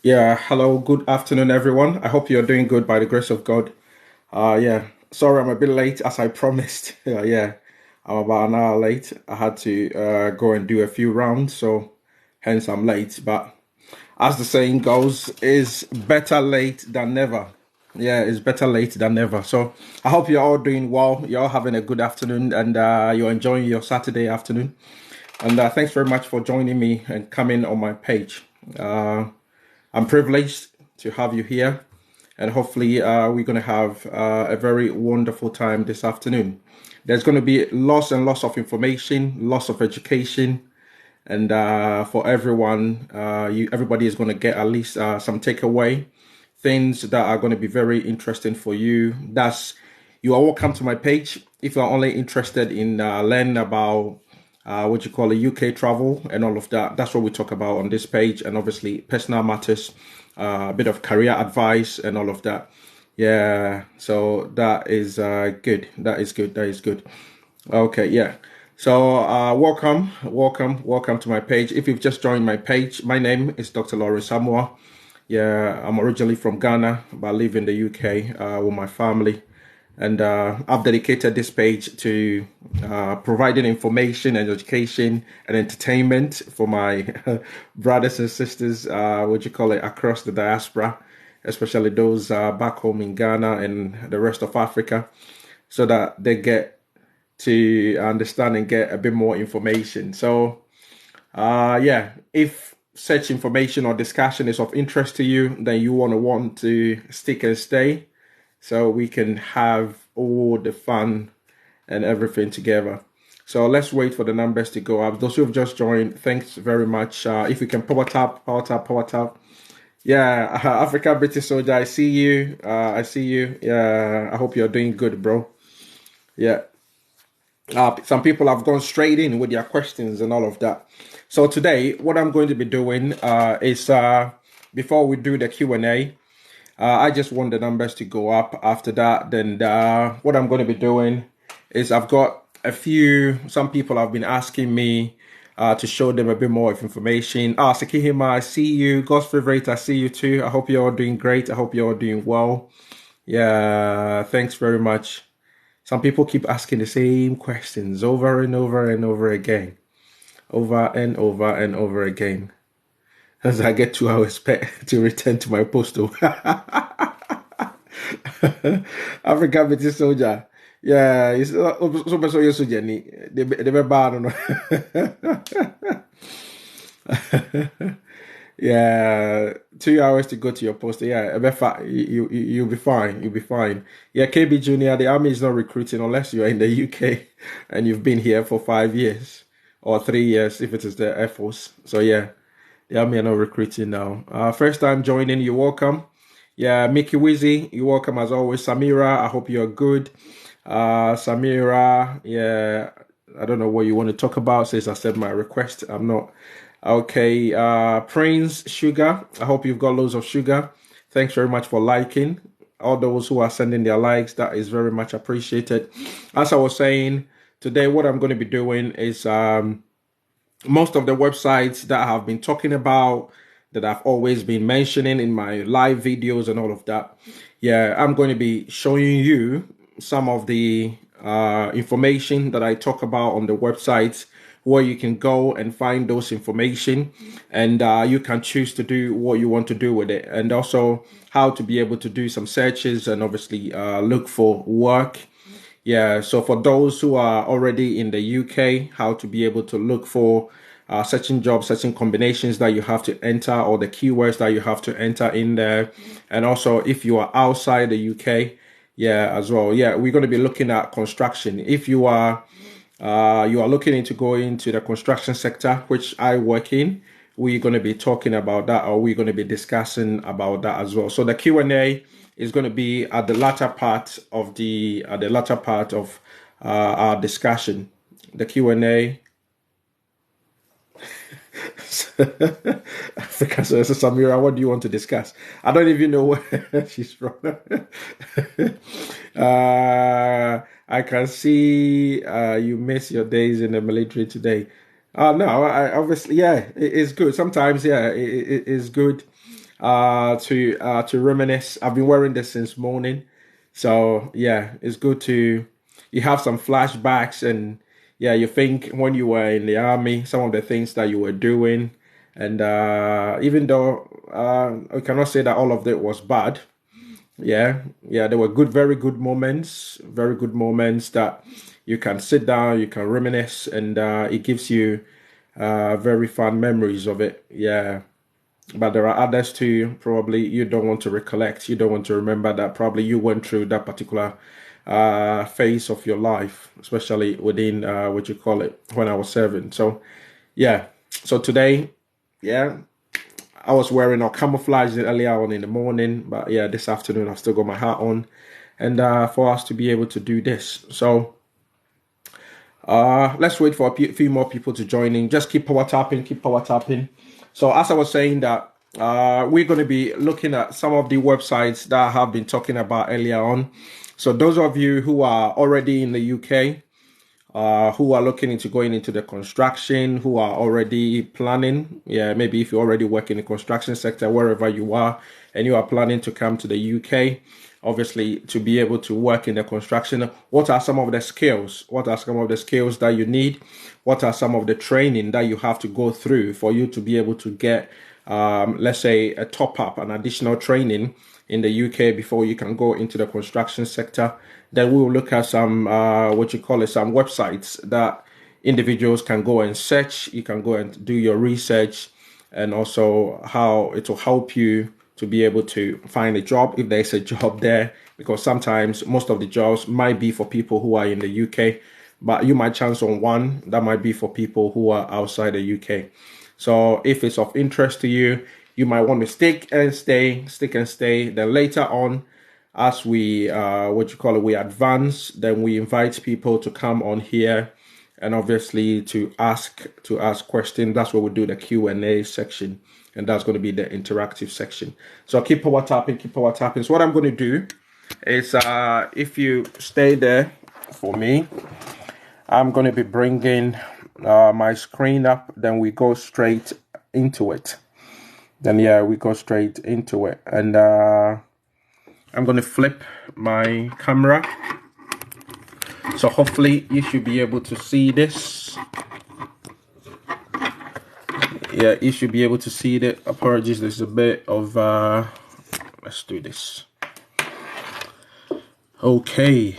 Yeah, hello, good afternoon, everyone. I hope you're doing good by the grace of God. Yeah, sorry I'm a bit late as I promised. Yeah, I'm about an hour late. I had to go and do a few rounds, so hence I'm late. But as the saying goes, is better late than never. Yeah, it's better late than never. So I hope you're all doing well. You're all having a good afternoon and you're enjoying your Saturday afternoon. And thanks very much for joining me and coming on my page. Uh, I'm privileged to have you here, and hopefully, we're going to have a very wonderful time this afternoon. There's going to be lots and lots of information, lots of education, and for everyone, everybody is going to get at least some takeaway things that are going to be very interesting for you. You are welcome to my page if you're only interested in learning about what you call a UK travel and all of that. That's what we talk about on this page, and obviously personal matters, a bit of career advice, and all of that. Yeah, so that is good. That is good. That is good. Okay, yeah. So welcome to my page. If you've just joined my page, my name is Dr. Lawrence Samoa. Yeah, I'm originally from Ghana, but I live in the UK with my family. And I've dedicated this page to providing information and education and entertainment for my brothers and sisters, what you call it, across the diaspora, especially those back home in Ghana and the rest of Africa, so that they get to understand and get a bit more information. So yeah, if such information or discussion is of interest to you, then you want to stick and stay so we can have all the fun and everything together. So let's wait for the numbers to go up. Those who have just joined, thanks very much. If you can power tap, power tap, power tap. Yeah, Africa British Soldier, I see you. I see you. Yeah, I hope you're doing good, bro. Yeah. Some people have gone straight in with their questions and all of that. So today, what I'm going to be doing is before we do the Q&A, I just want the numbers to go up. After that, then what I'm going to be doing is I've got some people have been asking me to show them a bit more of information. Sakihima, I see you. God's favorite, I see you too. I hope you're all doing great. I hope you're all doing well. Yeah, thanks very much. Some people keep asking the same questions over and over and over again. Over and over and over again. As I get 2 hours to return to my postal. African British soldier. Yeah, it's so so soldier. They be bad, no. Yeah, 2 hours to go to your post. Yeah, you'll be fine. You'll be fine. Yeah, KB Junior, the army is not recruiting unless you're in the UK and you've been here for 5 years or 3 years if it is the Air Force. So yeah, the army are not recruiting now. First time joining, you're welcome. Yeah, Mickey Wizzy, you're welcome as always. Samira, I hope you're good. Samira, yeah, I don't know what you want to talk about since I said my request. I'm not. Okay, Prince Sugar, I hope you've got loads of sugar. Thanks very much for liking. All those who are sending their likes, that is very much appreciated. As I was saying, today what I'm going to be doing is most of the websites that I have been talking about, that I've always been mentioning in my live videos and all of that. Yeah, I'm going to be showing you some of the information that I talk about on the websites where you can go and find those information, and you can choose to do what you want to do with it, and also how to be able to do some searches and obviously look for work. Yeah, so for those who are already in the UK, how to be able to look for certain jobs, certain combinations that you have to enter, or the keywords that you have to enter in there. And also, if you are outside the UK, yeah, as well. Yeah, we're going to be looking at construction. If you are looking into going into the construction sector, which I work in, we're going to be talking about that, or we're going to be discussing about that as well. So the Q&A is going to be at the latter part of our discussion. The Q&A. Africa, so Samira, what do you want to discuss? I don't even know where she's from. I can see you miss your days in the military today. No, I obviously, yeah, it's good. Sometimes, yeah, it is good. to reminisce. I've been wearing this since morning, so yeah, it's good to you have some flashbacks, and yeah, you think when you were in the army, some of the things that you were doing, and even though I cannot say that all of it was bad, yeah, there were very good moments, very good moments that you can sit down, you can reminisce, and it gives you very fun memories of it. Yeah, but there are others too. Probably you don't want to recollect, you don't want to remember that. Probably you went through that particular phase of your life, especially within what you call it when I was serving. So yeah, so today, yeah, I was wearing or camouflage earlier on in the morning, but yeah, this afternoon I've still got my hat on, and for us to be able to do this. So let's wait for a few more people to join in. Just keep power tapping, keep power tapping. So as I was saying that we're going to be looking at some of the websites that I have been talking about earlier on. So those of you who are already in the UK, who are looking into going into the construction, who are already planning. Yeah, maybe if you already work in the construction sector, wherever you are, and you are planning to come to the UK, obviously to be able to work in the construction, what are some of the skills? What are some of the skills that you need? What are some of the training that you have to go through for you to be able to get, let's say, a top up, an additional training in the UK before you can go into the construction sector? Then we will look at some, some websites that individuals can go and search. You can go and do your research, and also how it will help you to be able to find a job if there's a job there. Because sometimes most of the jobs might be for people who are in the UK, but you might chance on one that might be for people who are outside the UK. So if it's of interest to you, you might want to stick and stay. Then later on, as we we advance, then we invite people to come on here and obviously to ask questions. That's where we do the Q&A section, and that's going to be the interactive section. So keep power tapping. So what I'm going to do is if you stay there for me, I'm going to be bringing my screen up, then we go straight into it. And I'm going to flip my camera. So hopefully you should be able to see this. Yeah, you should be able to see it. Apologies, there's a bit of, let's do this. Okay.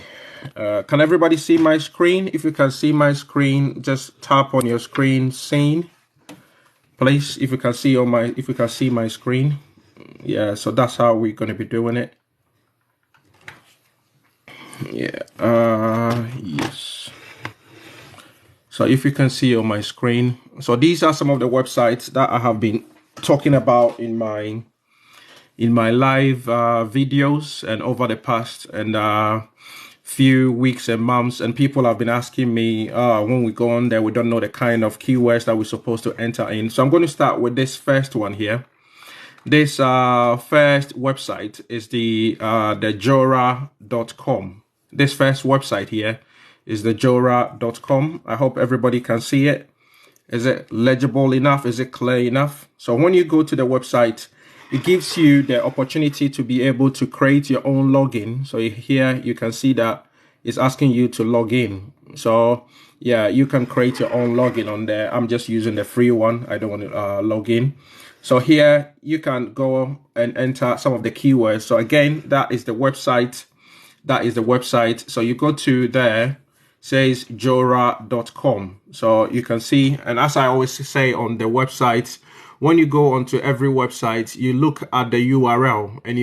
Can everybody see my screen? If you can see my screen, just tap on your screen scene. Please, if you can see my screen. Yeah, so that's how we're going to be doing it. Yeah, yes. So if you can see on my screen, so these are some of the websites that I have been talking about in my live videos and over the past few weeks and months. And people have been asking me when we go on there, we don't know the kind of keywords that we're supposed to enter in. So I'm going to start with this first one here. This first website is the Jora.com. This first website here is the Jora.com. I hope everybody can see it. Is it legible enough? Is it clear enough? So when you go to the website, it gives you the opportunity to be able to create your own login. So here you can see that it's asking you to log in. So yeah, you can create your own login on there. I'm just using the free one. I don't want to log in. So here you can go and enter some of the keywords. So again, that is the website. So you go to there, says Jora.com. So you can see, and as I always say on the website, when you go onto every website, you look at the URL and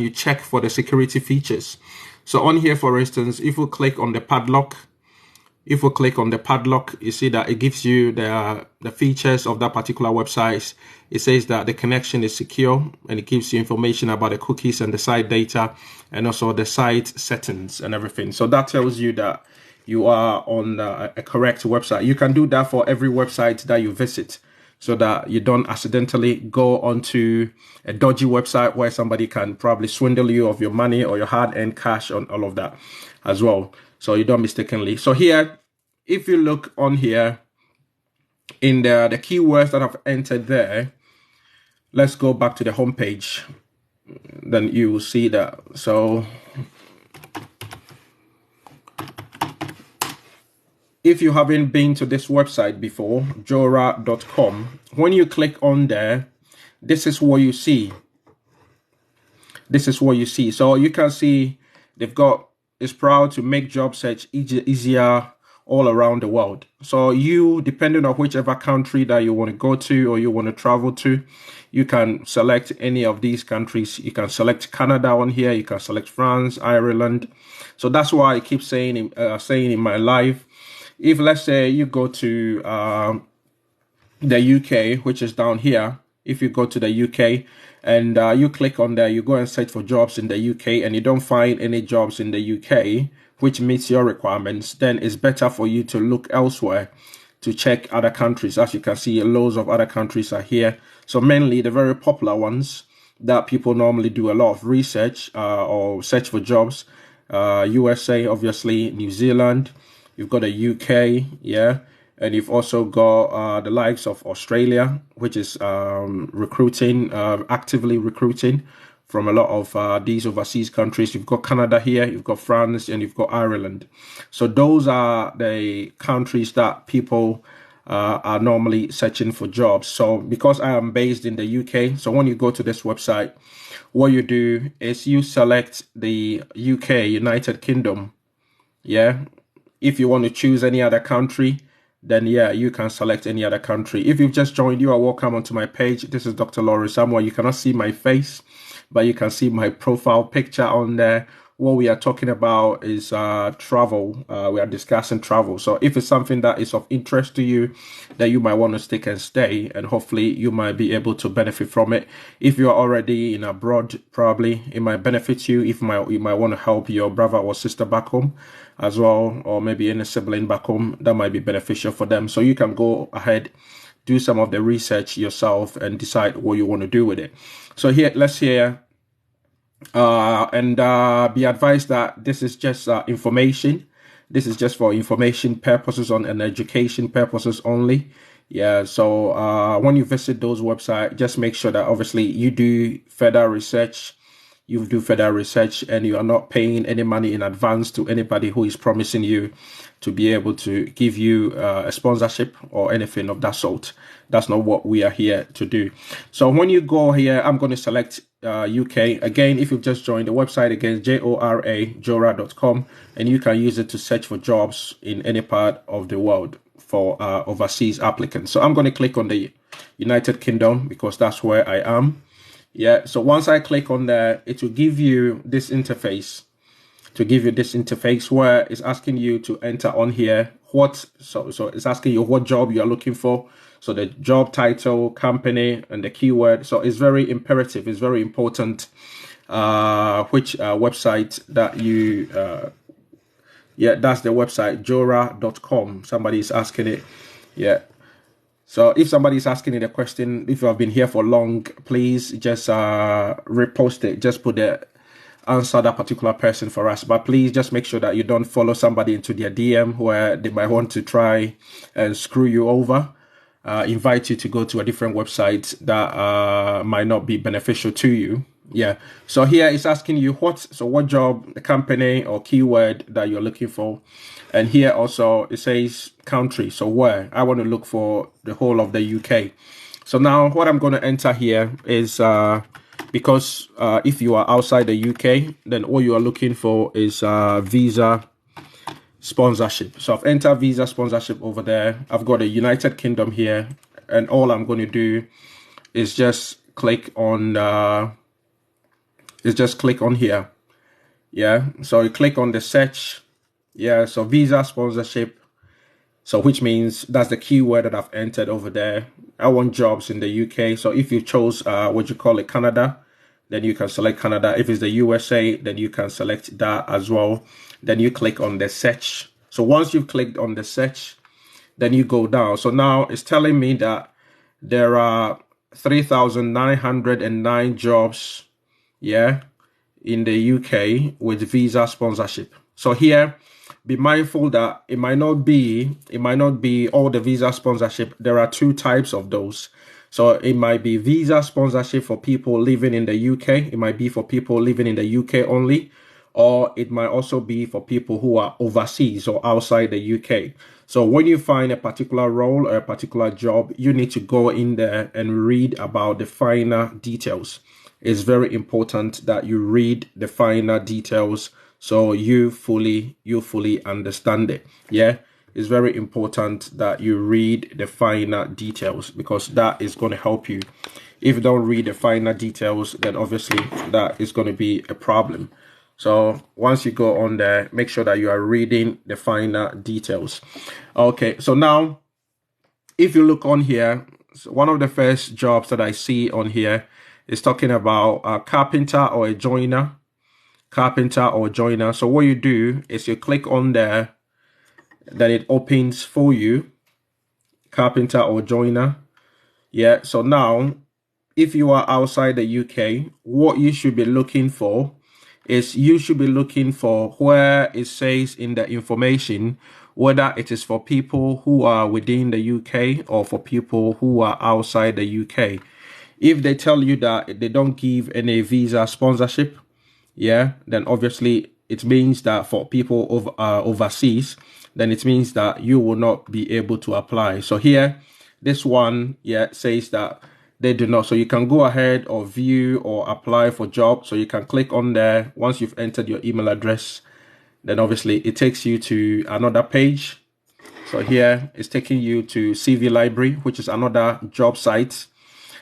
you check for the security features. So on here, for instance, if we click on the padlock, you see that it gives you the features of that particular website. It says that the connection is secure, and it gives you information about the cookies and the site data, and also the site settings and everything. So that tells you that you are on a correct website. You can do that for every website that you visit, so that you don't accidentally go onto a dodgy website where somebody can probably swindle you of your money or your hard-earned cash on all of that as well. So you don't mistakenly. So here, if you look on here in the keywords that I've entered there, let's go back to the home page. Then you will see that. So if you haven't been to this website before, jora.com, when you click on there, this is what you see. This is what you see. So you can see they've got, is proud to make job search easier all around the world. So you, depending on whichever country that you want to go to or you want to travel to, you can select any of these countries. You can select Canada on here. You can select France, Ireland. So that's why I keep saying in my live, if let's say you go to the UK, which is down here, if you go to the UK and you click on there, you go and search for jobs in the UK and you don't find any jobs in the UK which meets your requirements, then it's better for you to look elsewhere to check other countries. As you can see, loads of other countries are here. So mainly the very popular ones that people normally do a lot of research or search for jobs. USA, obviously, New Zealand, you've got the UK, yeah. And you've also got the likes of Australia, which is recruiting, actively recruiting from a lot of these overseas countries. You've got Canada here, you've got France, and you've got Ireland. So those are the countries that people are normally searching for jobs. So because I am based in the UK, so when you go to this website, what you do is you select the UK, United Kingdom. Yeah. If you want to choose any other country, then yeah, you can select any other country. If you've just joined, you are welcome onto my page. This is Dr. Laurie Samuel. You cannot see my face, but you can see my profile picture on there. What we are talking about is travel. We are discussing travel. So if it's something that is of interest to you, then you might want to stick and stay, and hopefully you might be able to benefit from it. If you are already in abroad, probably it might benefit you. If you might want to help your brother or sister back home as well, or maybe any sibling back home, that might be beneficial for them. So you can go ahead, do some of the research yourself and decide what you want to do with it. So here, let's hear and be advised that this is just information. This is just for information purposes and education purposes only. Yeah, so when you visit those websites, just make sure that obviously you do further research. You do further research and you are not paying any money in advance to anybody who is promising you to be able to give you a sponsorship or anything of that sort. That's not what we are here to do. So when you go here, I'm going to select UK. Again, if you've just joined the website, again, jora.com, and you can use it to search for jobs in any part of the world for overseas applicants. So I'm going to click on the United Kingdom because that's where I am. Yeah, so once I click on there, it will give you this interface. Where it's asking you to enter on here so it's asking you what job you're looking for. So the job title, company, and the keyword. So it's very imperative, it's very important which website that you yeah, that's the website, jora.com. Somebody is asking it. Yeah. So if somebody is asking you the question, if you have been here for long, please just repost it. Just put the answer that particular person for us. But please just make sure that you don't follow somebody into their DM where they might want to try and screw you over. Invite you to go to a different website that might not be beneficial to you. Yeah. So here it's asking you what job, the company or keyword that you're looking for. And here also it says country. So where? I want to look for the whole of the UK. So now what I'm going to enter here is because if you are outside the UK, then all you are looking for is visa sponsorship. So I've entered visa sponsorship over there. I've got a United Kingdom here, and all I'm going to do is just click on here. Yeah, so you click on the search. Yeah, so visa sponsorship. So which means that's the keyword that I've entered over there. I want jobs in the UK. So if you chose Canada, then you can select Canada. If it's the USA, then you can select that as well. Then you click on the search. So once you've clicked on the search, then you go down. So now it's telling me that there are 3,909 jobs, yeah, in the UK with visa sponsorship. So here, be mindful that it might not be all the visa sponsorship. There are two types of those. So it might be visa sponsorship for people living in the UK. It might be for people living in the UK only, or it might also be for people who are overseas or outside the UK. So when you find a particular role or a particular job, you need to go in there and read about the finer details. It's very important that you read the finer details so you fully understand it. Yeah, it's very important that you read the finer details, because that is going to help you. If you don't read the finer details, then obviously that is going to be a problem. So once you go on there, make sure that you are reading the finer details. Okay, so now if you look on here, so one of the first jobs that I see on here is talking about a carpenter or a joiner. Carpenter or joiner. So what you do is you click on there, then it opens for you, carpenter or joiner. Yeah, so now if you are outside the UK, what you should be looking for is you should be looking for where it says in the information whether it is for people who are within the UK or for people who are outside the UK. If they tell you that they don't give any visa sponsorship, yeah, then obviously it means that for people overseas, then it means that you will not be able to apply. So here, this one, yeah, says that they do not. So you can go ahead or view or apply for jobs. So you can click on there. Once you've entered your email address, then obviously it takes you to another page. So here it's taking you to CV Library, which is another job site.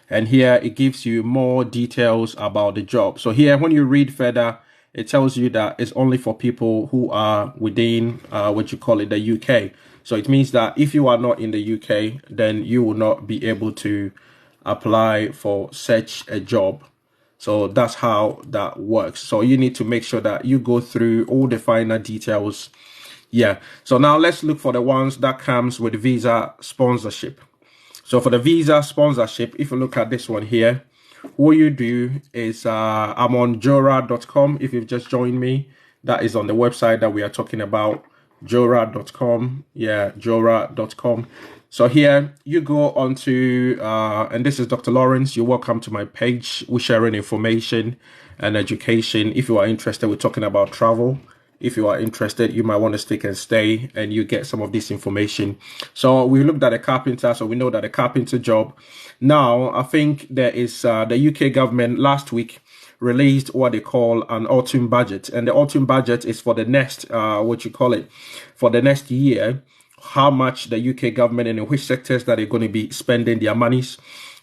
And here it gives you more details about the job. So here, when you read further, it tells you that it's only for people who are within the UK. So it means that if you are not in the UK, then you will not be able to apply for such a job. So that's how that works. So you need to make sure that you go through all the finer details. Yeah. So now let's look for the ones that comes with visa sponsorship. So for the visa sponsorship, if you look at this one here, what you do is I'm on jora.com. If you've just joined me, that is on the website that we are talking about, jora.com. Yeah, jora.com. So here you go on to, and this is Dr. Lawrence. You're welcome to my page. We're sharing information and education. If you are interested, we're talking about travel. If you are interested, you might want to stick and stay and you get some of this information. So we looked at a carpenter, so we know that a carpenter job. Now, I think there is the UK government last week released what they call an autumn budget. And the autumn budget is for the next, for the next year, how much the UK government and in which sectors that they're going to be spending their monies.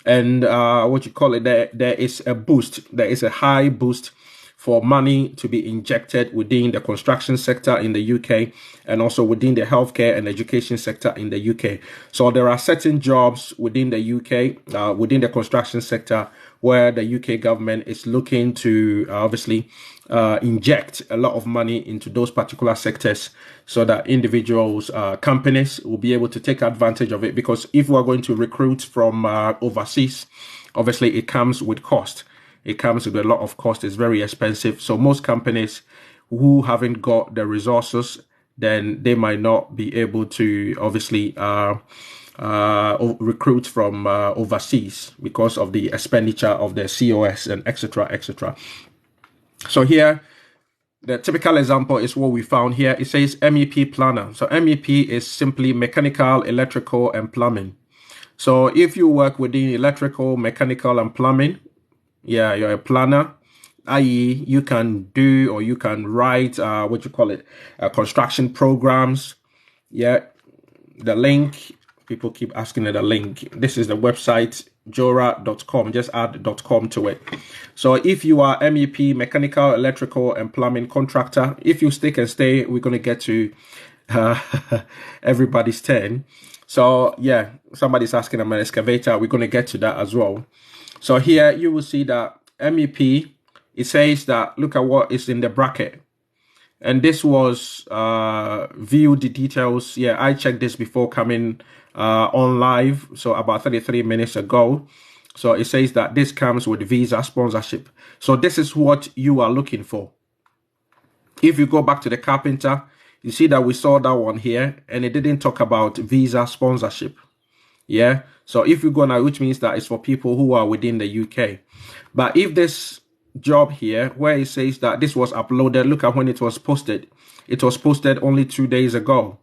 And there is a boost. There is a high boost for money to be injected within the construction sector in the UK and also within the healthcare and education sector in the UK. So there are certain jobs within the UK, within the construction sector, where the UK government is looking to inject a lot of money into those particular sectors so that individuals, companies will be able to take advantage of it. Because if we're going to recruit from overseas, obviously it comes with cost. It comes with a lot of cost. It's very expensive. So most companies who haven't got the resources, then they might not be able to recruit from overseas because of the expenditure of the COS and etc. etc. So here, the typical example is what we found here. It says MEP planner. So MEP is simply mechanical, electrical, and plumbing. So if you work within electrical, mechanical, and plumbing, yeah, you're a planner, i.e. you can do or you can write construction programs. Yeah, the link, people keep asking me the link. This is the website, jora.com. Just add .com to it. So if you are MEP, mechanical, electrical, and plumbing contractor, if you stick and stay, we're going to get to everybody's turn. So yeah, somebody's asking about an excavator. We're going to get to that as well. So here you will see that MEP, it says that, look at what is in the bracket. And this was view the details. Yeah, I checked this before coming on live. So about 33 minutes ago. So it says that this comes with visa sponsorship. So this is what you are looking for. If you go back to the carpenter, you see that we saw that one here and it didn't talk about visa sponsorship. Yeah. So if you go now, which means that it's for people who are within the UK. But if this job here, where it says that this was uploaded, look at when it was posted. It was posted only 2 days ago.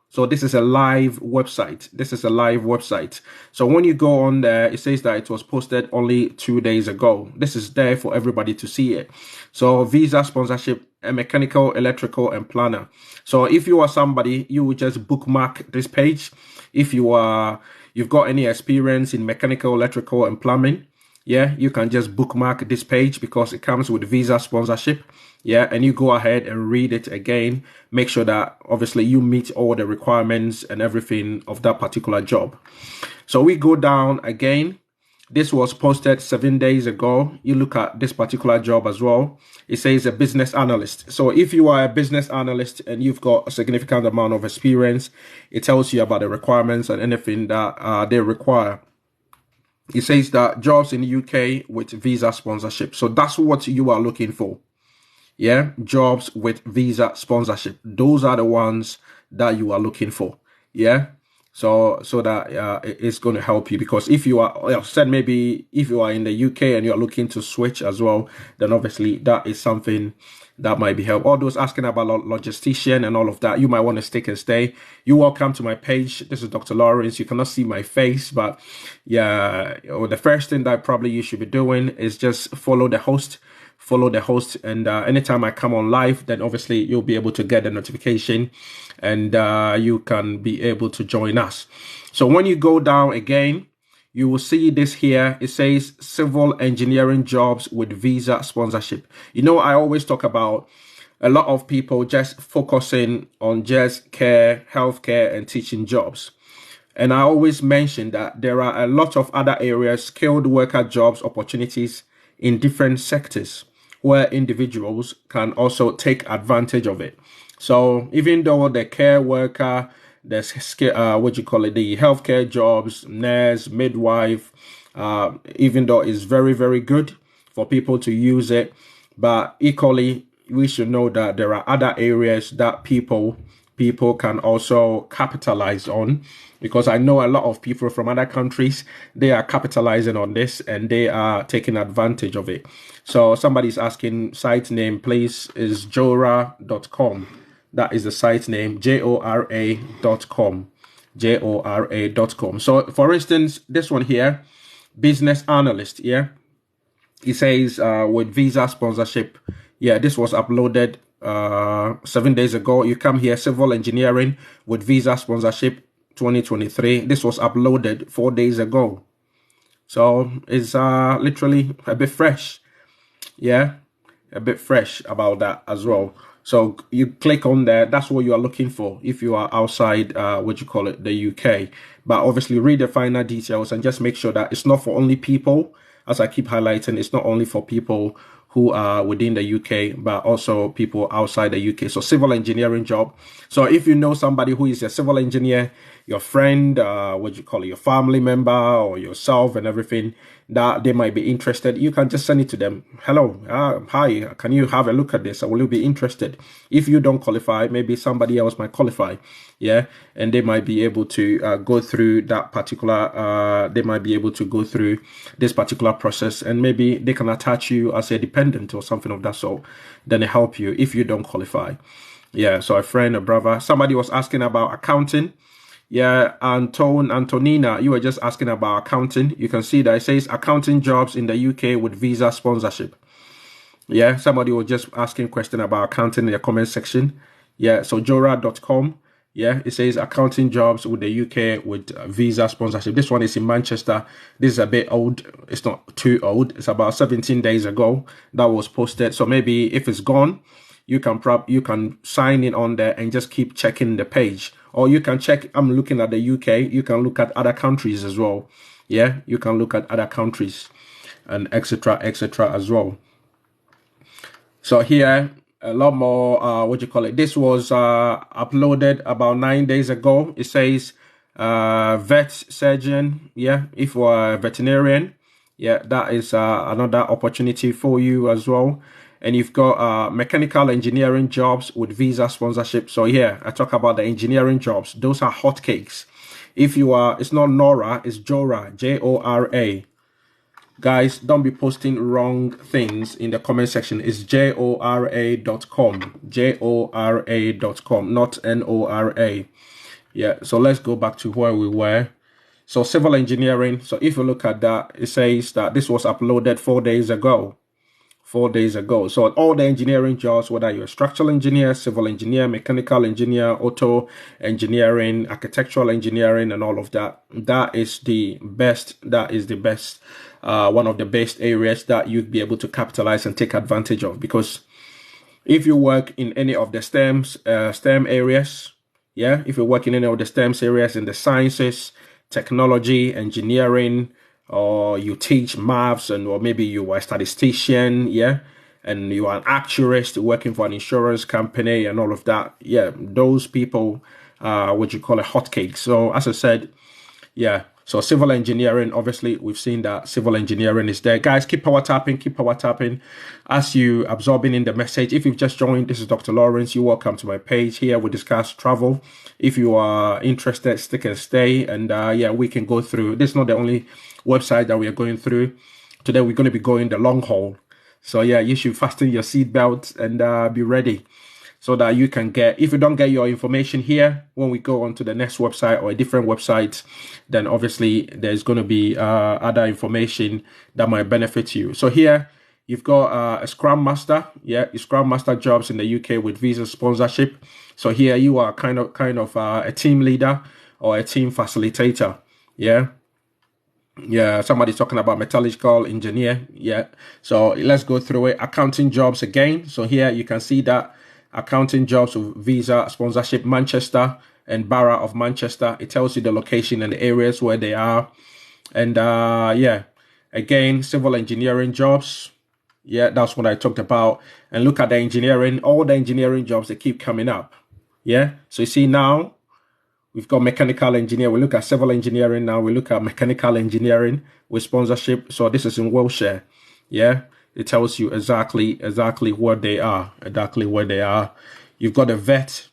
So this is a live website. This is a live website. So when you go on there, it says that it was posted only 2 days ago. This is there for everybody to see it. So visa sponsorship, a mechanical, electrical, and planner. So if you are somebody, you will just bookmark this page. If you've got any experience in mechanical, electrical, and plumbing, yeah, you can just bookmark this page because it comes with visa sponsorship. Yeah, and you go ahead and read it again. Make sure that obviously you meet all the requirements and everything of that particular job. So we go down again. This was posted 7 days ago. You look at this particular job as well. It says a business analyst. So if you are a business analyst and you've got a significant amount of experience, it tells you about the requirements and anything that they require. It says that jobs in the UK with visa sponsorship. So that's what you are looking for. Yeah, jobs with visa sponsorship. Those are the ones that you are looking for. Yeah. So that it's going to help you, because if you are, said maybe if you are in the UK and you're looking to switch as well, then obviously that is something that might be helpful. All those asking about logistician and all of that, you might want to stick and stay. You're welcome to my page. This is Dr. Lawrence. You cannot see my face, but yeah, the first thing that probably you should be doing is just follow the host, and anytime I come on live, then obviously you'll be able to get a notification, and you can be able to join us. So when you go down again, you will see this here. It says civil engineering jobs with visa sponsorship. You know, I always talk about a lot of people just focusing on just care, healthcare, and teaching jobs. And I always mention that there are a lot of other areas, skilled worker jobs, opportunities in different sectors where individuals can also take advantage of it. So even though the care worker, the the healthcare jobs, nurse, midwife, even though it's very, very good for people to use it, but equally, we should know that there are other areas that people can also capitalize on, because I know a lot of people from other countries, they are capitalizing on this and they are taking advantage of it. So somebody's asking, site name, please, is jora.com. That is the site name, jora.com. jora.com. So for instance, this one here, business analyst, yeah, it says with visa sponsorship. Yeah, this was uploaded 7 days ago. You come here, civil engineering with visa sponsorship 2023. This was uploaded 4 days ago. So it's literally a bit fresh. Yeah, a bit fresh about that as well. So you click on there. That's what you are looking for if you are outside, the UK. But obviously read the finer details and just make sure that it's not for only people, as I keep highlighting, it's not only for people who are within the UK, but also people outside the UK. So civil engineering job. So if you know somebody who is a civil engineer, your friend, your family member or yourself and everything, that they might be interested, you can just send it to them. Hello, hi, can you have a look at this? Will you be interested? If you don't qualify, maybe somebody else might qualify. Yeah, and they might be able to go through that particular, they might be able to go through this particular process, and maybe they can attach you as a dependent or something of that sort. Then they help you if you don't qualify. Yeah, so a friend, a brother, somebody was asking about accounting. Yeah, Antonina, you were just asking about accounting. You can see that it says accounting jobs in the UK with visa sponsorship. Yeah, somebody was just asking a question about accounting in the comment section. Yeah, so jora.com. Yeah, it says accounting jobs with the UK with visa sponsorship. This one is in Manchester. This is a bit old. It's not too old. It's about 17 days ago that was posted. So maybe if it's gone, you can sign in on there and just keep checking the page. Or you can check, I'm looking at the UK, you can look at other countries as well. Yeah, you can look at other countries and etc. as well. So here, a lot more, this was uploaded about 9 days ago. It says vet surgeon. Yeah, if you're a veterinarian, yeah, that is another opportunity for you as well. And you've got mechanical engineering jobs with visa sponsorship. So here, I talk about the engineering jobs. Those are hotcakes. If you are, it's not Nora, it's Jora, Jora. Guys, don't be posting wrong things in the comment section. It's jora.com, jora.com, not Nora. Yeah, so let's go back to where we were. So civil engineering. So if you look at that, it says that this was uploaded 4 days ago. 4 days ago. So all the engineering jobs, whether you're a structural engineer, civil engineer, mechanical engineer, auto engineering, architectural engineering, and all of that, that is the best. That is the best. One of the best areas that you'd be able to capitalize and take advantage of, because if you work in any of the STEM areas, yeah, if you work in any of the STEM areas in the sciences, technology, engineering, or you teach maths, and or maybe you are a statistician, yeah, and you are an actuarist working for an insurance company and all of that, yeah, those people are what you call a hotcake. So as I said, yeah. So civil engineering, obviously, we've seen that civil engineering is there. Guys, keep power tapping as you absorbing in the message. If you've just joined, this is Dr. Lawrence. You're welcome to my page. Here we discuss travel. If you are interested, stick and stay. And yeah, we can go through. This is not the only website that we are going through. Today, we're going to be going the long haul. So yeah, you should fasten your seatbelt and be ready, so that you can get, if you don't get your information here, when we go on to the next website or a different website, then obviously there's going to be other information that might benefit you. So here you've got a Scrum Master, yeah, Scrum Master jobs in the UK with visa sponsorship. So here you are kind of a team leader or a team facilitator, yeah. Yeah, somebody's talking about metallurgical engineer. Yeah, so let's go through it. Accounting jobs again. So here you can see that accounting jobs with visa sponsorship, Manchester and Borough of Manchester. It tells you the location and the areas where they are. And yeah, again, civil engineering jobs. Yeah, that's what I talked about. And look at the engineering, all the engineering jobs, they keep coming up. Yeah, so you see now, we've got mechanical engineer. We look at civil engineering now. We look at mechanical engineering with sponsorship. So this is in Wiltshire. Yeah, it tells you exactly where they are. Exactly where they are. You've got a vet.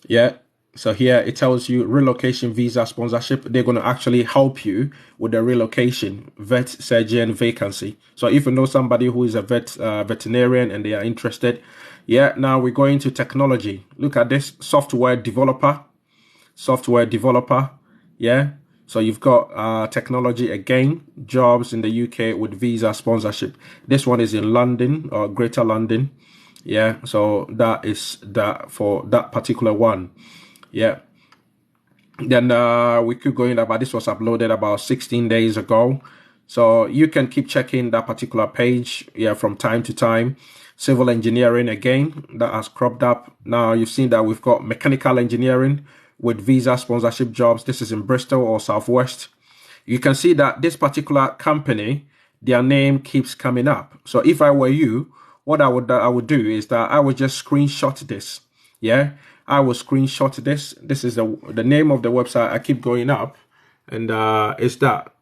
Yeah. So here it tells you relocation visa sponsorship. They're going to actually help you with the relocation vet surgeon vacancy. So if you know somebody who is a veterinarian and they are interested, yeah. Now we're going to technology. Look at this, software developer. Yeah, so you've got technology again, jobs in the UK with visa sponsorship. This one is in London or Greater London. Yeah, so that is that for that particular one. Yeah, then we could go in about, this was uploaded about 16 days ago, so you can keep checking that particular page, yeah, from time to time. Civil engineering again, that has cropped up. Now you've seen that we've got mechanical engineering with visa sponsorship jobs. This is in Bristol or Southwest. You can see that this particular company, their name keeps coming up. So if I were you, what I would do is that I would just screenshot this. Yeah, I will screenshot this. This is the name of the website. I keep going up, and it's that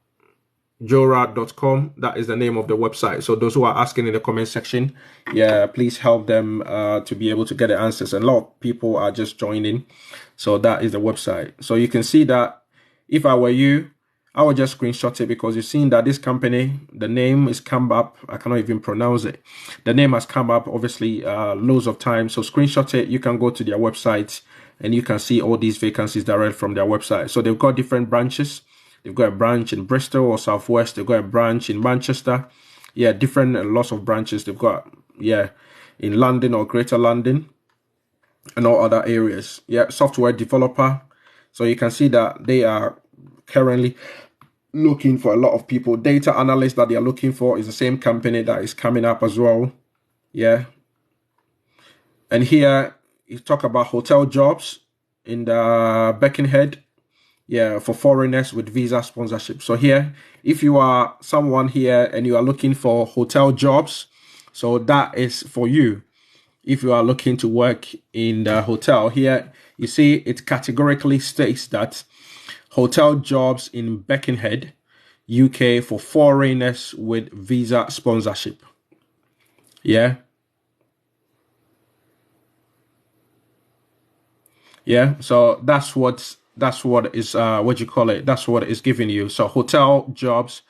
jora.com. That is the name of the website. So those who are asking in the comment section, yeah, please help them to be able to get the answers. And a lot of people are just joining. So that is the website. So you can see that if I were you, I would just screenshot it, because you've seen that this company, the name is come up. I cannot even pronounce it. The name has come up obviously loads of times. So screenshot it. You can go to their website and you can see all these vacancies direct from their website. So they've got different branches. They've got a branch in Bristol or Southwest. They've got a branch in Manchester. Yeah, different lots of branches. They've got, yeah, in London or Greater London and all other areas. Yeah, software developer. So you can see that they are currently looking for a lot of people. Data analyst that they are looking for is the same company that is coming up as well. Yeah. And here you talk about hotel jobs in the Beckenhead. Yeah, for foreigners with visa sponsorship. So here, if you are someone here and you are looking for hotel jobs, so that is for you. If you are looking to work in the hotel, here you see it categorically states that hotel jobs in Beckenhead, UK, for foreigners with visa sponsorship. Yeah. Yeah, so that's what that's what is what you call it. That's what it's giving you. So hotel jobs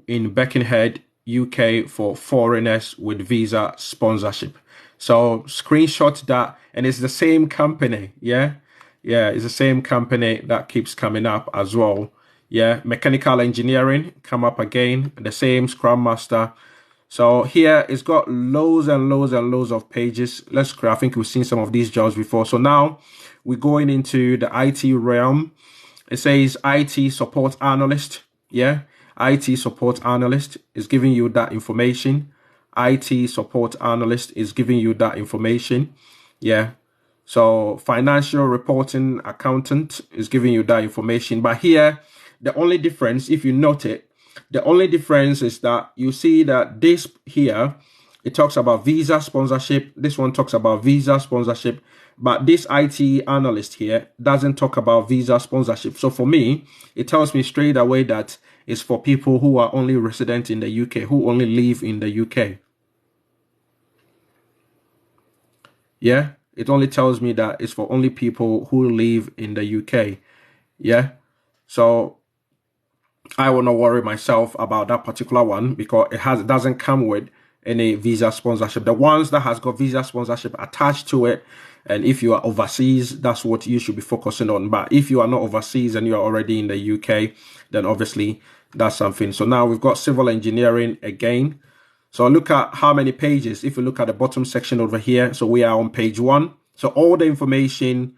in Birkenhead, UK for foreigners with visa sponsorship. So screenshot that, and it's the same company. Yeah, yeah, it's the same company that keeps coming up as well. Yeah, mechanical engineering come up again. The same Scrum Master. So here it's got loads and loads and loads of pages. I think we've seen some of these jobs before. So now we're going into the IT realm. It says IT support analyst. Yeah, IT support analyst is giving you that information. IT support analyst is giving you that information. Yeah. So financial reporting accountant is giving you that information. But here, the only difference, if you note it, the only difference is that you see that this here, it talks about visa sponsorship. This one talks about visa sponsorship. But this IT analyst here doesn't talk about visa sponsorship. So for me, it tells me straight away that it's for people who are only resident in the UK, who only live in the UK. Yeah, it only tells me that it's for only people who live in the UK. Yeah, so I will not worry myself about that particular one because it doesn't come with any visa sponsorship. The ones that has got visa sponsorship attached to it, and if you are overseas, that's what you should be focusing on. But if you are not overseas and you are already in the UK, then obviously that's something. So now we've got civil engineering again. So look at how many pages. If you look at the bottom section over here, so we are on page 1. So all the information,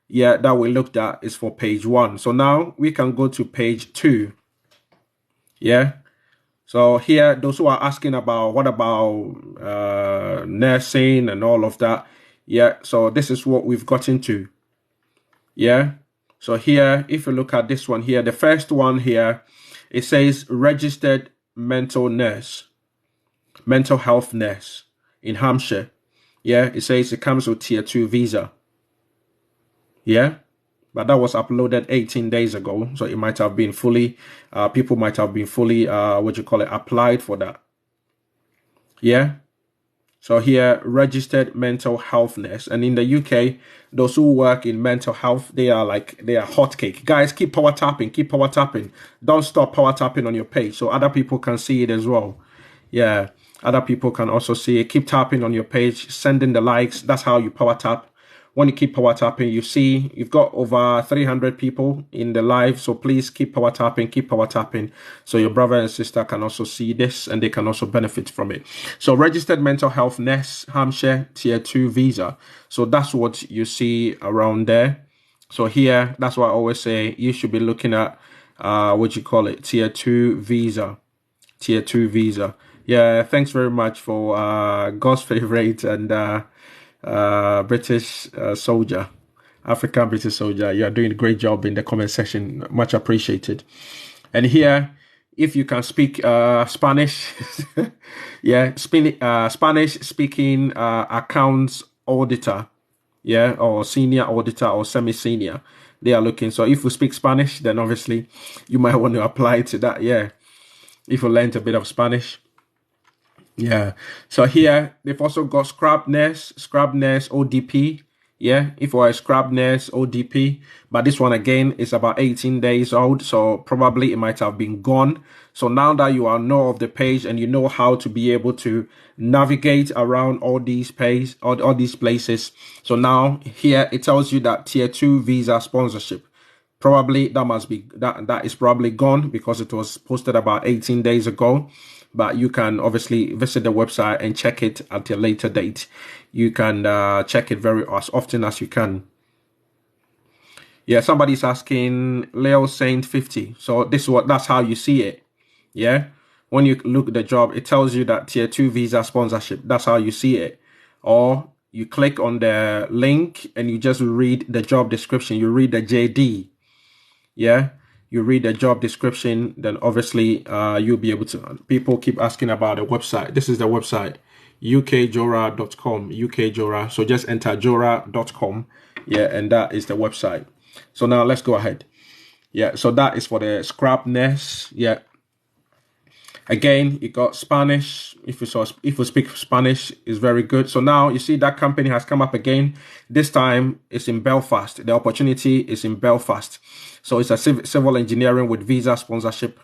yeah, that we looked at is for page 1. So now we can go to page 2. Yeah. So here, those who are asking about what about nursing and all of that. Yeah. So this is what we've got into. Yeah. So here, if you look at this one here, the first one here, it says registered mental health nurse in Hampshire. Yeah. It says it comes with tier 2 visa. Yeah. But that was uploaded 18 days ago. So it might have been fully, people might have been fully, applied for that. Yeah. So here, registered mental health nurse. And in the UK, those who work in mental health, they are hotcake. Guys, keep power tapping. Don't stop power tapping on your page so other people can see it as well. Yeah. Other people can also see it. Keep tapping on your page, sending the likes. That's how you power tap. When you keep power tapping, you see you've got over 300 people in the live. So please keep power tapping. So your brother and sister can also see this and they can also benefit from it. So registered mental health nurse, Hampshire, tier 2 visa. So that's what you see around there. So here, that's why I always say you should be looking at, tier 2 visa. Tier 2 visa. Yeah, thanks very much for God's favorite and British soldier, African British soldier. You are doing a great job in the comment section. Much appreciated. And here, if you can speak Spanish, yeah, Spanish speaking accounts auditor, yeah, or senior auditor or semi-senior, they are looking. So if you speak Spanish, then obviously you might want to apply to that. Yeah, if you learned a bit of Spanish. Yeah. So here they've also got scrub nurse ODP. Yeah, if you are a scrub nurse ODP, but this one again is about 18 days old, so probably it might have been gone. So now that you are know of the page and you know how to be able to navigate around all these all these places. So now here it tells you that tier 2 visa sponsorship. Probably that is probably gone because it was posted about 18 days ago. But you can obviously visit the website and check it at a later date. You can check it as often as you can. Yeah, somebody's asking Leo Saint 50. So that's how you see it. Yeah. When you look at the job, it tells you that tier 2 visa sponsorship. That's how you see it. Or you click on the link and you just read the job description. You read the JD. Yeah. You read the job description, then obviously you'll be able to. People keep asking about the website. This is the website, ukjora.com, ukjora. So just enter jora.com. Yeah, and that is the website. So now let's go ahead. Yeah, so that is for the scrap nurse. Yeah. Again, you got Spanish. If you speak Spanish, is very good. So now you see that company has come up again. This time it's in Belfast. The opportunity is in Belfast. So it's a civil engineering with visa sponsorship.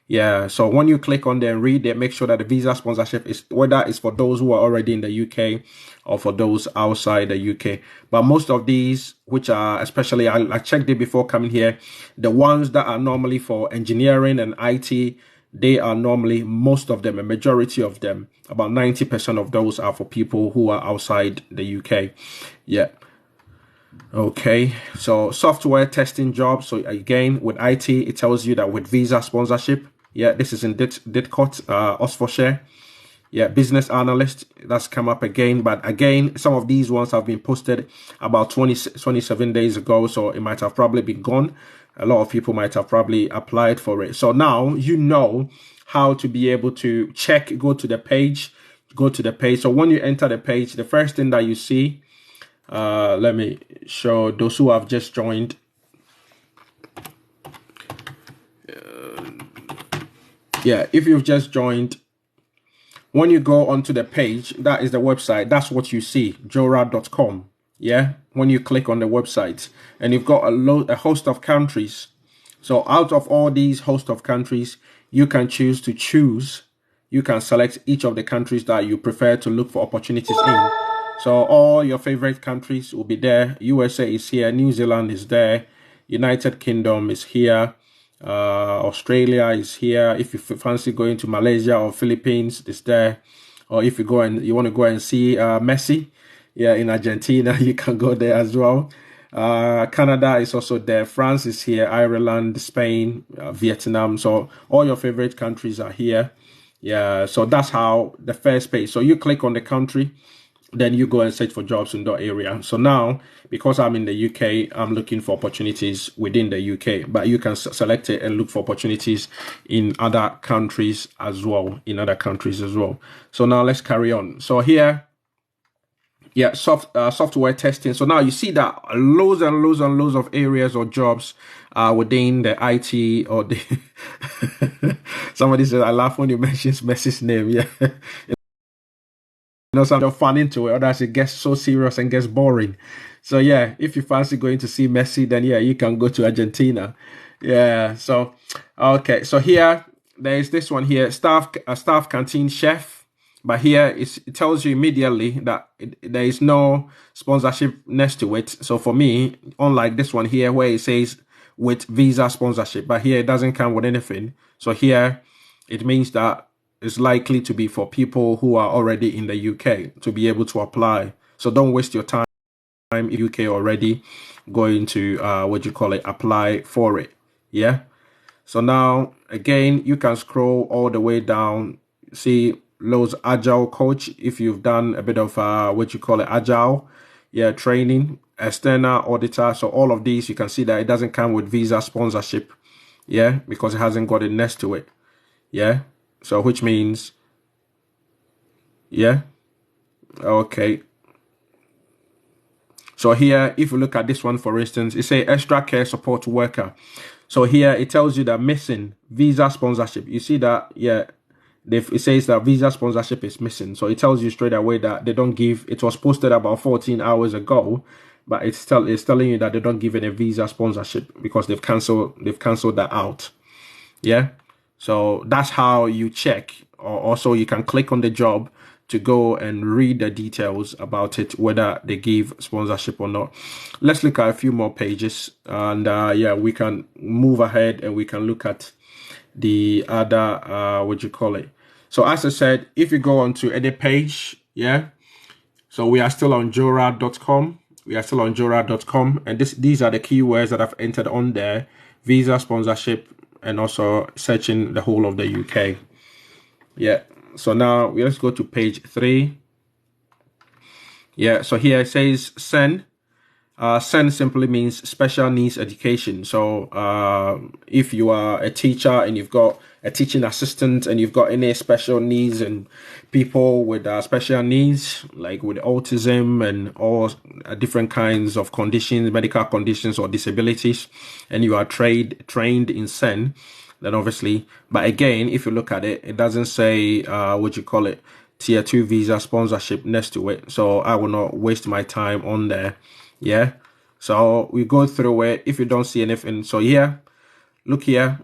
Yeah. So when you click on there and read it, make sure that the visa sponsorship is whether it's for those who are already in the UK or for those outside the UK. But most of these, which are especially, I checked it before coming here, the ones that are normally for engineering and IT, they are normally, most of them, a majority of them, about 90% of those are for people who are outside the UK. Yeah. Okay. So software testing jobs. So again, with IT, it tells you that with visa sponsorship. Yeah, this is in Didcot, Oxfordshire. Yeah, business analyst, that's come up again. But again, some of these ones have been posted about 27 days ago. So it might have probably been gone. A lot of people might have probably applied for it. So now you know how to be able to check, go to the page. So when you enter the page, the first thing that you see, let me show those who have just joined. Yeah, if you've just joined, when you go onto the page, that is the website. That's what you see, jora.com. Yeah, when you click on the website, and you've got a host of countries. So out of all these host of countries, you can choose. You can select each of the countries that you prefer to look for opportunities in. So all your favorite countries will be there. USA is here. New Zealand is there. United Kingdom is here. Australia is here. If you fancy going to Malaysia or Philippines, it's there. Or if you want to go and see Messi, yeah, in Argentina, you can go there as well. Canada is also there. France is here. Ireland, Spain, Vietnam. So all your favorite countries are here. Yeah, so that's how the first page. So you click on the country, then you go and search for jobs in that area. So now, because I'm in the UK, I'm looking for opportunities within the UK, but you can select it and look for opportunities in other countries as well. So now let's carry on. So here, yeah, software testing. So now you see that loads and loads and loads of areas or jobs within the IT or the somebody said, I laugh when you mention Messi's name. Yeah. Some fun into it, otherwise it gets so serious and gets boring. So yeah, if you fancy going to see Messi, then yeah, you can go to Argentina. Yeah. So okay. So here there is this one here, staff canteen chef. But here it tells you immediately that there is no sponsorship next to it. So for me, unlike this one here where it says with visa sponsorship, but here it doesn't come with anything. So here it means that it's likely to be for people who are already in the UK to be able to apply. So don't waste your time in the UK already going to apply for it. Yeah. So now again, you can scroll all the way down, see loads agile coach if you've done a bit of agile, yeah, training, external auditor. So all of these, you can see that it doesn't come with visa sponsorship, yeah, because it hasn't got it next to it. Yeah. So which means, yeah, okay. So here, if you look at this one, for instance, it say extra care support worker. So here it tells you that missing visa sponsorship. You see that, yeah, it says that visa sponsorship is missing. So it tells you straight away that they don't give. It was posted about 14 hours ago, but it's telling you that they don't give any visa sponsorship because they've cancelled that out. Yeah. So that's how you check. Or also you can click on the job to go and read the details about it, whether they give sponsorship or not. Let's look at a few more pages, and yeah, we can move ahead and we can look at the other So as I said, if you go onto any page, yeah, so we are still on jora.com. And these are the keywords that I've entered on there: visa sponsorship, and also searching the whole of the UK. Yeah. So now let's go to page 3. Yeah. So here it says SEN. SEN simply means special needs education. So if you are a teacher and you've got a teaching assistant and you've got any special needs and people with special needs, like with autism and all different kinds of conditions, medical conditions or disabilities, and you are trained in SEN, then obviously, but again, if you look at it, it doesn't say, tier 2 visa sponsorship next to it. So I will not waste my time on there. Yeah. So we go through it. If you don't see anything, so here, look here,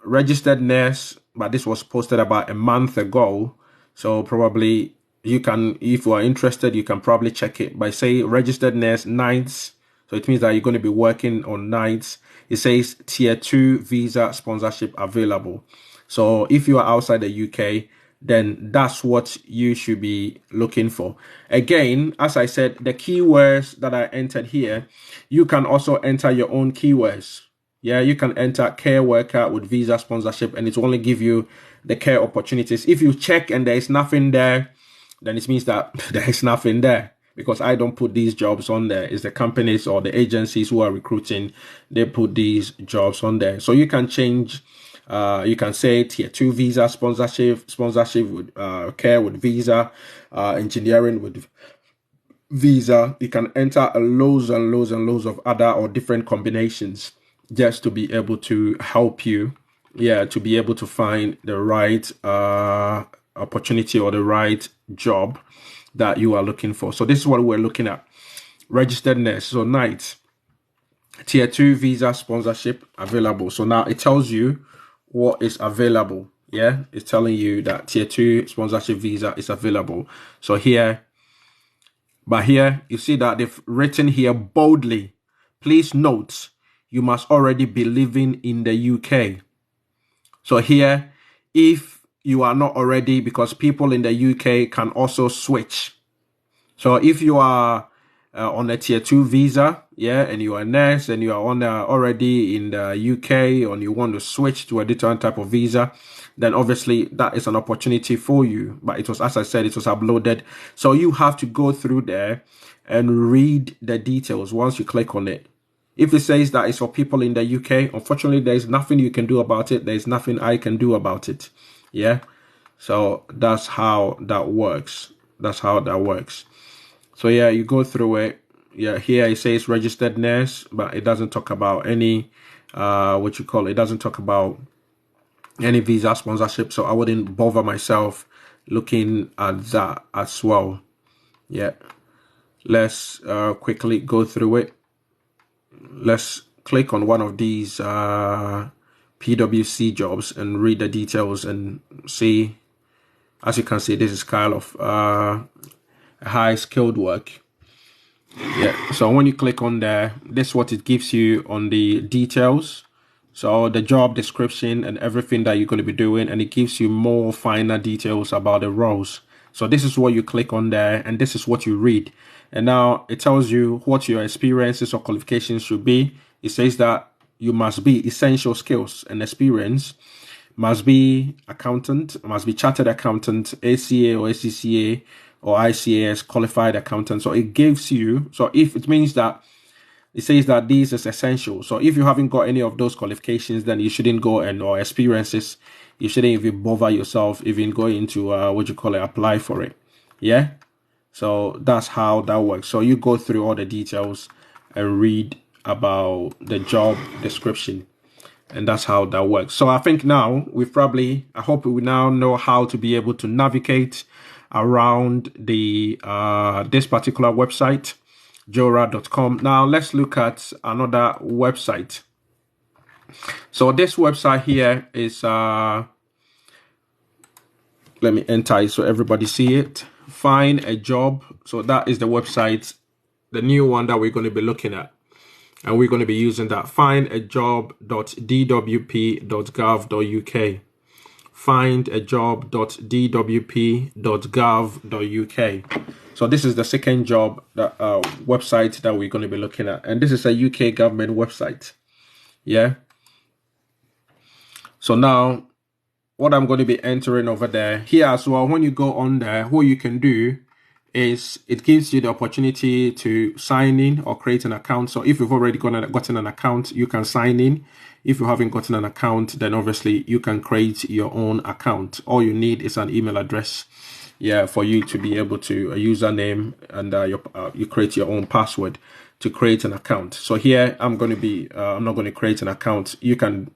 registered nurse, but this was posted about a month ago. So probably you can, if you are interested, you can probably check it by say registered nurse nights. So it means that you're going to be working on nights. It says tier 2 visa sponsorship available. So if you are outside the UK, then that's what you should be looking for. Again, as I said, the keywords that I entered here, you can also enter your own keywords. Yeah, you can enter care worker with visa sponsorship, and it will only give you the care opportunities. If you check and there is nothing there, then it means that there is nothing there, because I don't put these jobs on there. It's the companies or the agencies who are recruiting, they put these jobs on there. So you can change, you can say tier 2 visa sponsorship with care with visa, engineering with visa. You can enter loads and loads and loads of other or different combinations just to be able to help you, to be able to find the right opportunity or the right job that you are looking for. So this is what we're looking at. Registered nurse, so night, tier 2 visa sponsorship available. So now it tells you what is available. Yeah, it's telling you that tier 2 sponsorship visa is available. So here, but here you see that they've written here boldly, please note, you must already be living in the UK. So here, if you are not already, because people in the UK can also switch. So if you are on a tier 2 visa, and you are a nurse and you are on already in the UK, and you want to switch to a different type of visa, then obviously that is an opportunity for you. But it was, as I said, it was uploaded. So you have to go through there and read the details once you click on it. If it says that it's for people in the UK, unfortunately, there's nothing you can do about it. There's nothing I can do about it. Yeah. So that's how that works. That's how that works. So yeah, you go through it. Yeah, here it says registered nurse, but it doesn't talk about any, it doesn't talk about any visa sponsorship. So I wouldn't bother myself looking at that as well. Yeah. Let's quickly go through it. Let's click on one of these PwC jobs and read the details and see. As you can see, this is kind of high skilled work. Yeah, so when you click on there, this is what it gives you on the details. So the job description and everything that you're going to be doing, and it gives you more finer details about the roles. So this is what you click on there, and this is what you read. And now it tells you what your experiences or qualifications should be. It says that you must be essential skills and experience, must be accountant, must be chartered accountant, ACA or ACCA or ICAS qualified accountant. So it gives you, so if it means that it says that this is essential. So if you haven't got any of those qualifications, then you shouldn't go or experiences, you shouldn't even bother yourself even going into apply for it. Yeah. So that's how that works. So you go through all the details and read about the job description, and that's how that works. So I think now I hope we now know how to be able to navigate around the this particular website, jora.com. Now let's look at another website. So this website here is let me enter it so everybody see it. Find a job. So that is the website, the new one that we're going to be looking at. And we're going to be using that. findajob.dwp.gov.uk. findajob.dwp.gov.uk. So this is the second job website that we're going to be looking at. And this is a UK government website. Yeah. So now what I'm going to be entering over there here as well, when you go on there, what you can do is it gives you the opportunity to sign in or create an account. So if you've already gotten an account, you can sign in. If you haven't gotten an account, then obviously you can create your own account. All you need is an email address, for you to be able to a username, and you create your own password to create an account. So here I'm not going to create an account. You can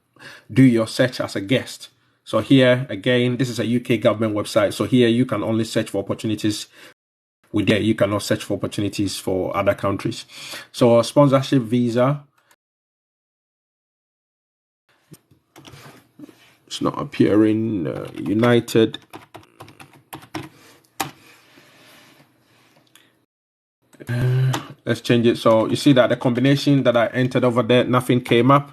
do your search as a guest. So here again, this is a UK government website. So here you can only search for opportunities with there. You cannot search for opportunities for other countries. So sponsorship visa. It's not appearing. United. Let's change it. So you see that the combination that I entered over there, nothing came up.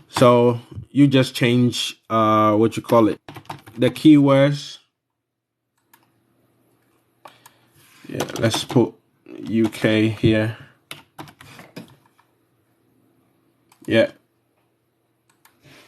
So you just change what you call it, the keywords. Yeah, let's put UK here. Yeah.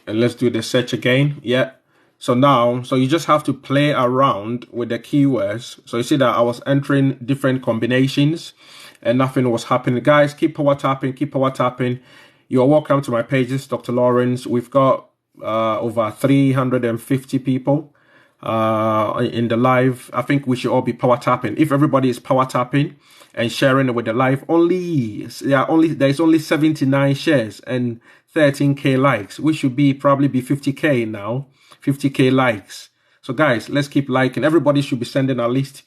And let's do the search again. Yeah. So now, so you just have to play around with the keywords. So you see that I was entering different combinations and nothing was happening. Guys, keep power tapping, keep power tapping. You're welcome to my page. This is Dr. Lawrence. We've got over 350 people in the live. I think we should all be power tapping. If everybody is power tapping and sharing it with the live, there's only 79 shares and 13k likes. We should probably be 50k now, 50k likes. So guys, let's keep liking. Everybody should be sending at least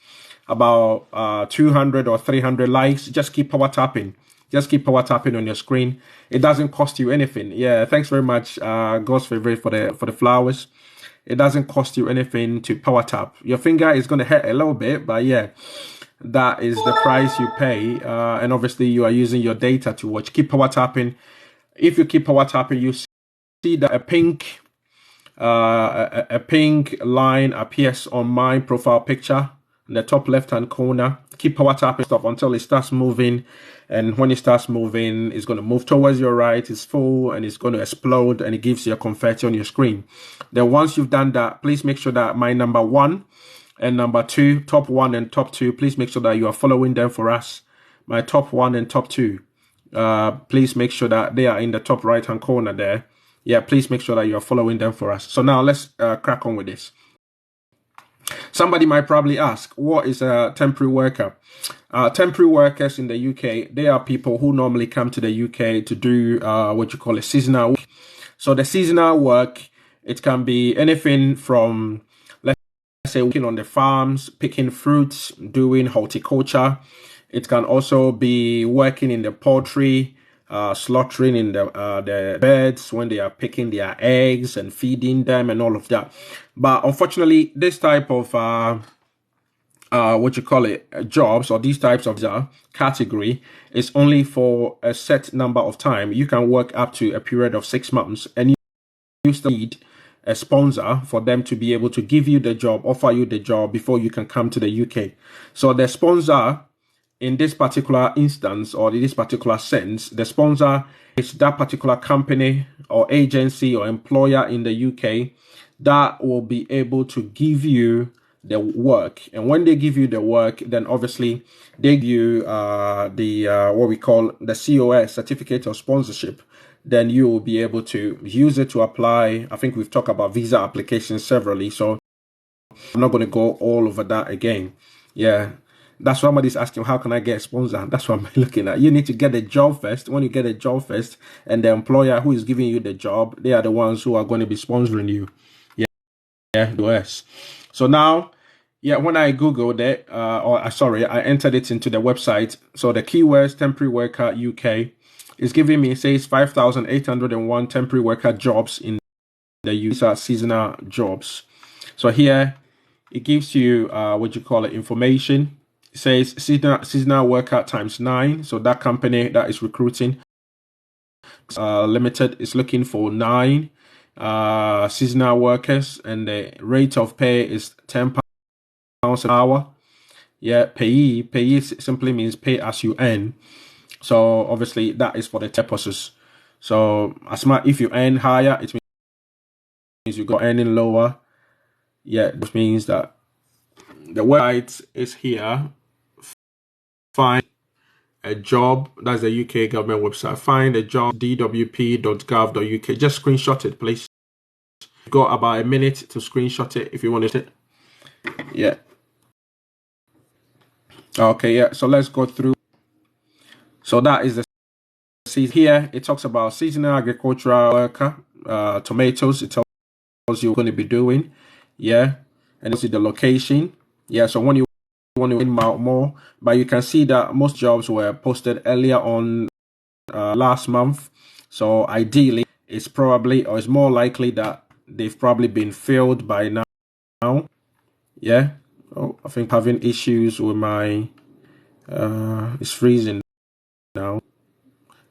about 200 or 300 likes. Just keep power tapping. Just keep power tapping on your screen. It doesn't cost you anything. Yeah, thanks very much, God's favorite, for the flowers. It doesn't cost you anything to power tap. Your finger is going to hurt a little bit, but yeah, that is the price you pay. And obviously, you are using your data to watch. Keep power tapping. If you keep power tapping, you see that a pink line appears on my profile picture in the top left-hand corner. Keep power tapping stuff until it starts moving. And when it starts moving, it's going to move towards your right. It's full and it's going to explode and it gives you a confetti on your screen. Then once you've done that, please make sure that my number 1 and number 2, top 1 and top 2, please make sure that you are following them for us. My top 1 and top 2, please make sure that they are in the top right-hand corner there. Yeah, please make sure that you are following them for us. So now let's crack on with this. Somebody might probably ask, what is a temporary worker? Temporary workers in the UK, they are people who normally come to the UK to do what you call a seasonal work. So the seasonal work, it can be anything from, let's say, working on the farms, picking fruits, doing horticulture. It can also be working in the poultry, slaughtering in the birds when they are picking their eggs and feeding them and all of that. But unfortunately, this type of what you call it, jobs, or these types of category is only for a set number of time. You can work up to a period of 6 months, and you still need a sponsor for them to be able to give you the job, offer you the job before you can come to the UK. So the sponsor, in this particular instance, or in this particular sense, the sponsor is that particular company or agency or employer in the UK that will be able to give you the work. And when they give you the work, then obviously they give you what we call the COS, certificate of sponsorship. Then you will be able to use it to apply. I think we've talked about visa applications severally, so I'm not going to go all over that again. Yeah. That's why somebody's asking, how can I get a sponsor? That's what I'm looking at. You need to get a job first. When you get a job first, and the employer who is giving you the job, they are the ones who are going to be sponsoring you. Yeah, US. So now, yeah, when I Googled it, I entered it into the website. So the keywords, temporary worker UK, is giving me, it says 5,801 temporary worker jobs in the US, seasonal jobs. So here, it gives you, what you call it, information. It says seasonal worker times 9. So that company that is recruiting limited is looking for 9 seasonal workers, and the rate of pay is £10 an hour. Yeah, payee simply means pay as you earn. So obviously that is for the purposes. So if you earn higher, it means you go earning lower. Yeah, which means that the website is here. Find a job. That's the UK government website. Find a job, dwp.gov.uk. Just screenshot it, please. You've got about a minute to screenshot it if you want it. Yeah. Okay, yeah. So let's go through. So that is the season. Here it talks about seasonal agricultural worker. tomatoes. It tells you what you're going to be doing. Yeah. And you see the location. Yeah. So when you want to find out more, but you can see that most jobs were posted earlier on last month. So ideally, it's probably, or it's more likely that they've probably been filled by now. Yeah. Oh, I think having issues with my, it's freezing now.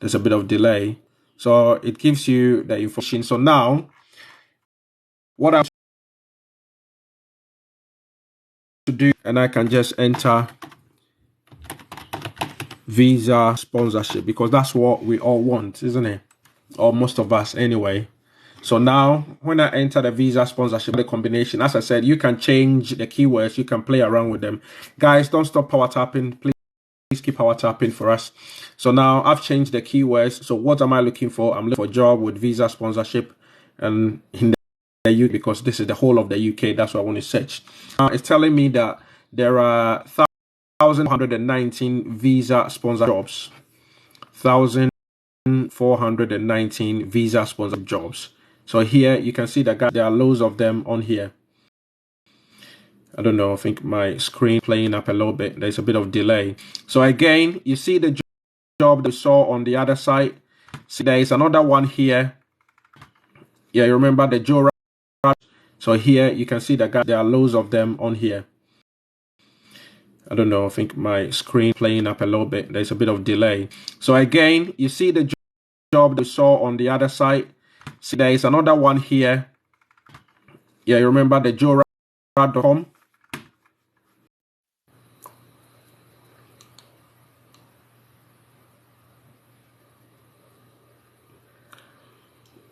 There's a bit of delay. So it gives you the information. So now, what I have to do, and I can just enter visa sponsorship, because that's what we all want, isn't it? Or most of us anyway. So now when I enter the visa sponsorship, the combination, as I said, you can change the keywords, you can play around with them. Guys, don't stop power tapping. Please keep power tapping for us. So now I've changed the keywords. So what am I looking for? I'm looking for a job with visa sponsorship and in the UK, because this is the whole of the UK. That's what I want to search. It's telling me that there are 1,419 visa sponsor jobs. 1,419 visa sponsored jobs. So here you can see that there are loads of them on here. I don't know, I think my screen playing up a little bit. There's a bit of delay. So again, you see the job that we saw on the other side. See, there is another one here. Yeah, you remember the Joe. So here you can see that there are loads of them on here. I don't know, I think my screen playing up a little bit. There's a bit of delay. So again, you see the job that we saw on the other side. See, there is another one here. Yeah, you remember the Joe.com.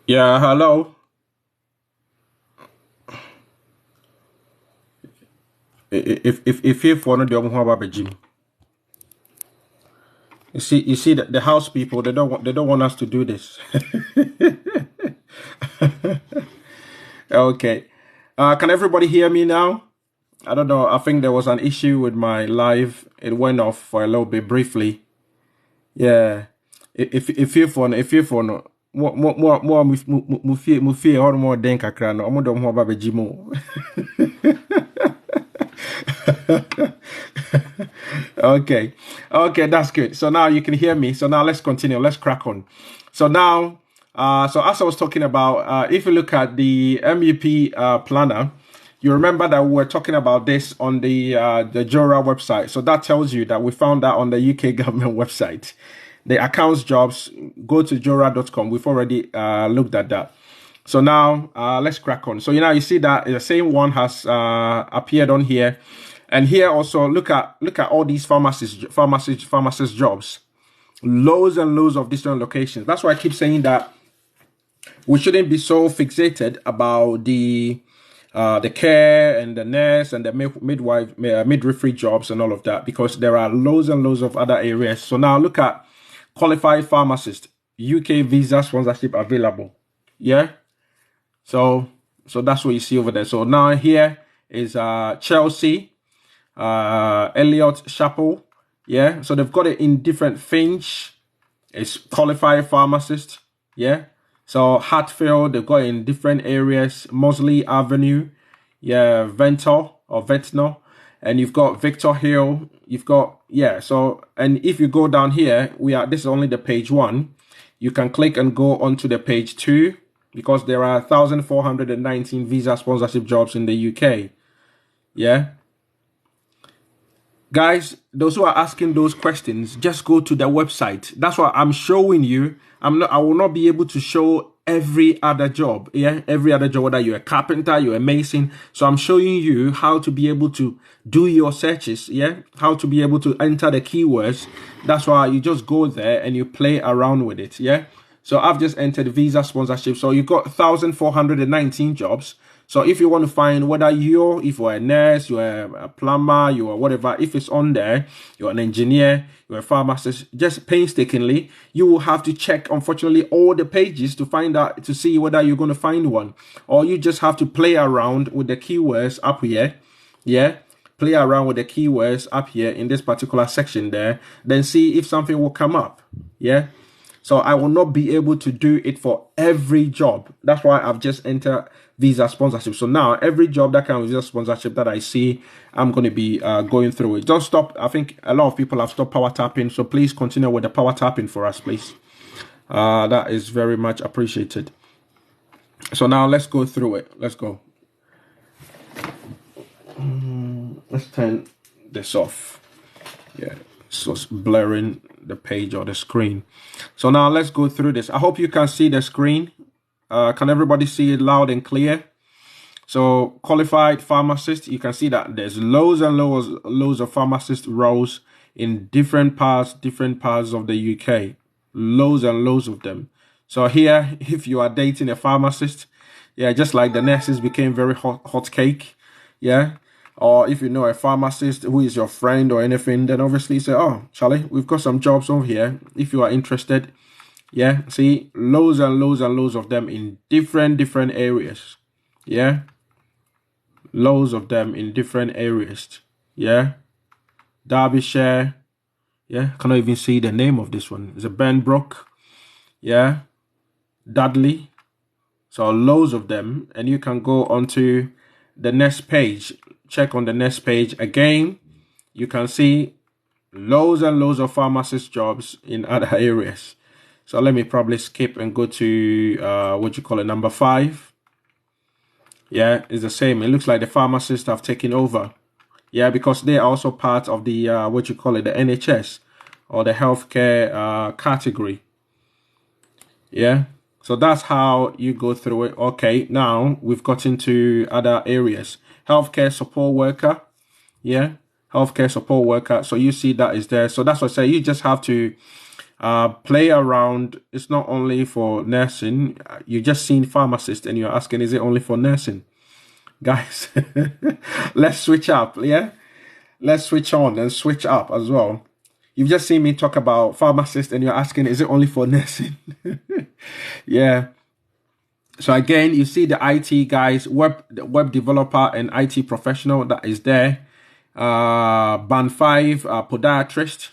Yeah, hello. If you for the you see that the house people, they don't want us to do this. Okay. Can everybody hear me now? I don't know. I think there was an issue with my live. It went off for a little bit briefly. Yeah. If you for no more mufie or more den kakra no omo dom ho ba beji mo. Okay, that's good. So now you can hear me. So now let's continue. Let's crack on. So now, so as I was talking about, if you look at the MUP planner, you remember that we were talking about this on the JORA website. So that tells you that we found that on the UK government website. The accounts jobs, go to jora.com. We've already looked at that. So now let's crack on. So you see that the same one has appeared on here. And here also look at all these pharmacist jobs. Loads and loads of different locations. That's why I keep saying that we shouldn't be so fixated about the care and the nurse and the midwifery jobs and all of that, because there are loads and loads of other areas. So now look at qualified pharmacist, UK visa sponsorship available. Yeah. So that's what you see over there. So now here is Chelsea, Elliot Chapel. Yeah. So they've got it in different Finch. It's qualified pharmacist. Yeah. So Hatfield, they've got it in different areas. Mosley Avenue. Yeah. Ventnor. And you've got Victor Hill. You've got, yeah. So, and if you go down here, this is only the page 1. You can click and go onto the page 2, because there are 1,419 visa sponsorship jobs in the UK. Yeah. Guys, those who are asking those questions, just go to the website. That's what I'm showing you. I will not be able to show every other job. Yeah, every other job, whether you're a carpenter, you're a mason. So I'm showing you how to be able to do your searches. Yeah, how to be able to enter the keywords. That's why you just go there and you play around with it. Yeah. So I've just entered visa sponsorship. So you've got 1,419 jobs. So if you want to find whether if you're a nurse, you're a plumber, you're whatever, if it's on there, you're an engineer, you're a pharmacist, just painstakingly, you will have to check, unfortunately, all the pages to find out, to see whether you're going to find one. Or you just have to play around with the keywords up here. Yeah. Play around with the keywords up here in this particular section there. Then see if something will come up. Yeah. So I will not be able to do it for every job. That's why I've just entered visa sponsorship. So now every job that kind of visa sponsorship that I see, I'm going to be going through it. Don't stop. I think a lot of people have stopped power tapping. So please continue with the power tapping for us, please. That is very much appreciated. So now let's go through it. Let's go. Let's turn this off. Yeah, so it's blurring the page or the screen. So now let's go through this. I hope you can see the screen. Can everybody see it loud and clear? So qualified pharmacist, you can see that there's loads and loads of pharmacist roles in different parts of the UK. Loads and loads of them. So here, if you are dating a pharmacist, yeah, just like the nurses became very hot cake, yeah. Or if you know a pharmacist who is your friend or anything, then obviously say, oh, Charlie, we've got some jobs over here. If you are interested, yeah, see, loads and loads of them in different areas, yeah. Loads of them in different areas, yeah. Derbyshire, yeah, cannot even see the name of this one. It's a Benbrook, yeah. Dudley, so loads of them, and you can go onto the next page. Check on the next page again. You can see loads and loads of pharmacist jobs in other areas. So let me probably skip and go to number 5. Yeah, it's the same. It looks like the pharmacists have taken over. Yeah, because they are also part of the the NHS or the healthcare category. Yeah. So that's how you go through it. Okay, now we've got into other areas. Healthcare support worker. Yeah, healthcare support worker. So you see that is there. So that's what I say. You just have to play around. It's not only for nursing. You just seen pharmacist and you're asking, is it only for nursing? Guys, let's switch up. Yeah, let's switch on and switch up as well. You've just seen me talk about pharmacist and you're asking, is it only for nursing? Yeah. So again, you see the IT guys, web developer and IT professional that is there. Band 5 podiatrist.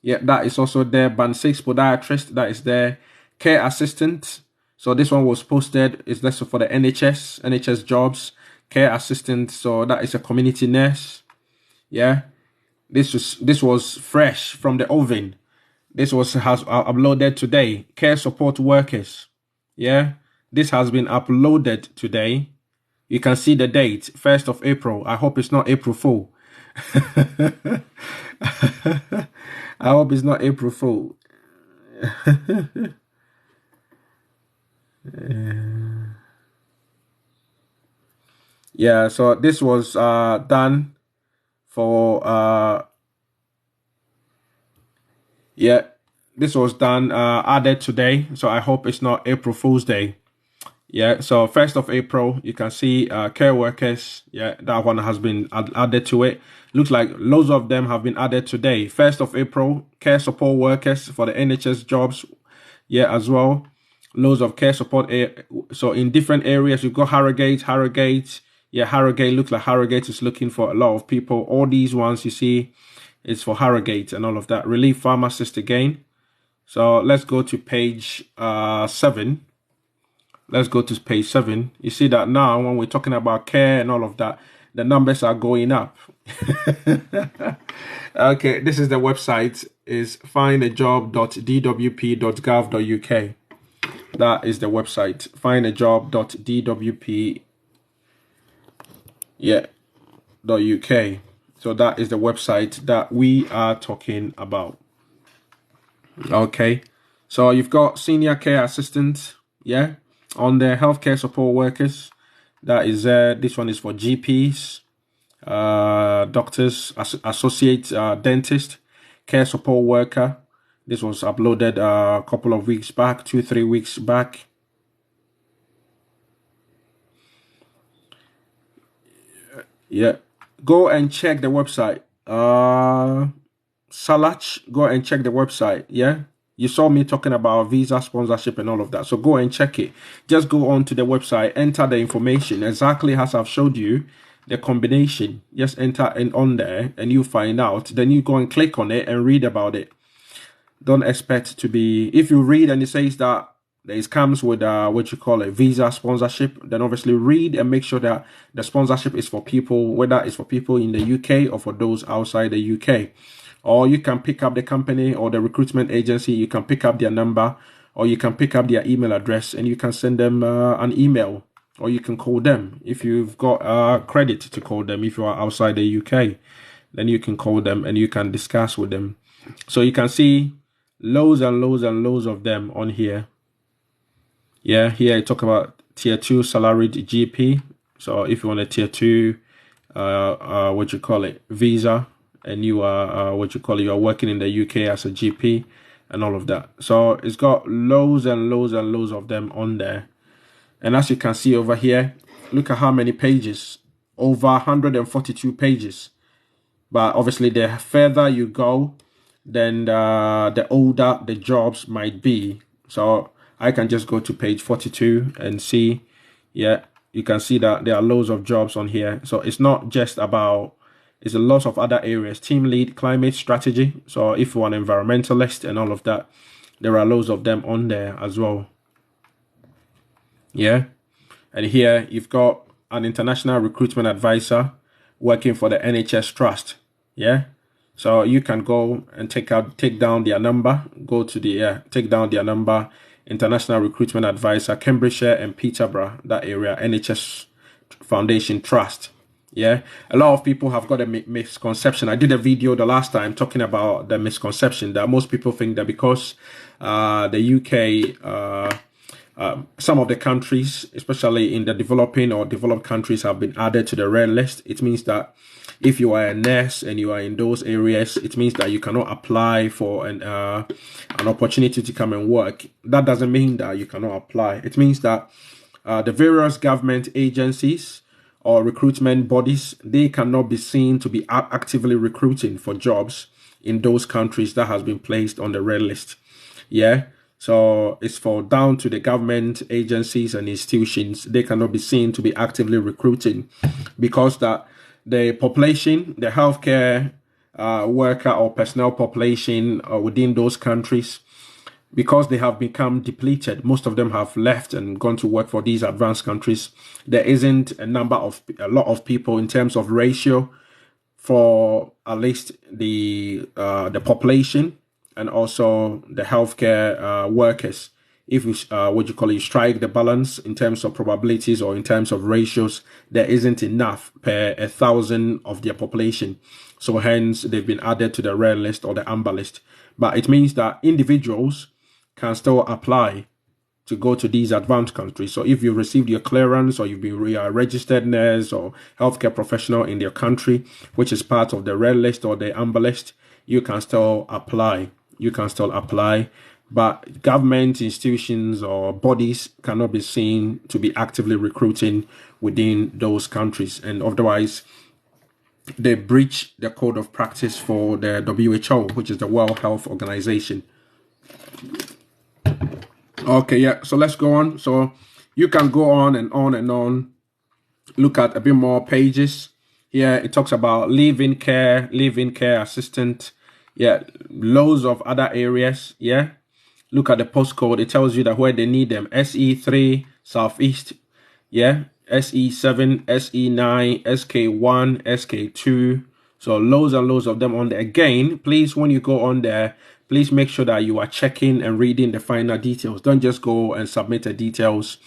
Yeah, that is also there. Band 6 podiatrist, that is there. Care assistant. So this one was posted. Is this for the NHS jobs. Care assistant. So that is a community nurse. Yeah. This was fresh from the oven. This has uploaded today. Care support workers. Yeah. This has been uploaded today. You can see the date, 1st of April. I hope it's not April Fool. I hope it's not April Fool. Yeah, so this was done for yeah, this was done added today. So I hope it's not April Fool's Day. Yeah, so 1st of April, you can see care workers. Yeah, that one has been added to it. Looks like loads of them have been added today. 1st of April, care support workers for the NHS jobs. Yeah, as well. Loads of care support. So in different areas, you've got Harrogate. Yeah, Harrogate looks like Harrogate is looking for a lot of people. All these ones you see, it's for Harrogate and all of that. Relief pharmacist again. So let's go to page 7. Let's go to page 7. You see that now when we're talking about care and all of that, the numbers are going up. Okay, this is the website, is findajob.dwp.gov.uk. That is the website, findajob.dwp. Yeah, .uk. So that is the website that we are talking about. Okay, so you've got senior care assistant, yeah, on the healthcare support workers. That is this one is for GPs, doctors, associate dentist, care support worker. This was uploaded a couple of weeks back, 2-3 weeks back. Yeah, go and check the website. Salach, go and check the website. Yeah, you saw me talking about visa sponsorship and all of that, so go and check it. Just go on to the website, enter the information exactly as I've showed you, the combination. Just enter and on there and you find out. Then you go and click on it and read about it. Don't expect to be, if you read and it says that it comes with what you call a visa sponsorship, then obviously read and make sure that the sponsorship is for people, whether it's for people in the UK or for those outside the UK. Or you can pick up the company or the recruitment agency, you can pick up their number, or you can pick up their email address and you can send them an email, or you can call them if you've got credit to call them. If you are outside the UK, then you can call them and you can discuss with them. So you can see loads and loads and loads of them on here. Yeah, here I talk about tier 2 salaried GP. So if you want a tier 2 what you call it, visa, and you are you are working in the UK as a GP and all of that. So it's got loads and loads and loads of them on there. And as you can see over here, look at how many pages, over 142 pages. But obviously the further you go, then the older the jobs might be. So I can just go to page 42 and see, yeah, you can see that there are loads of jobs on here. So it's not just about, it's a lot of other areas. Team lead, climate strategy. So if you're an environmentalist and all of that, there are loads of them on there as well. Yeah. And here you've got an international recruitment advisor working for the NHS Trust. Yeah. So you can go and take down their number, go to the, take down their number, International Recruitment Advisor, Cambridgeshire and Peterborough, that area, NHS Foundation Trust. Yeah, a lot of people have got a misconception. I did a video the last time talking about the misconception that most people think that because the UK, some of the countries, especially in the developing or developed countries, have been added to the red list. It means that if you are a nurse and you are in those areas, it means that you cannot apply for an opportunity to come and work. That doesn't mean that you cannot apply. It means that the various government agencies or recruitment bodies, they cannot be seen to be actively recruiting for jobs in those countries that has been placed on the red list. Yeah. So it's for down to the government agencies and institutions. They cannot be seen to be actively recruiting because that the population, the healthcare worker or personnel population within those countries, because they have become depleted, most of them have left and gone to work for these advanced countries. There isn't a lot of people in terms of ratio for at least the population and also the healthcare workers. If you you strike the balance in terms of probabilities or in terms of ratios, there isn't enough per 1,000 of their population. So hence they've been added to the red list or the amber list. But it means that individuals can still apply to go to these advanced countries. So if you've received your clearance or you've been a registered nurse or healthcare professional in your country, which is part of the red list or the amber list, you can still apply. You can still apply. But government institutions or bodies cannot be seen to be actively recruiting within those countries. And otherwise, they breach the code of practice for the WHO, which is the World Health Organization. Okay, yeah, so let's go on. So you can go on and on and on. Look at a bit more pages. Here it talks about live-in care assistant. Yeah, loads of other areas. Yeah, look at the postcode. It tells you that where they need them. SE3 Southeast. Yeah, SE7, SE9, SK1, SK2. So loads and loads of them on there. Again, please, when you go on there, please make sure that you are checking and reading the final details. Don't just go and submit the details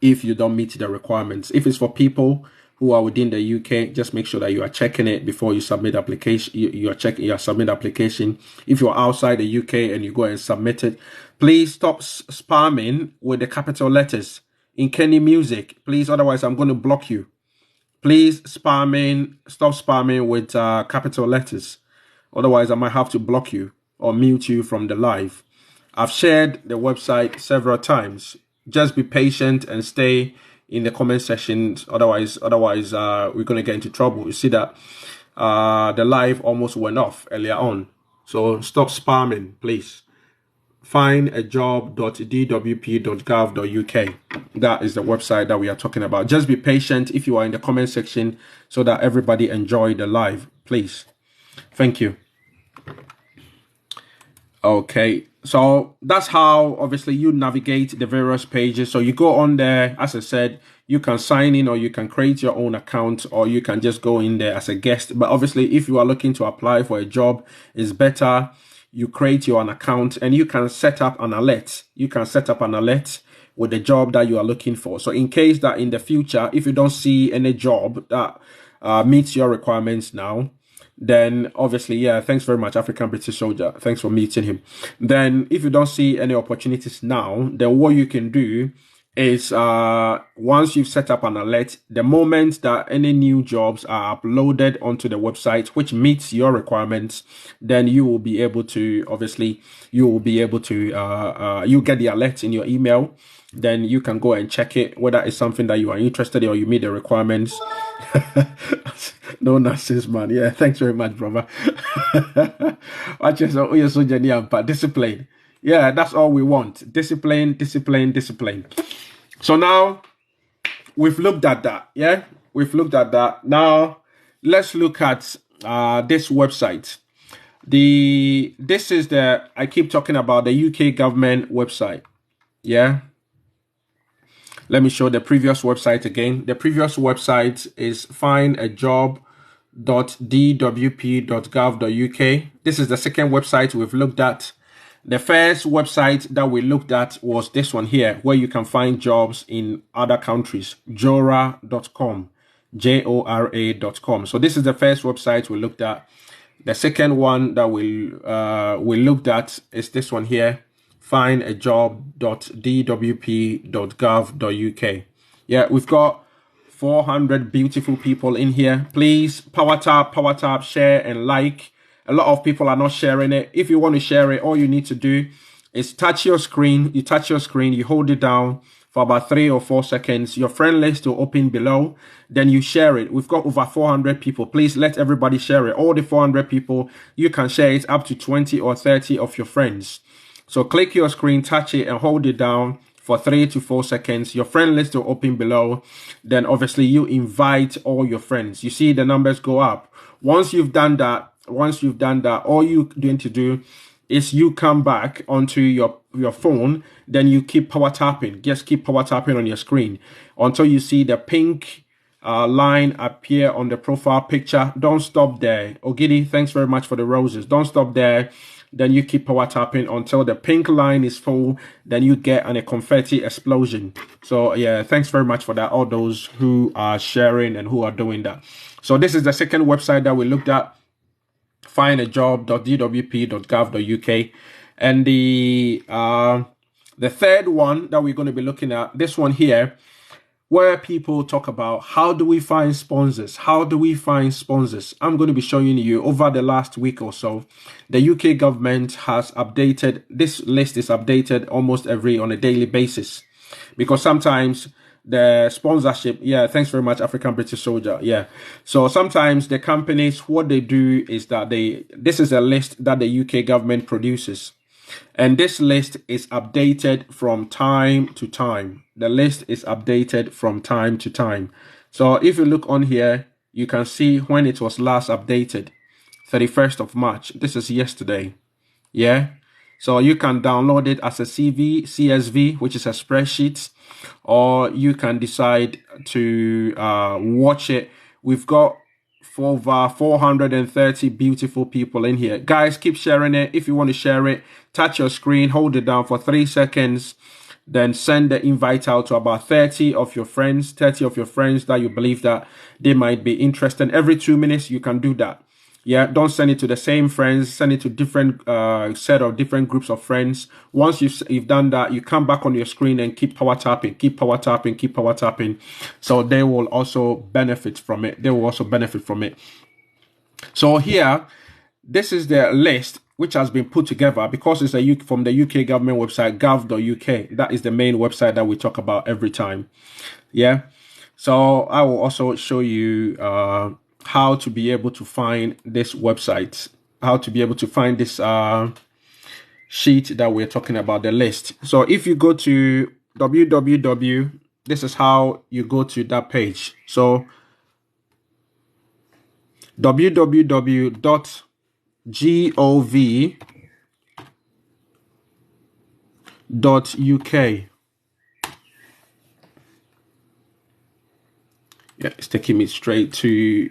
if you don't meet the requirements. If it's for people who are within the UK, just make sure that you are checking it before you submit application. You are checking your submit application. If you're outside the UK and you go and submit it, please stop spamming with the capital letters in Kenny Music. Please, otherwise I'm going to block you. Please stop spamming with capital letters. Otherwise, I might have to block you or mute you from the live. I've shared the website several times. Just be patient and stay in the comment section. Otherwise, we're going to get into trouble. You see that the live almost went off earlier on. So stop spamming, please. findajob.dwp.gov.uk. That is the website that we are talking about. Just be patient if you are in the comment section so that everybody enjoy the live, please. Thank you. Okay, so that's how obviously you navigate the various pages. So you go on there, as I said, you can sign in or you can create your own account or you can just go in there as a guest. But obviously, if you are looking to apply for a job, it's better you create your own account and you can set up an alert. You can set up an alert with the job that you are looking for. So in case that in the future, if you don't see any job that meets your requirements now, then obviously, yeah, thanks very much, African British Soldier. Thanks for meeting him. Then if you don't see any opportunities now, then what you can do is once you've set up an alert, the moment that any new jobs are uploaded onto the website which meets your requirements, then you will be able to obviously you get the alert in your email. Then you can go and check it whether it's something that you are interested in or you meet the requirements. No nonsense, man. Yeah, thanks very much, brother. Watch yourself, you're so genius, but discipline. Yeah, that's all we want. Discipline, discipline, discipline. So now we've looked at that. Yeah, we've looked at that. Now let's look at this website. This is I keep talking about the UK government website. Yeah. Let me show the previous website again. The previous website is findajobs.dwp.gov.uk. This is the second website we've looked at. The first website that we looked at was this one here, where you can find jobs in other countries, jora.com, jora.com. So this is the first website we looked at. The second one that we looked at is this one here, findajob.dwp.gov.uk. Yeah, we've got 400 beautiful people in here. Please power tap, share and like. A lot of people are not sharing it. If you want to share it, all you need to do is touch your screen. You touch your screen, you hold it down for about 3 or 4 seconds. Your friend list will open below. Then you share it. We've got over 400 people. Please let everybody share it. All the 400 people, you can share it up to 20 or 30 of your friends. So click your screen, touch it and hold it down for 3 to 4 seconds. Your friend list will open below. Then obviously you invite all your friends. You see the numbers go up. Once you've done that, all you're going to do is you come back onto your phone, then you keep power tapping. Just keep power tapping on your screen until you see the pink line appear on the profile picture. Don't stop there. Ogidi, thanks very much for the roses. Don't stop there. Then you keep power tapping until the pink line is full. Then you get a confetti explosion. So yeah, thanks very much for that. All those who are sharing and who are doing that. So this is the second website that we looked at, findajobs.dwp.gov.uk. And the third one that we're going to be looking at, this one here, where people talk about how do we find sponsors? How do we find sponsors? I'm going to be showing you over the last week or so. The UK government has updated, this list is updated almost on a daily basis, because sometimes the sponsorship, yeah, thanks very much, African British Soldier. Yeah. So sometimes the companies, what they do is that this is a list that the UK government produces. And this list is updated from time to time. The list is updated from time to time. So if you look on here, you can see when it was last updated, 31st of March. This is yesterday. Yeah. So you can download it as a CSV, which is a spreadsheet, or you can decide to watch it. We've got over 430 beautiful people in here. Guys, keep sharing it. If you want to share it, touch your screen, hold it down for 3 seconds, then send the invite out to about 30 of your friends that you believe that they might be interested. Every 2 minutes, you can do that. Yeah, don't send it to the same friends. Send it to different set of different groups of friends. Once you've done that, you come back on your screen and keep power tapping, keep power tapping, keep power tapping. So they will also benefit from it. So here, this is the list which has been put together because it's from the UK government website, gov.uk. That is the main website that we talk about every time. Yeah. So I will also show you how to be able to find this website, how to be able to find this sheet that we're talking about, the list. So if you go to www, this is how you go to that page. So www.gov.uk Yeah, it's taking me straight to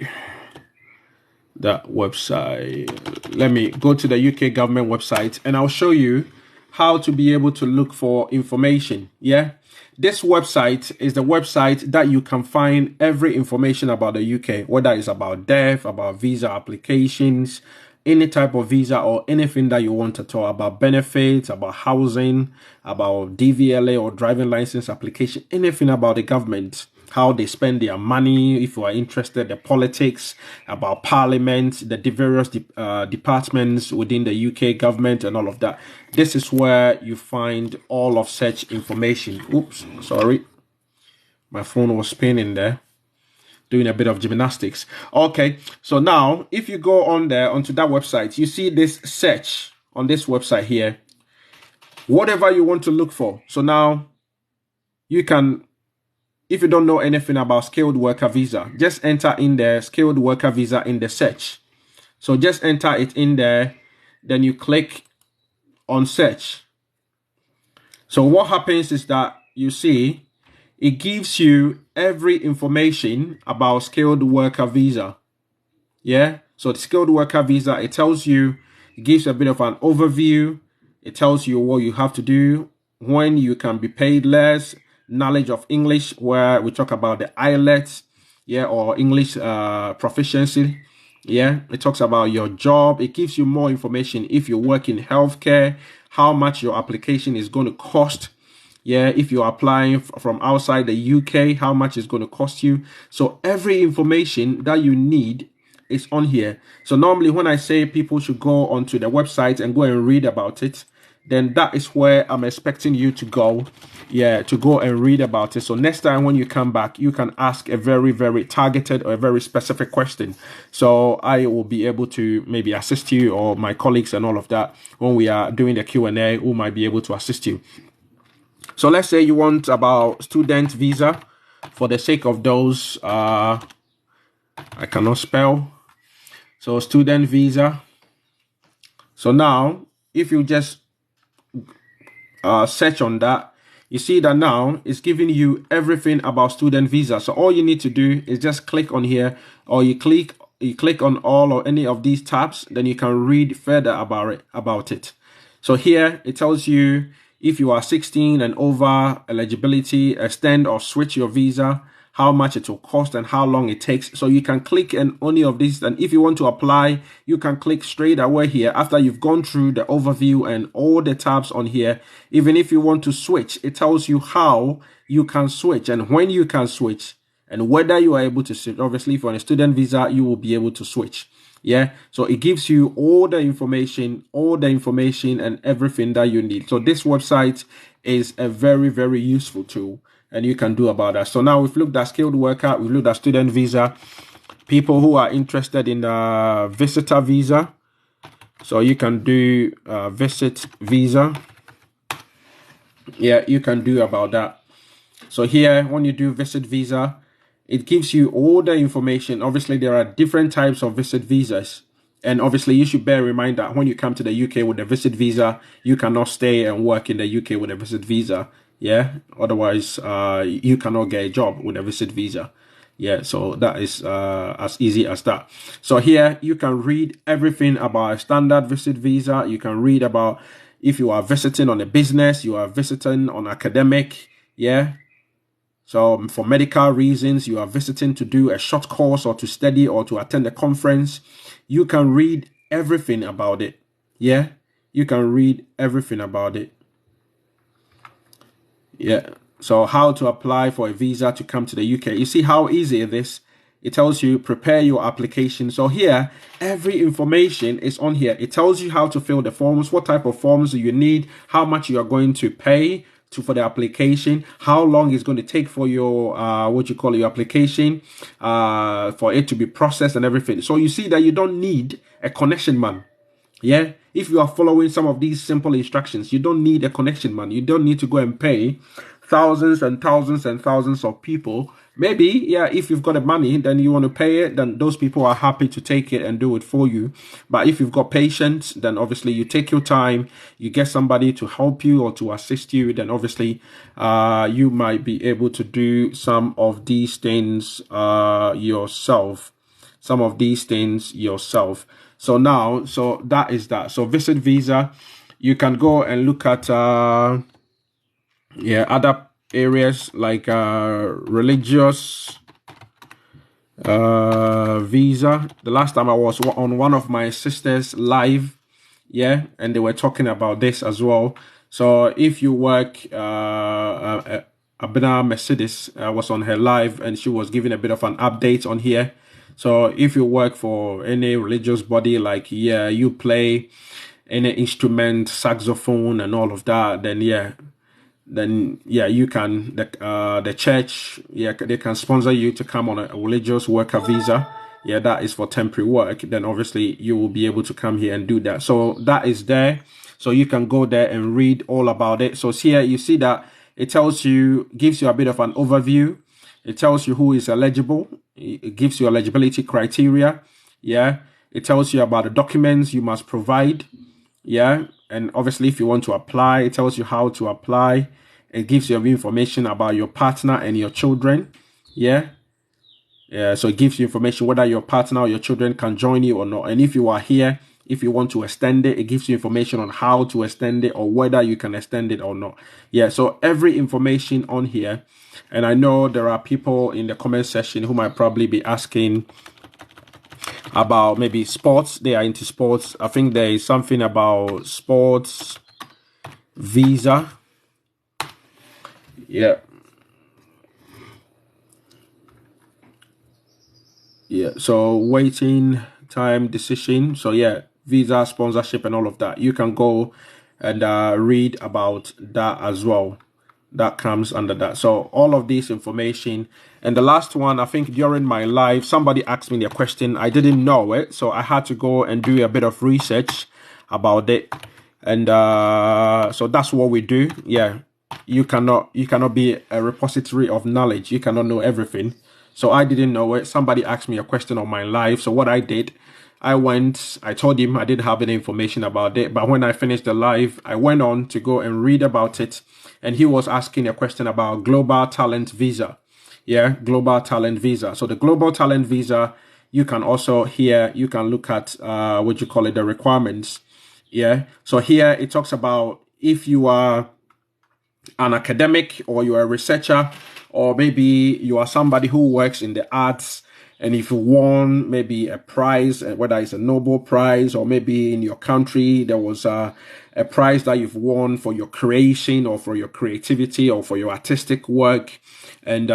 that website. Let me go to the UK government website and I'll show you how to be able to look for information. Yeah, this website is the website that you can find every information about the UK, whether it's about death, about visa applications, any type of visa or anything that you want at all, about benefits, about housing, about DVLA or driving license application, anything about the government, how they spend their money, if you are interested, the politics, about parliament, the various departments within the UK government and all of that. This is where you find all of such information. Oops, sorry. My phone was spinning there, doing a bit of gymnastics. Okay, so now if you go on there onto that website, you see this search on this website here, whatever you want to look for. So now you can, if you don't know anything about skilled worker visa, just enter in there skilled worker visa in the search. So just enter it in there, then you click on search. So what happens is that you see it gives you every information about skilled worker visa. Yeah, so the skilled worker visa, it tells you, it gives a bit of an overview. It tells you what you have to do, when you can be paid less, knowledge of English, where we talk about the IELTS, yeah, or English proficiency. Yeah, it talks about your job. It gives you more information if you work in healthcare, how much your application is going to cost. Yeah, if you're applying from outside the UK, how much it's going to cost you. So every information that you need is on here. So normally when I say people should go onto the website and go and read about it, then that is where I'm expecting you to go. Yeah, to go and read about it. So next time when you come back, you can ask a very, very targeted or a very specific question. So I will be able to maybe assist you, or my colleagues and all of that, when we are doing the Q&A, who might be able to assist you. So let's say you want about student visa. For the sake of those, I cannot spell. So student visa. So now, if you just search on that, you see that now it's giving you everything about student visa. So all you need to do is just click on here, or you click on all or any of these tabs, then you can read further about it. So here it tells you if you are 16 and over, eligibility, extend or switch your visa, how much it will cost and how long it takes. So you can click on any of these, and if you want to apply, you can click straight away here after you've gone through the overview and all the tabs on here. Even if you want to switch, it tells you how you can switch and when you can switch and whether you are able to switch. Obviously, if you're on a student visa, you will be able to switch. Yeah, so it gives you all the information and everything that you need. So this website is a very, very useful tool, and you can do about that. So now we've looked at skilled worker, we've looked at student visa, people who are interested in visitor visa. So you can do visit visa. Yeah, you can do about that. So here, when you do visit visa, it gives you all the information. Obviously, there are different types of visit visas. And obviously, you should bear in mind that when you come to the UK with a visit visa, you cannot stay and work in the UK with a visit visa. Yeah. Otherwise, you cannot get a job with a visit visa. Yeah. So that is as easy as that. So here, you can read everything about a standard visit visa. You can read about if you are visiting on a business, you are visiting on academic. Yeah. So for medical reasons, you are visiting to do a short course or to study or to attend a conference, you can read everything about it. Yeah, you can read everything about it. Yeah. So how to apply for a visa to come to the UK. You see how easy it is. It tells you prepare your application. So here, every information is on here. It tells you how to fill the forms, what type of forms you need, how much you are going to pay for the application, how long it's going to take for your your application for it to be processed and everything. So you see that you don't need a connection man. Yeah, if you are following some of these simple instructions, you don't need a connection man. You don't need to go and pay thousands and thousands and thousands of people. Maybe, yeah, if you've got the money, then you want to pay it, then those people are happy to take it and do it for you. But if you've got patience, then obviously you take your time, you get somebody to help you or to assist you, then obviously you might be able to do some of these things yourself. Some of these things yourself. So now, so that is that. So visit visa, you can go and look at other areas like religious visa. The last time I was on one of my sister's live, and they were talking about this as well. So if you work Abena Mercedes was on her live and she was giving a bit of an update on here. So if you work for any religious body, like you play any instrument, saxophone and all of that, then you can, the church, they can sponsor you to come on a religious worker visa. That is for temporary work. Then obviously you will be able to come here and do that. So that is there. So you can go there and read all about it. So here you see that it tells you, gives you a bit of an overview. It tells you who is eligible. It gives you eligibility criteria. It tells you about the documents you must provide. And obviously if you want to apply, it tells you how to apply. It gives you information about your partner and your children. So it gives you information whether your partner or your children can join you or not. And if you are here, if you want to extend it, it gives you information on how to extend it or whether you can extend it or not. So every information on here. And I know there are people in the comment section who might probably be asking about maybe sports. They are into sports. I think there is something about sports visa. So waiting time decision. So visa sponsorship and all of that. You can go and read about that as well. That comes under that. So all of this information. And the last one, I think during my live, somebody asked me a question. I didn't know it, so I had to go and do a bit of research about it. And so that's what we do. You cannot be a repository of knowledge. You cannot know everything. So I didn't know it. Somebody asked me a question on my live. So what I did, I told him I didn't have any information about it. But when I finished the live, I went on to go and read about it. And he was asking a question about global talent visa. Global talent visa. So the global talent visa, you can also here, you can look at the requirements. So here it talks about if you are an academic or you are a researcher, or maybe you are somebody who works in the arts, and if you won maybe a prize, whether it's a Nobel Prize or maybe in your country there was a prize that you've won for your creation or for your creativity or for your artistic work, and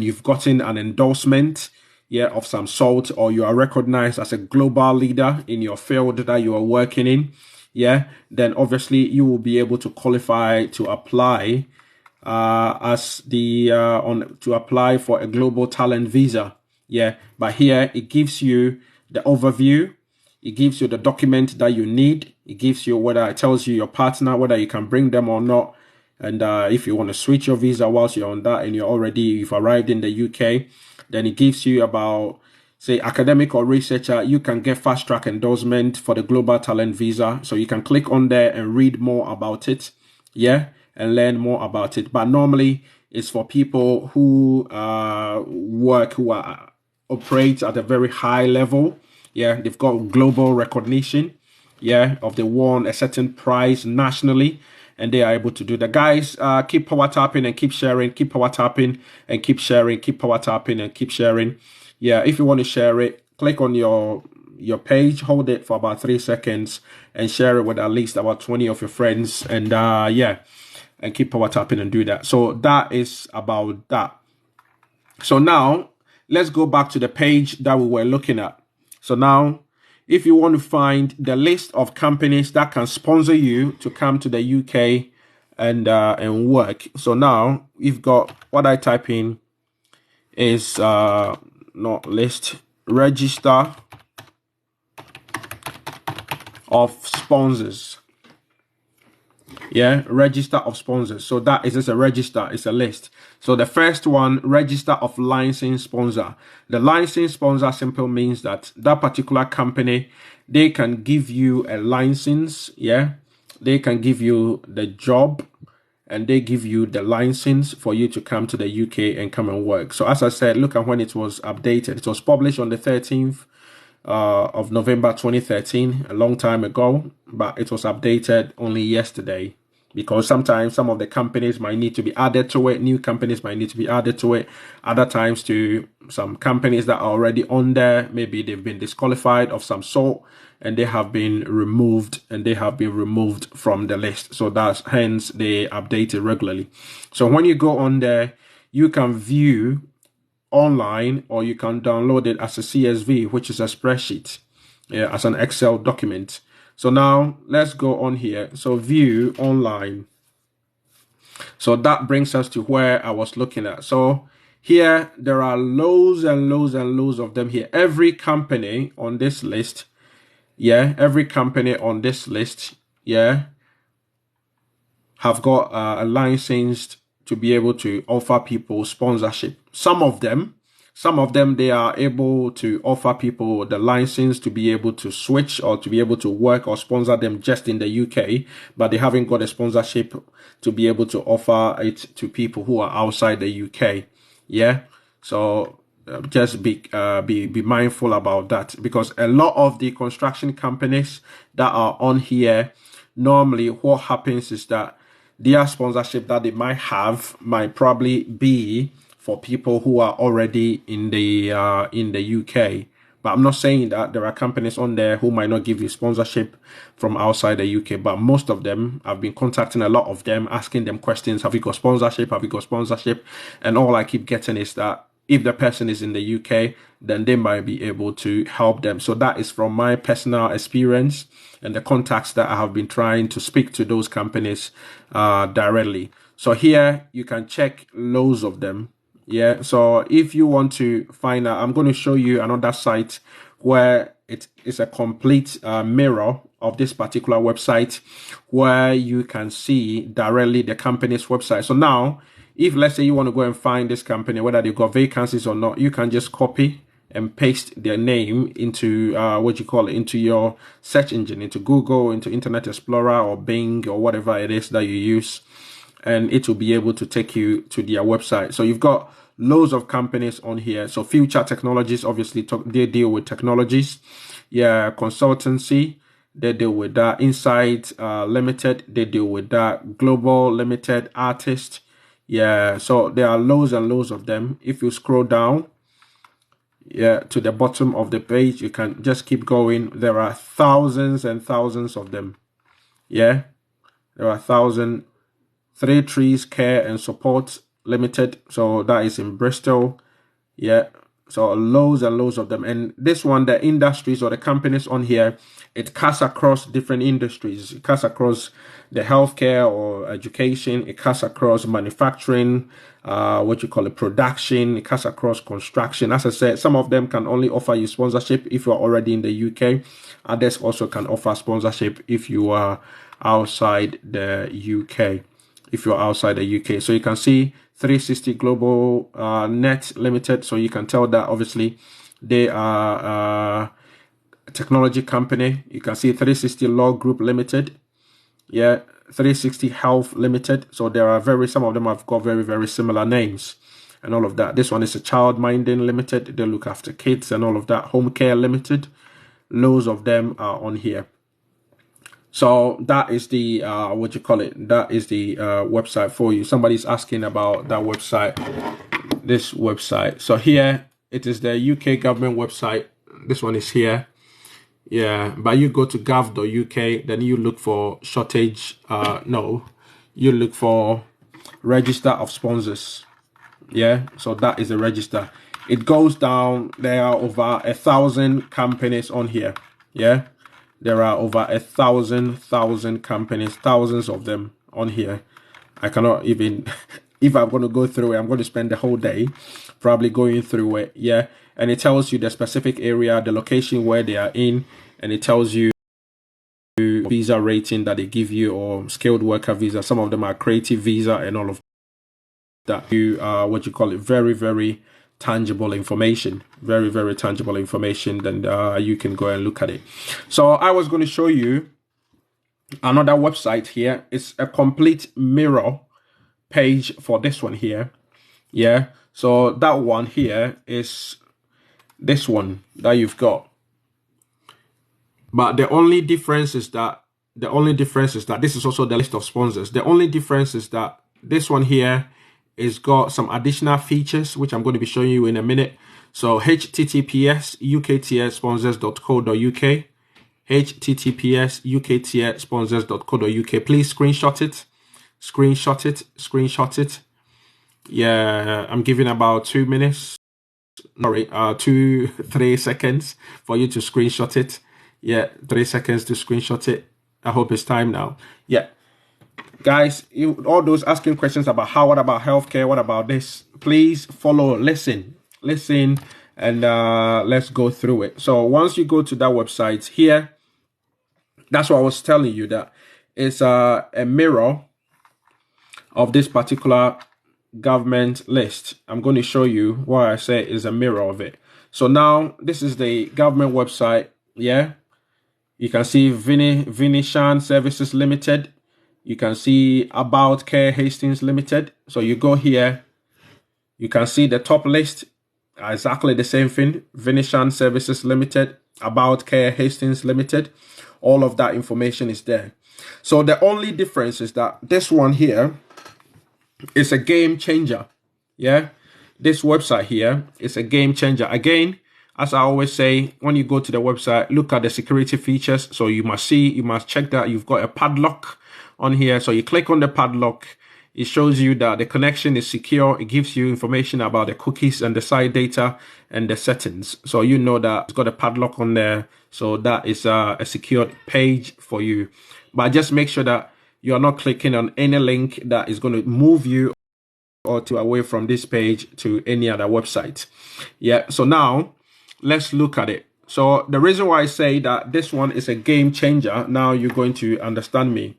you've gotten an endorsement of some sort, or you are recognized as a global leader in your field that you are working in, then obviously you will be able to qualify to apply to apply for a global talent visa. But here it gives you the overview. It gives you the document that you need. It gives you it tells you your partner, whether you can bring them or not. And if you want to switch your visa whilst you're on that and you've arrived in the UK, then it gives you about, say, academic or researcher, you can get fast track endorsement for the global talent visa. So you can click on there and read more about it. And learn more about it. But normally it's for people who operate at a very high level. They've got global recognition. Of they won a certain prize nationally, and they are able to do that. Guys, keep power tapping and keep sharing. Keep power tapping and keep sharing. Keep power tapping and keep sharing. If you want to share it, click on your page, hold it for about 3 seconds, and share it with at least about 20 of your friends. And and keep power tapping and do that. So that is about that. So now let's go back to the page that we were looking at. So now, if you want to find the list of companies that can sponsor you to come to the UK and work. So now we've got, what I type in is not list, register of sponsors. Yeah, register of sponsors. So that is just a register, it's a list. So the first one, register of licensed sponsor. The licensed sponsor simply means that that particular company, they can give you a license. Yeah, they can give you the job, and they give you the license for you to come to the UK and come and work. So as I said, look at when it was updated. It was published on the 13th of November 2013, a long time ago, but it was updated only yesterday, because sometimes some of the companies might need to be added to it. New companies might need to be added to it. Other times to some companies that are already on there, maybe they've been disqualified of some sort and they have been removed from the list. So that's hence they update it regularly. So when you go on there, you can view online, or you can download it as a CSV, which is a spreadsheet, yeah, as an Excel document. So now let's go on here. So view online. So that brings us to where I was looking at. So here there are loads and loads and loads of them here. Every company on this list, yeah, have got a license to be able to offer people sponsorship. Some of them, they are able to offer people the license to be able to switch or to be able to work or sponsor them just in the UK, but they haven't got a sponsorship to be able to offer it to people who are outside the UK. Yeah. So just be mindful about that, because a lot of the construction companies that are on here, normally what happens is that their sponsorship that they might have might probably be for people who are already in the UK. But I'm not saying that there are companies on there who might not give you sponsorship from outside the UK. But most of them, I've been contacting a lot of them, asking them questions. Have you got sponsorship? Have you got sponsorship? And all I keep getting is that if the person is in the UK, then they might be able to help them. So that is from my personal experience and the contacts that I have been trying to speak to those companies directly. So here you can check loads of them. Yeah. So if you want to find out, I'm going to show you another site where it is a complete mirror of this particular website, where you can see directly the company's website. So now, if let's say you want to go and find this company, whether they've got vacancies or not, you can just copy and paste their name into into your search engine, into Google, into Internet Explorer or Bing or whatever it is that you use, and it will be able to take you to their website. So you've got loads of companies on here. So Future Technologies, obviously, they deal with technologies. Yeah, consultancy, they deal with that. Insight Limited, they deal with that. Global Limited, Artist. Yeah, so there are loads and loads of them. If you scroll down, yeah, to the bottom of the page, you can just keep going. There are thousands and thousands of them. Yeah, there are thousands. Three Trees Care and Support Limited, so that is in Bristol. Yeah, so loads and loads of them. And this one, the industries or the companies on here, it cuts across different industries. It cuts across the healthcare or education. It cuts across manufacturing, production. It cuts across construction. As I said, some of them can only offer you sponsorship if you're already in the UK. Others also can offer sponsorship if you are outside the UK. If you're outside the UK. So you can see 360 Global Net Limited. So you can tell that obviously they are a technology company. You can see 360 Law Group Limited. Yeah, 360 Health Limited. So there are some of them have got very, very similar names and all of that. This one is a Child Minding Limited. They look after kids and all of that. Home Care Limited. Loads of them are on here. So that is the that is the website for you. Somebody's asking about that website, this website. So here it is the UK government website. This one is here. Yeah, but you go to gov.uk, then you look for shortage. You look for register of sponsors. Yeah, so that is the register. It goes down. There are over 1,000 companies on here. Yeah. There are over 1,000 companies, thousands of them on here. I cannot even, if I'm going to go through it, I'm going to spend the whole day probably going through it. Yeah. And it tells you the specific area, the location where they are in, and it tells you visa rating that they give you, or skilled worker visa. Some of them are creative visa and all of that. You what you call it, very, very tangible information, very, very tangible information. Then you can go and look at it. So I was going to show you another website here. It's a complete mirror page for this one here. Yeah, so that one here is this one that you've got, but the only difference is that this is also the list of sponsors. The only difference is that this one here is got some additional features, which I'm going to be showing you in a minute. So https uktsponsors.co.uk, https uktsponsors.co.uk. Please screenshot it. Yeah, I'm giving about 2 minutes. Sorry, 3 seconds for you to screenshot it. Yeah, 3 seconds to screenshot it. I hope it's time now. Yeah, guys, all those asking questions about what about healthcare, what about this, please follow, listen, and let's go through it. So once you go to that website here, that's what I was telling you, that it's a mirror of this particular government list. I'm going to show you why I say is a mirror of it. So now this is the government website. Yeah, you can see Venetian Services Limited. You can see About Care Hastings Limited. So you go here, you can see the top list, exactly the same thing. Venetian Services Limited, About Care Hastings Limited. All of that information is there. So the only difference is that this one here is a game changer. Yeah, this website here is a game changer. Again, as I always say, when you go to the website, look at the security features. So you must check that you've got a padlock on here. So you click on the padlock, it shows you that the connection is secure. It gives you information about the cookies and the site data and the settings. So you know that it's got a padlock on there. So that is a secured page for you. But just make sure that you are not clicking on any link that is going to move you or to away from this page to any other website. Yeah, so now let's look at it. So the reason why I say that this one is a game changer, now you're going to understand me.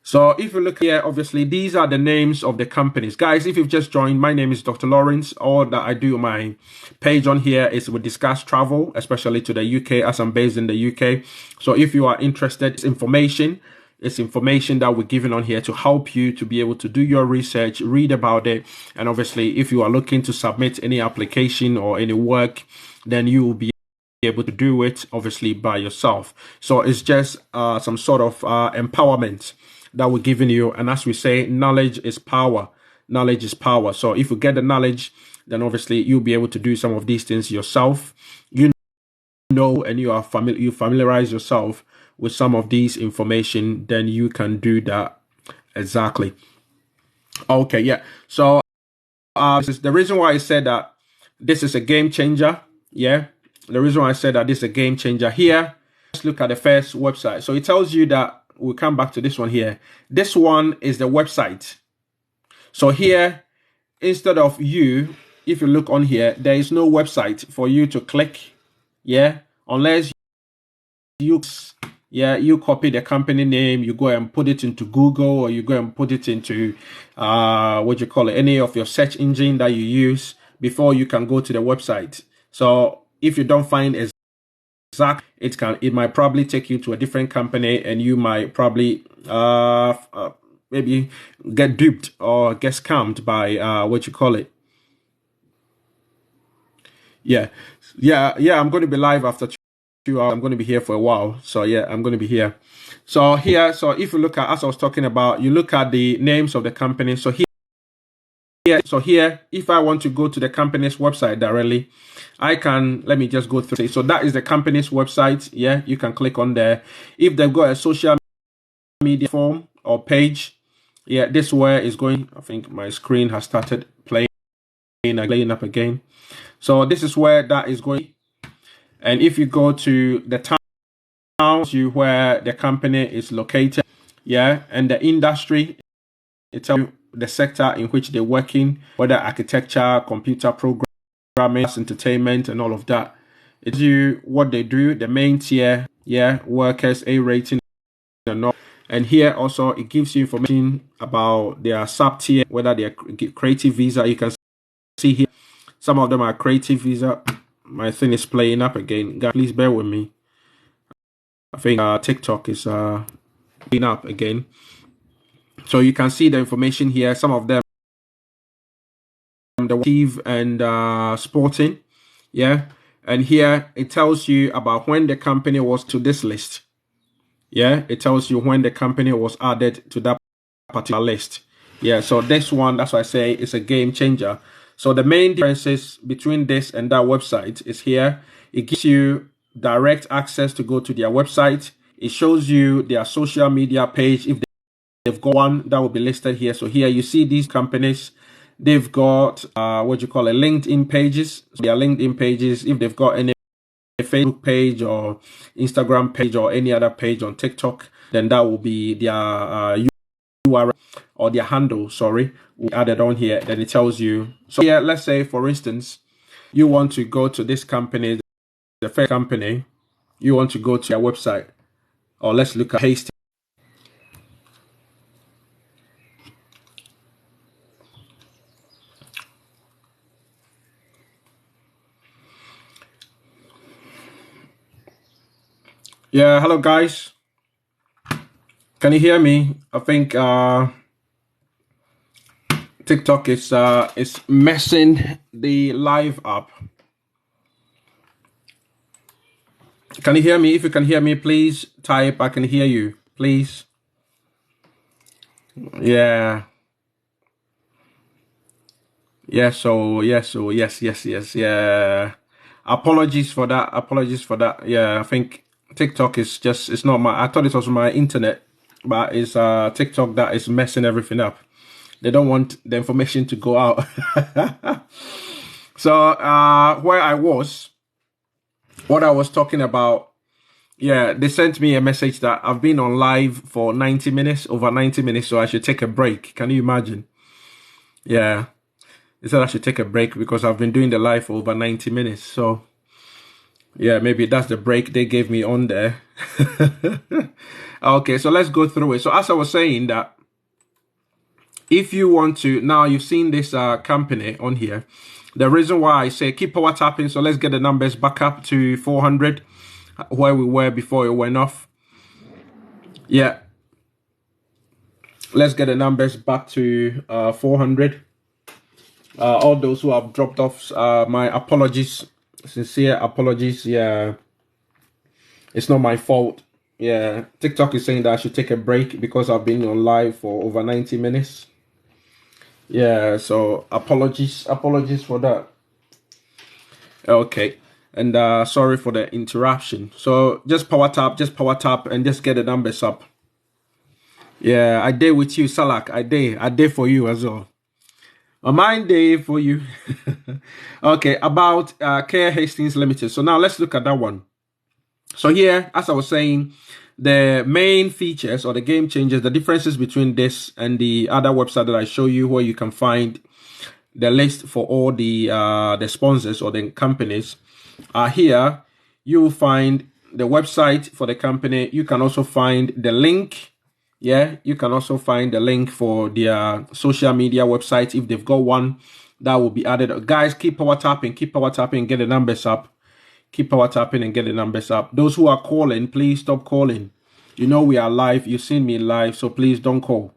So if you look here, obviously these are the names of the companies. Guys, if you've just joined, my name is Dr. Lawrence. All that I do, my page on here is we discuss travel, especially to the UK, as I'm based in the UK. So if you are interested, it's information that we're giving on here to help you to be able to do your research, read about it. And obviously, if you are looking to submit any application or any work, then you will be able to do it, obviously, by yourself. So it's just some sort of empowerment that we're giving you. And as we say, knowledge is power. Knowledge is power. So if you get the knowledge, then obviously you'll be able to do some of these things yourself. You know, and you familiarize yourself with some of these information, then you can do that. Exactly. Okay, yeah. So this is the reason why I said that this is a game changer. Yeah, the reason why I said that this is a game changer here. Let's look at the first website. So it tells you that, we'll come back to this one here. This one is the website. So here, instead of if you look on here, there is no website for you to click. Yeah, unless you copy the company name, you go and put it into Google, or you go and put it into any of your search engine that you use before you can go to the website. So if you don't find it might probably take you to a different company, and you might probably maybe get duped or get scammed by I'm going to be live after 2 hours. I'm going to be here for a while. So yeah, I'm going to be here. So here, so if you look at, as I was talking about, you look at the names of the company. So here, if I want to go to the company's website directly, I can, let me just go through it. So that is the company's website. Yeah, you can click on there. If they've got a social media form or page, yeah, this where is going. I think my screen has started playing up again. So this is where that is going. And if you go to the town where the company is located, yeah, and the industry, it tells you the sector in which they're working, whether architecture, computer programming, entertainment, and all of that. It tells you what they do, the main tier, yeah, workers, A rating, And here also it gives you information about their sub tier, whether they are creative visa. You can see here some of them are creative visa. My thing is playing up again, guys, please bear with me. I think TikTok is playing up again, so you can see the information here. Some of them the creative and sporting, yeah. And here it tells you about when the company was to this list. Yeah, it tells you when the company was added to that particular list. Yeah, so this one, that's why I say it's a game changer. So the main differences between this and that website is here. It gives you direct access to go to their website. It shows you their social media page. If they've got one, that will be listed here. So here you see these companies. They've got what you call a LinkedIn pages. So their LinkedIn pages, if they've got any Facebook page or Instagram page or any other page on TikTok, then that will be their URL or their handle, sorry, we added on here. Then it tells you. So here, let's say, for instance, you want to go to this company, the first company, you want to go to their website, or let's look at Hastings. Yeah, hello guys. Can you hear me? I think TikTok is messing the live up. Can you hear me? If you can hear me, please type I can hear you, please. Yeah. Yes, so yes. Yeah. Apologies for that. Yeah, I think TikTok is just, it's not my, I thought it was my internet, but it's TikTok that is messing everything up. They don't want the information to go out. So where I was, what I was talking about, yeah, they sent me a message that I've been on live for 90 minutes, over 90 minutes, so I should take a break. Can you imagine? Yeah. They said I should take a break because I've been doing the live for over 90 minutes. So yeah, maybe that's the break they gave me on there. Okay, so let's go through it. So as I was saying that if you want to, now you've seen this company on here. The reason why I say keep power tapping, so let's get the numbers back up to 400, where we were before it went off. Yeah. Let's get the numbers back to 400. All those who have dropped off, my apologies, sincere apologies. Yeah, it's not my fault. Yeah, TikTok is saying that I should take a break because I've been on live for over 90 minutes. Yeah, so apologies for that. Okay, and sorry for the interruption. So just power tap, and just get the numbers up. Yeah, I did with you, Salak. I did for you as well. A mind day for you. Okay, about Care Hastings Limited. So now let's look at that one. So here, as I was saying, the main features or the game changers, the differences between this and the other website that I show you, where you can find the list for all the sponsors or the companies, are here. You will find the website for the company. You can also find the link. Yeah, you can also find the link for their social media website if they've got one that will be added. Guys, keep power tapping, get the numbers up. Keep power tapping and get the numbers up. Those who are calling, please stop calling. You know we are live. You've seen me live, so please don't call.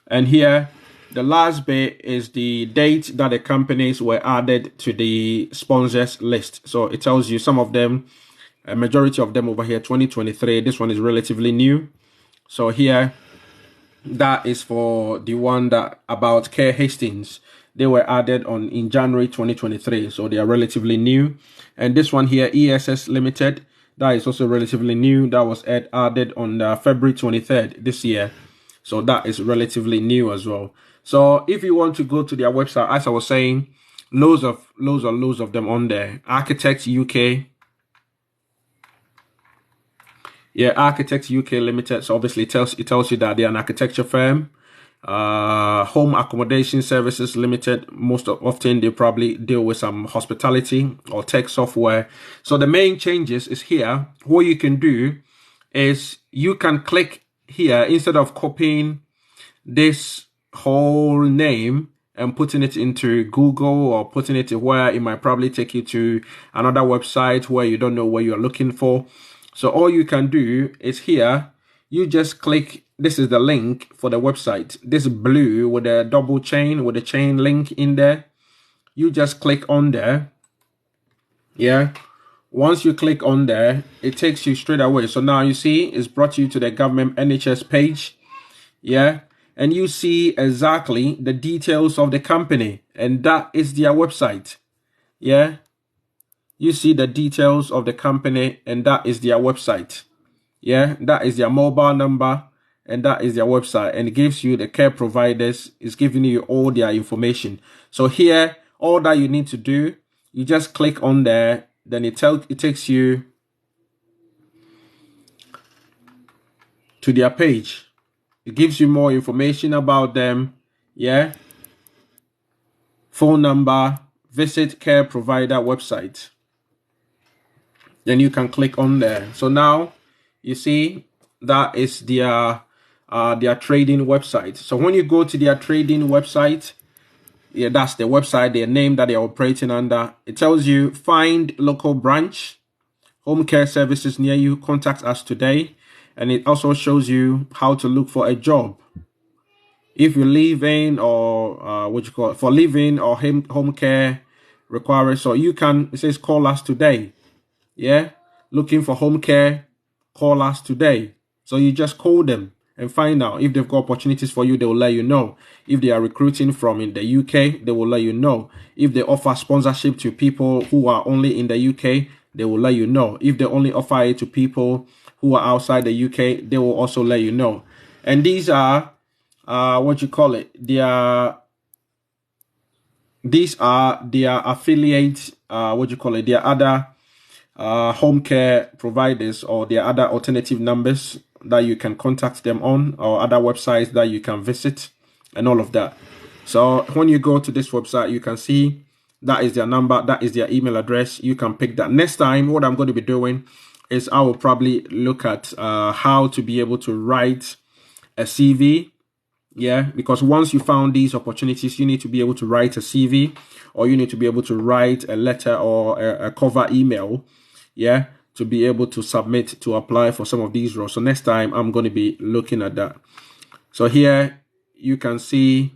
And here, the last bit is the date that the companies were added to the sponsors list. So it tells you some of them, a majority of them over here, 2023. This one is relatively new. So here, that is for the one that about Care Hastings. They were added in January 2023. So they are relatively new. And this one here, ESS Limited, that is also relatively new. That was added on February 23rd this year. So that is relatively new as well. So if you want to go to their website, as I was saying, loads of them on there. Architects UK. Yeah, Architects UK Limited. So obviously it tells you that they're an architecture firm. Home Accommodation Services Limited. Most often they probably deal with some hospitality or tech software. So the main changes is here. What you can do is you can click here, instead of copying this whole name and putting it into Google or putting it where it might probably take you to another website where you don't know what you're looking for. So all you can do is here, you just click, this is the link for the website, this blue with a double chain, with a chain link in there. You just click on there. Yeah. Once you click on there, it takes you straight away. So now you see it's brought you to the government NHS page. Yeah. And you see exactly the details of the company, and that is their website. Yeah. You see the details of the company, and that is their website. Yeah. That is their mobile number, and that is their website. And it gives you the care providers, it's giving you all their information. So here, all that you need to do, you just click on there, then it takes you to their page. It gives you more information about them. Yeah. Phone number, visit care provider website. Then you can click on there. So now you see that is their trading website. So when you go to their trading website, yeah, that's the website, their name that they're operating under. It tells you find local branch, home care services near you, contact us today. And it also shows you how to look for a job. If you live in or for living or home care requirements, so you can, it says call us today. Yeah, looking for home care, call us today. So you just call them and find out if they've got opportunities for you. They will let you know. If they are recruiting from in the UK, they will let you know. If they offer sponsorship to people who are only in the UK, they will let you know. If they only offer it to people who are outside the UK, they will also let you know. And these are these are their affiliate, their other home care providers, or their other alternative numbers that you can contact them on, or other websites that you can visit, and all of that. So when you go to this website, you can see that is their number, that is their email address. You can pick that. Next time, what I'm going to be doing is I will probably look at how to be able to write a CV. Yeah, because once you found these opportunities, you need to be able to write a CV, or you need to be able to write a letter or a cover email. Yeah, to be able to submit to apply for some of these roles. So next time I'm going to be looking at that. So here you can see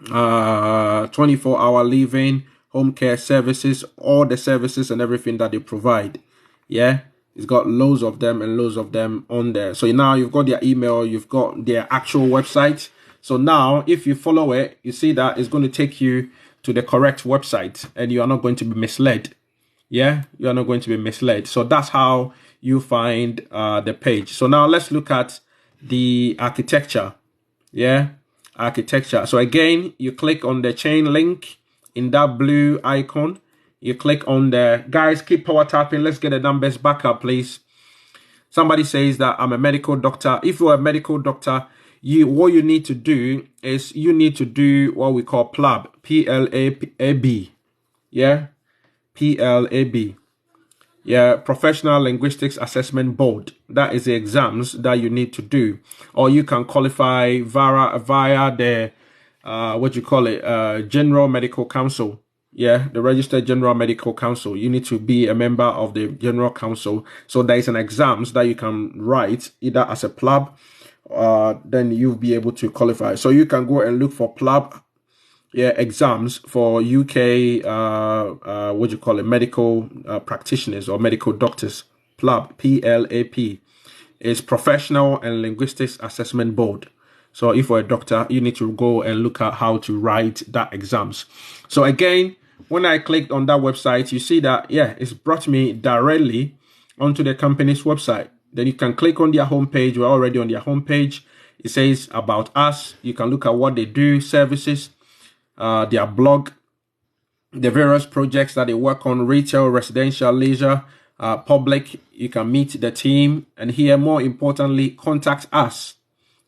24-hour living, home care services, all the services and everything that they provide. Yeah, it's got loads of them and loads of them on there. So now you've got their email, you've got their actual website. So now if you follow it, you see that it's going to take you to the correct website, and you are not going to be misled. Yeah, you are not going to be misled. So that's how you find the page. So now let's look at the architecture. Yeah, architecture. So again, you click on the chain link in that blue icon. You click on the, guys, keep power tapping. Let's get the numbers back up, please. Somebody says that I'm a medical doctor. If you're a medical doctor, what you need to do is you need to do what we call PLAB, P-L-A-B. Yeah, P-L-A-B. Yeah, Professional Linguistics Assessment Board. That is the exams that you need to do. Or you can qualify via the, General Medical Council. Yeah, the Registered General Medical Council. You need to be a member of the General Council. So there is an exams that you can write either as a PLAB, then you'll be able to qualify. So you can go and look for PLAB, exams for UK, medical practitioners or medical doctors. PLAB, P-L-A-P, is Professional and Linguistics Assessment Board. So if you're a doctor, you need to go and look at how to write that exams. So again, when I clicked on that website, you see that, it's brought me directly onto the company's website. Then you can click on their homepage. We're already on their homepage. It says about us. You can look at what they do, services, their blog, the various projects that they work on, retail, residential, leisure, public. You can meet the team, and here, more importantly, contact us.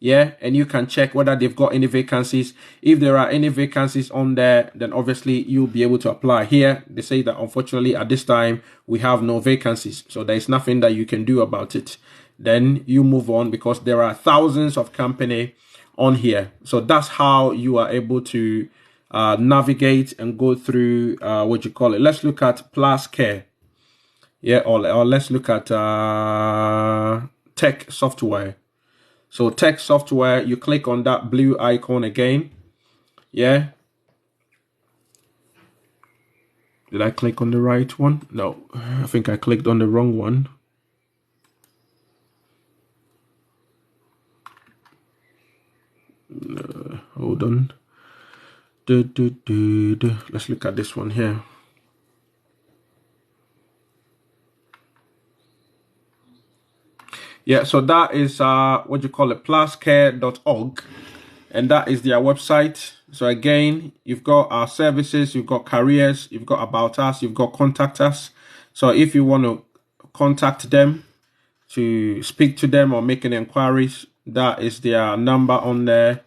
Yeah, and you can check whether they've got any vacancies. If there are any vacancies on there, then obviously you'll be able to apply. Here, they say that unfortunately at this time, we have no vacancies. So there's nothing that you can do about it. then you move on, because there are thousands of company on here. So that's how you are able to navigate and go through what you call it. Let's look at Plus Care. Yeah, or let's look at tech software. So tech software, you click on that blue icon again. Yeah. Did I click on the right one? No, I think I clicked on the wrong one. Hold on. Let's look at this one here. Yeah, so that is what you call it, pluscare.org, and that is their website. So again, you've got our services, you've got careers, you've got about us, you've got contact us. So if you want to contact them, to speak to them or make an inquiries, that is their number on there.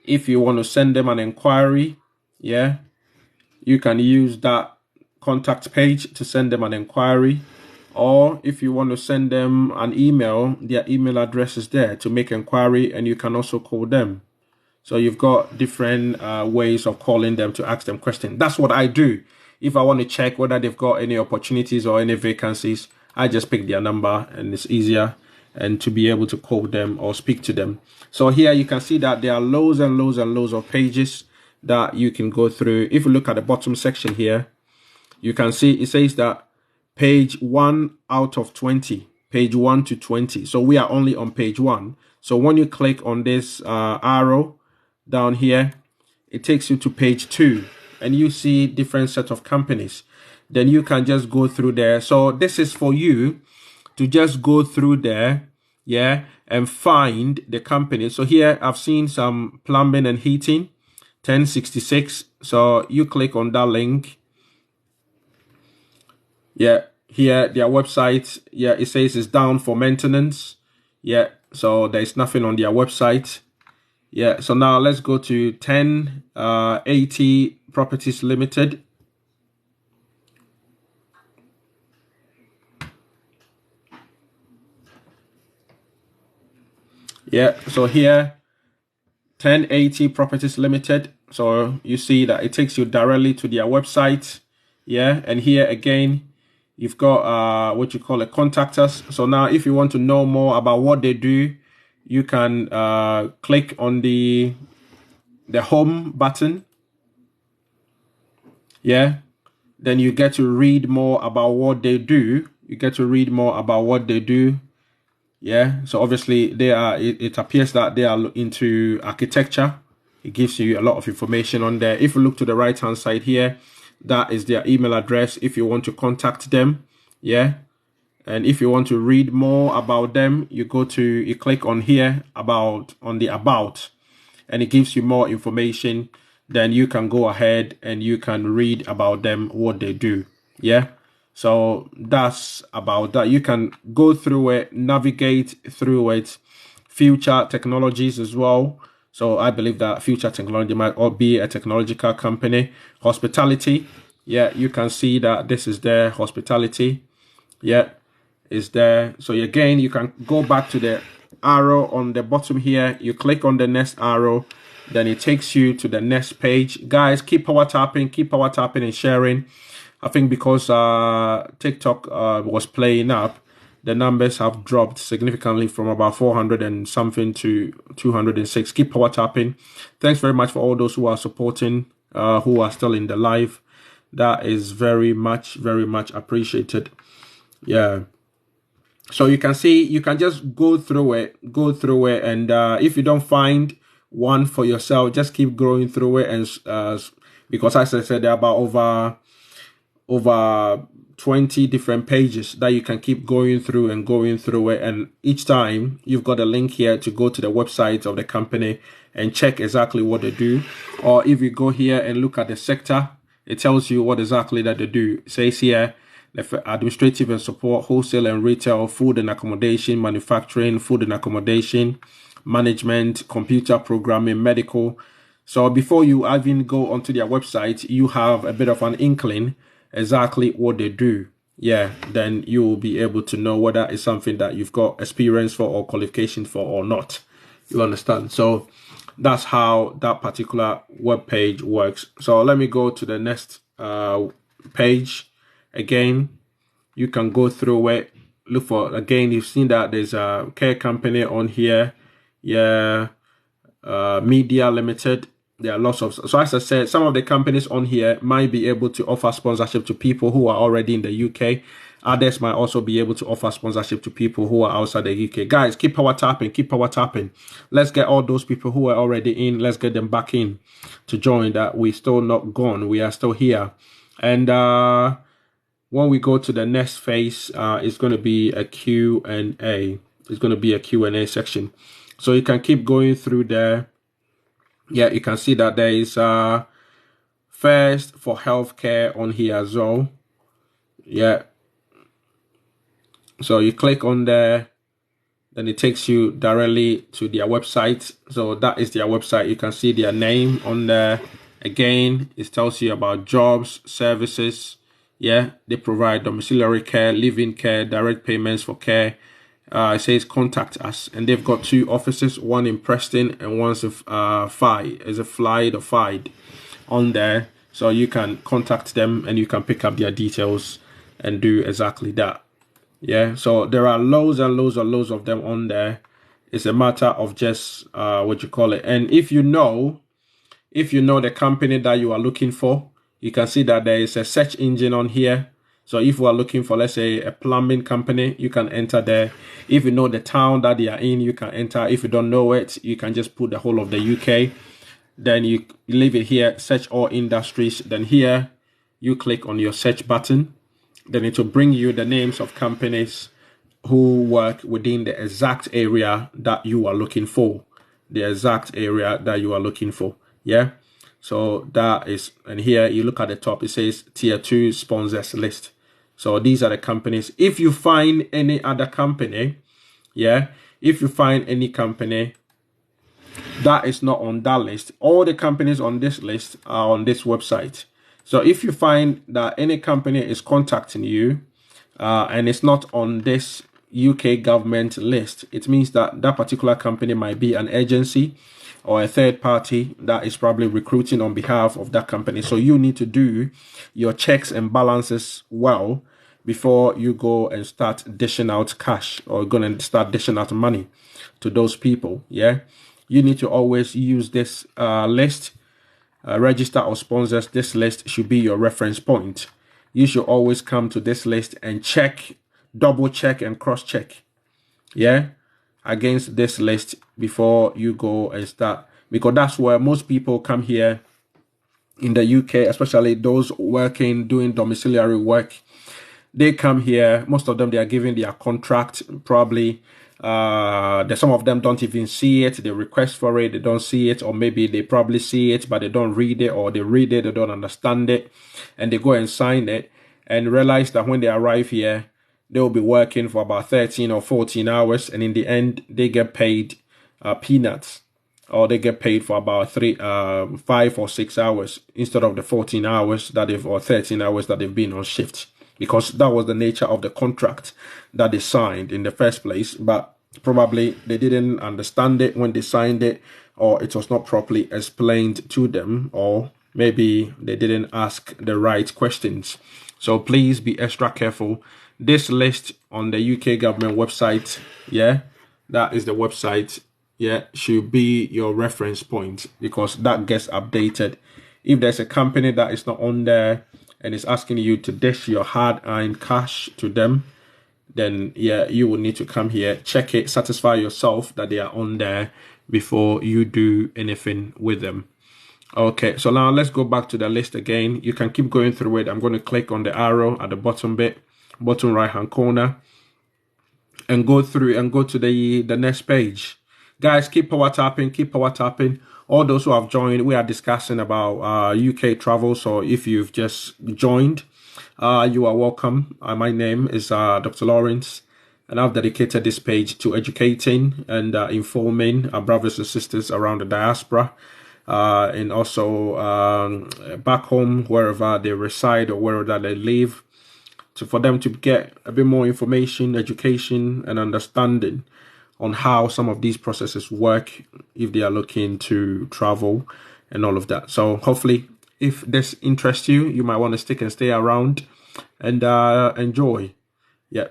If you want to send them an inquiry, yeah, you can use that contact page to send them an inquiry. Or if you want to send them an email, their email address is there to make inquiry, and you can also call them. So you've got different ways of calling them to ask them questions. That's what I do. If I want to check whether they've got any opportunities or any vacancies, I just pick their number, and it's easier and to be able to call them or speak to them. So here you can see that there are loads and loads and loads of pages that you can go through. If you look at the bottom section here, you can see it says that page 1 out of 20, page 1 to 20. So we are only on page 1. So when you click on this arrow down here, it takes you to page 2, and you see different set of companies. Then you can just go through there. So this is for you to just go through there, yeah, and find the company. So here I've seen some plumbing and heating, 1066. So you click on that link. Yeah, here their website, yeah, it says it's down for maintenance. Yeah, so there's nothing on their website. Yeah, so now let's go to 1080 Properties Limited. Yeah, so here 1080 Properties Limited. So you see that it takes you directly to their website. Yeah, and here again, you've got what you call a contact us. So now if you want to know more about what they do, you can click on the home button. Yeah, then you get to read more about what they do. You get to read more about what they do. Yeah, so obviously they are, it appears that they are into architecture. It gives you a lot of information on there. If you look to the right hand side here, that is their email address if you want to contact them. Yeah, and if you want to read more about them, you click on here on the about, and it gives you more information. Then you can go ahead and you can read about them, what they do. Yeah, so that's about that. You can go through it, navigate through it. Future technologies as well. So I believe that Future Technology might all be a technological company. Hospitality, yeah, you can see that this is their hospitality. Yeah, is there. So again, you can go back to the arrow on the bottom here. You click on the next arrow, then it takes you to the next page. Guys, keep power tapping and sharing. I think because TikTok was playing up, the numbers have dropped significantly from about 400 and something to 206. Keep power tapping. Thanks very much for all those who are supporting, who are still in the live. That is very much appreciated. Yeah. So you can see, you can just go through it, and if you don't find one for yourself, just keep going through it, and because as I said, there are about over 20 different pages that you can keep going through it, and each time you've got a link here to go to the website of the company and check exactly what they do. Or if you go here and look at the sector, it tells you what exactly that they do. It says here, administrative and support, wholesale and retail, food and accommodation, manufacturing, food and accommodation, management, computer programming, medical. So before you even go onto their website, you have a bit of an inkling exactly what they do. yeah, then you will be able to know whether it's something that you've got experience for or qualification for or not. You understand? So that's how that particular web page works. So let me go to the next page. Again, you can go through it. Look for, again, you've seen that there's a care company on here. Yeah, Media Limited. There are lots of, so as I said, some of the companies on here might be able to offer sponsorship to people who are already in the UK. Others might also be able to offer sponsorship to people who are outside the UK. Guys, keep power tapping, keep power tapping. Let's get all those people who are already in, let's get them back in to join. That we're still not gone, we are still here. And when we go to the next phase, it's going to be a Q&A. It's going to be a Q&A section. So you can keep going through there. Yeah, you can see that there is first for healthcare on here as well. Yeah. So you click on there, then it takes you directly to their website. So that is their website. You can see their name on there. Again, it tells you about jobs, services. Yeah, they provide domiciliary care, live-in care, direct payments for care. It says contact us, and they've got 2 offices, one in Preston and one's Fide on there. So you can contact them and you can pick up their details and do exactly that. Yeah, so there are loads and loads and loads of them on there. It's a matter of just and if you know the company that you are looking for, you can see that there is a search engine on here. So if we are looking for, let's say, a plumbing company, you can enter there. If you know the town that they are in, you can enter. If you don't know it, you can just put the whole of the UK. Then you leave it here, search all industries. Then here, you click on your search button. Then it will bring you the names of companies who work within the exact area that you are looking for. The exact area that you are looking for. Yeah. So that is, and here you look at the top, it says tier 2 sponsors list. So these are the companies. If you find any other company, yeah, if you find any company that is not on that list, all the companies on this list are on this website. So if you find that any company is contacting you and it's not on this UK government list, it means that that particular company might be an agency or a third party that is probably recruiting on behalf of that company. So you need to do your checks and balances well before you go and start dishing out cash or going to start dishing out money to those people. Yeah, you need to always use this list, register or sponsors. This list should be your reference point. You should always come to this list and check, double check and cross check. Yeah, against this list before you go and start, because that's where most people come here in the UK, especially those working, doing domiciliary work. They come here, most of them, they are given their contract, probably some of them don't even see it. They request for it, they don't see it, or maybe they probably see it but they don't read it, or they read it, they don't understand it, and they go and sign it and realize that when they arrive here, they'll be working for about 13 or 14 hours, and in the end, they get paid peanuts, or they get paid for about 5 or 6 hours instead of the 14 hours that or 13 hours that they've been on shift, because that was the nature of the contract that they signed in the first place. But probably they didn't understand it when they signed it, or it was not properly explained to them, or maybe they didn't ask the right questions. So please be extra careful. This list on the UK government website, yeah, that is the website, yeah, should be your reference point, because that gets updated. If there's a company that is not on there and is asking you to dish your hard-earned cash to them, then yeah, you will need to come here, check it, satisfy yourself that they are on there before you do anything with them. Okay, so now let's go back to the list again. You can keep going through it. I'm going to click on the arrow at the bottom right hand corner, and go through and go to the next page. Guys, keep power tapping, keep power tapping. All those who have joined, we are discussing about UK travel. So if you've just joined, you are welcome. My name is Dr. Lawrence, and I've dedicated this page to educating and informing our brothers and sisters around the diaspora, and also back home, wherever they reside or wherever they live, for them to get a bit more information, education, and understanding on how some of these processes work if they are looking to travel and all of that. So hopefully, if this interests you, you might want to stick and stay around and enjoy. Yeah.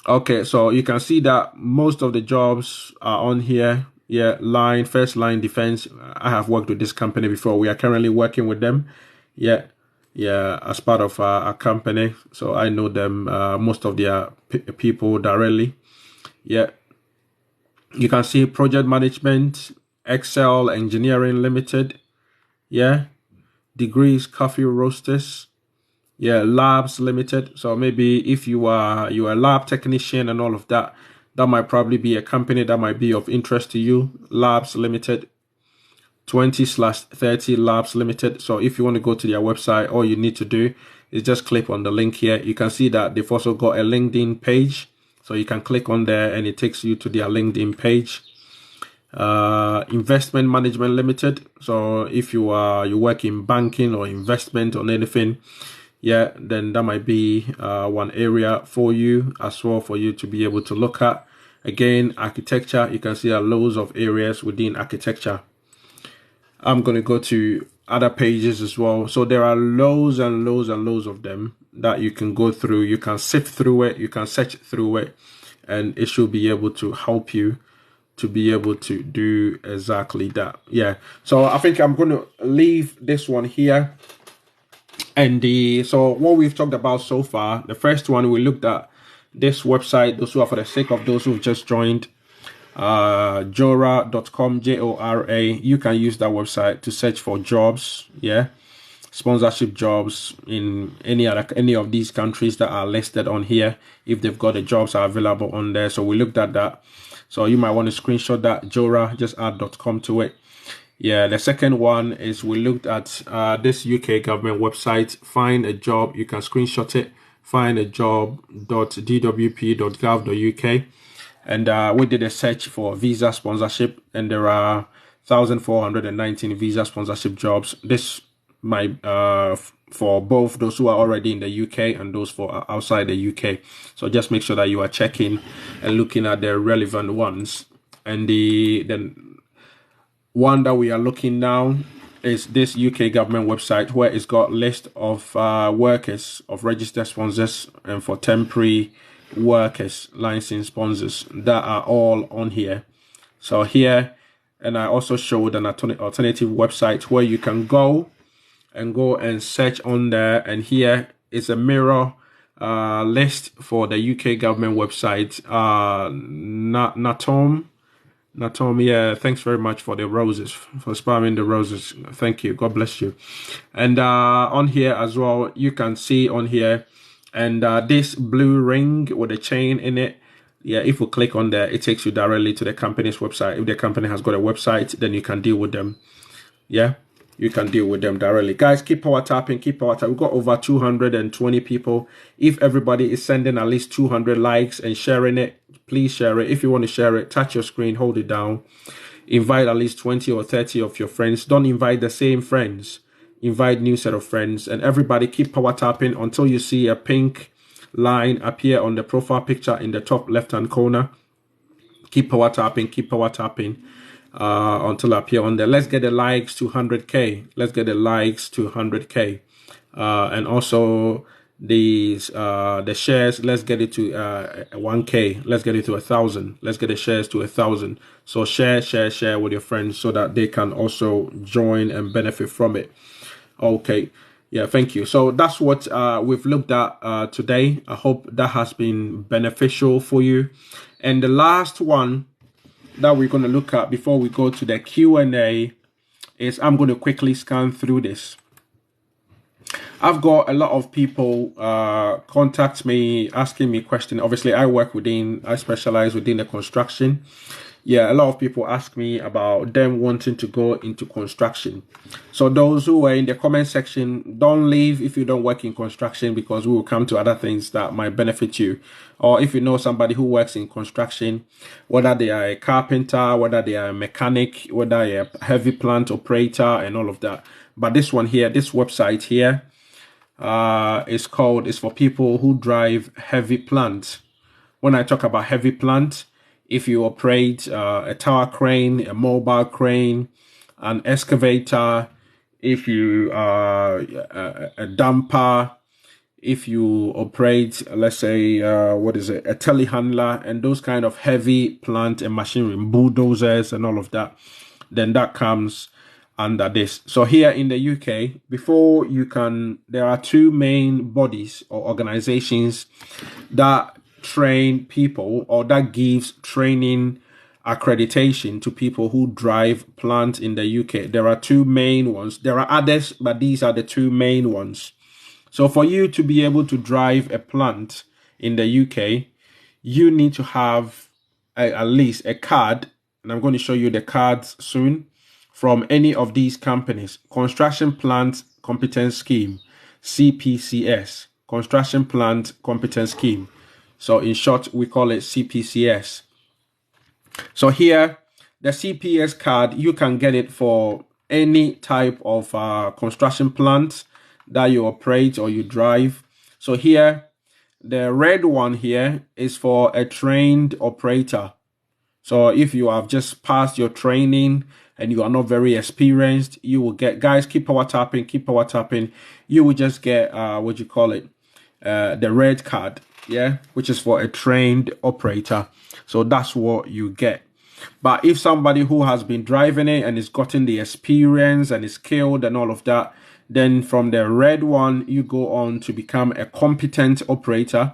Okay, so you can see that most of the jobs are on here. Yeah, first line defense. I have worked with this company before. We are currently working with them. Yeah, as part of our company. So I know them, most of their people directly. Yeah, you can see project management, Excel Engineering Limited. Yeah, degrees, coffee roasters. Yeah, labs limited. So maybe if you are a lab technician and all of that, that might probably be a company that might be of interest to you. Labs limited, 20/30 labs limited. So if you want to go to their website, all you need to do is just click on the link here. You can see that they've also got a LinkedIn page. So you can click on there and it takes you to their LinkedIn page. Investment Management Limited. So if you work in banking or investment or anything, yeah, then that might be one area for you as well, for you to be able to look at. Again, architecture, you can see there are loads of areas within architecture. I'm going to go to other pages as well. So there are loads and loads and loads of them that you can go through. You can sift through it, you can search through it, and it should be able to help you to be able to do exactly that. Yeah, so I think I'm going to leave this one here. And so what we've talked about so far, the first one, we looked at this website. Those who are, for the sake of those who've just joined, jora.com, Jora. You can use that website to search for jobs. Yeah, sponsorship jobs in any of these countries that are listed on here. If they've got the jobs are available on there. So we looked at that. So you might want to screenshot that, Jora, just add .com to it. Yeah, the second one is we looked at this UK government website, find a job. You can screenshot it, find a job.dwp.gov.uk. And we did a search for visa sponsorship, and there are 1,419 visa sponsorship jobs. This might for both those who are already in the UK and those for outside the UK. So just make sure that you are checking and looking at the relevant ones. And the one that we are looking now is this UK government website, where it's got list of workers, of registered sponsors, and for temporary workers, licensed sponsors, that are all on here. So here, and I also showed an alternative website where you can go and search on there, and here is a mirror list for the UK government website. Natom, yeah, thanks very much for the roses, for spamming the roses. Thank you. God bless you. And on here as well, you can see on here, and this blue ring with a chain in it. Yeah, if we click on there, it takes you directly to the company's website. If the company has got a website, then you can deal with them. Yeah, you can deal with them directly. Guys, keep power tapping, keep power tapping. We've got over 220 people. If everybody is sending at least 200 likes and sharing it, please share it. If you want to share it, touch your screen, hold it down. Invite at least 20 or 30 of your friends. Don't invite the same friends. Invite new set of friends. And everybody keep power tapping until you see a pink line appear on the profile picture in the top left-hand corner. Keep power tapping, until I appear on there. Let's get the likes to 100K. Let's get the likes to 100K. And also the shares, let's get it to 1K. Let's get it to 1,000. Let's get the shares to 1,000. So share with your friends so that they can also join and benefit from it. Okay. Yeah, thank you. So that's what we've looked at today. I hope that has been beneficial for you. And the last one that we're going to look at before we go to the Q&A is, I'm going to quickly scan through this. I've got a lot of people contact me, asking me questions. Obviously, I specialize within the construction. Yeah, a lot of people ask me about them wanting to go into construction. So those who are in the comment section, don't leave if you don't work in construction, because we will come to other things that might benefit you. Or if you know somebody who works in construction, whether they are a carpenter, whether they are a mechanic, whether they are a heavy plant operator and all of that. But this one here, this website here, is for people who drive heavy plant. When I talk about heavy plant, if you operate a tower crane, a mobile crane, an excavator, if you are a dumper, if you operate, let's say, a telehandler, and those kind of heavy plant and machinery, bulldozers and all of that, then that comes under this. So here in the UK, there are two main bodies or organizations that train people, or that gives training accreditation to people who drive plant in the UK. There are two main ones. There are others, but these are the two main ones. So for you to be able to drive a plant in the UK, you need to have at least a card, and I'm going to show you the cards soon, from any of these companies: Construction Plant Competence Scheme, CPCS, Construction Plant Competence Scheme. So in short, we call it CPCS. So here, the CPS card, you can get it for any type of construction plant that you operate or you drive. So here, the red one here is for a trained operator. So if you have just passed your training and you are not very experienced, you will get, guys, keep power tapping. You will just get, the red card, yeah, which is for a trained operator. So that's what you get. But if somebody who has been driving it and is gotten the experience and is skilled and all of that, then from the red one, you go on to become a competent operator.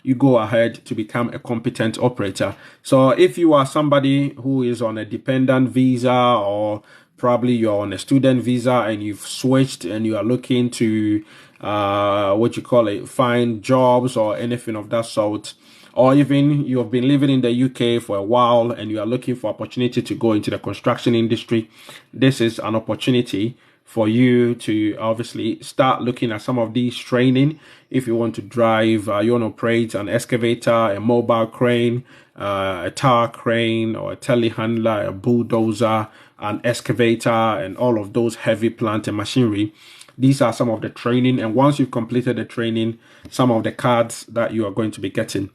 You go ahead to become a competent operator. So if you are somebody who is on a dependent visa, or probably you're on a student visa and you've switched and you are looking to find jobs or anything of that sort, or even you have been living in the UK for a while and you are looking for opportunity to go into the construction industry, this is an opportunity for you to obviously start looking at some of these training. If you want to drive, you want to operate an excavator, a mobile crane, a tower crane, or a telehandler, a bulldozer, an excavator, and all of those heavy plant and machinery. These are some of the training. And once you've completed the training, some of the cards that you are going to be getting.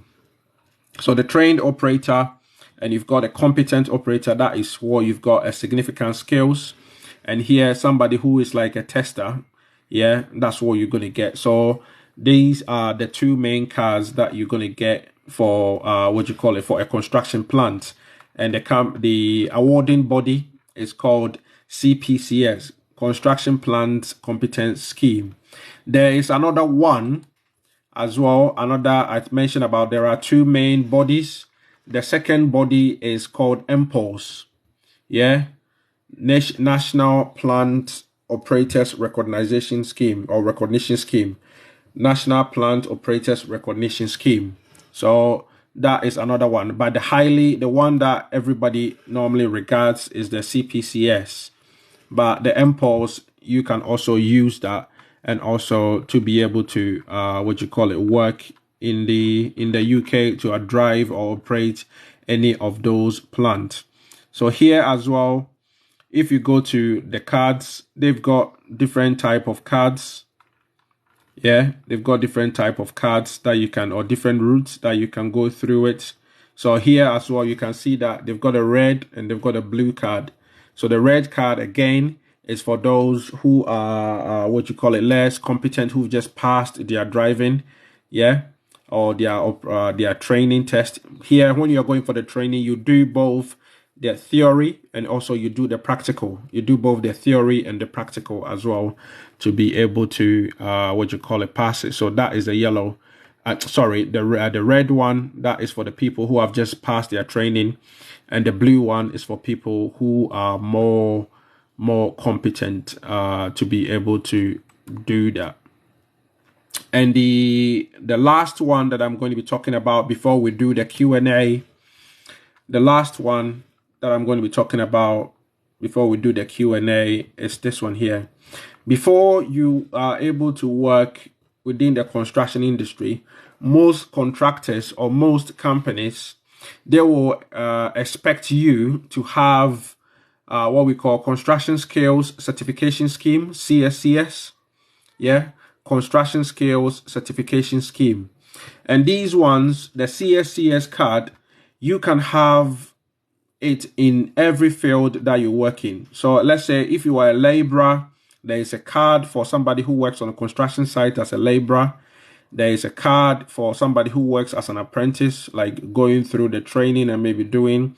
So the trained operator, and you've got a competent operator, that is what you've got a significant skills. And here, somebody who is like a tester, yeah, that's what you're going to get. So these are the two main cards that you're going to get for for a construction plant. And the awarding body is called CPCS, Construction Plant Competence Scheme. There is another one as well. I mentioned about, there are two main bodies. The second body is called MPOS, yeah, National Plant Operators Recognition Scheme, or Recognition Scheme. National Plant Operators Recognition Scheme. So that is another one. But the one that everybody normally regards is the CPCS. But the MPOS, you can also use that, and also to be able to work in the UK to drive or operate any of those plants. So here as well, if you go to the cards, they've got different type of cards. Yeah, they've got different type of cards that you can, or different routes that you can go through it. So here as well, you can see that they've got a red and they've got a blue card. So the red card, again, is for those who are less competent, who've just passed their driving, yeah, or their training test. Here, when you're going for the training, you do both the theory and also you do the practical. You do both the theory and the practical as well to be able to pass it. So that is the yellow. The red one, that is for the people who have just passed their training, and the blue one is for people who are more competent to be able to do that. And the last one that I'm going to be talking about before we do the Q&A, the last one that I'm going to be talking about before we do the Q&A is this one here. Before you are able to work within the construction industry, most contractors or most companies, they will expect you to have what we call Construction Skills Certification Scheme, CSCS. Yeah, Construction Skills Certification Scheme. And these ones, the CSCS card, you can have it in every field that you work in. So let's say if you are a laborer, there is a card for somebody who works on a construction site as a laborer. There is a card for somebody who works as an apprentice, like going through the training and maybe doing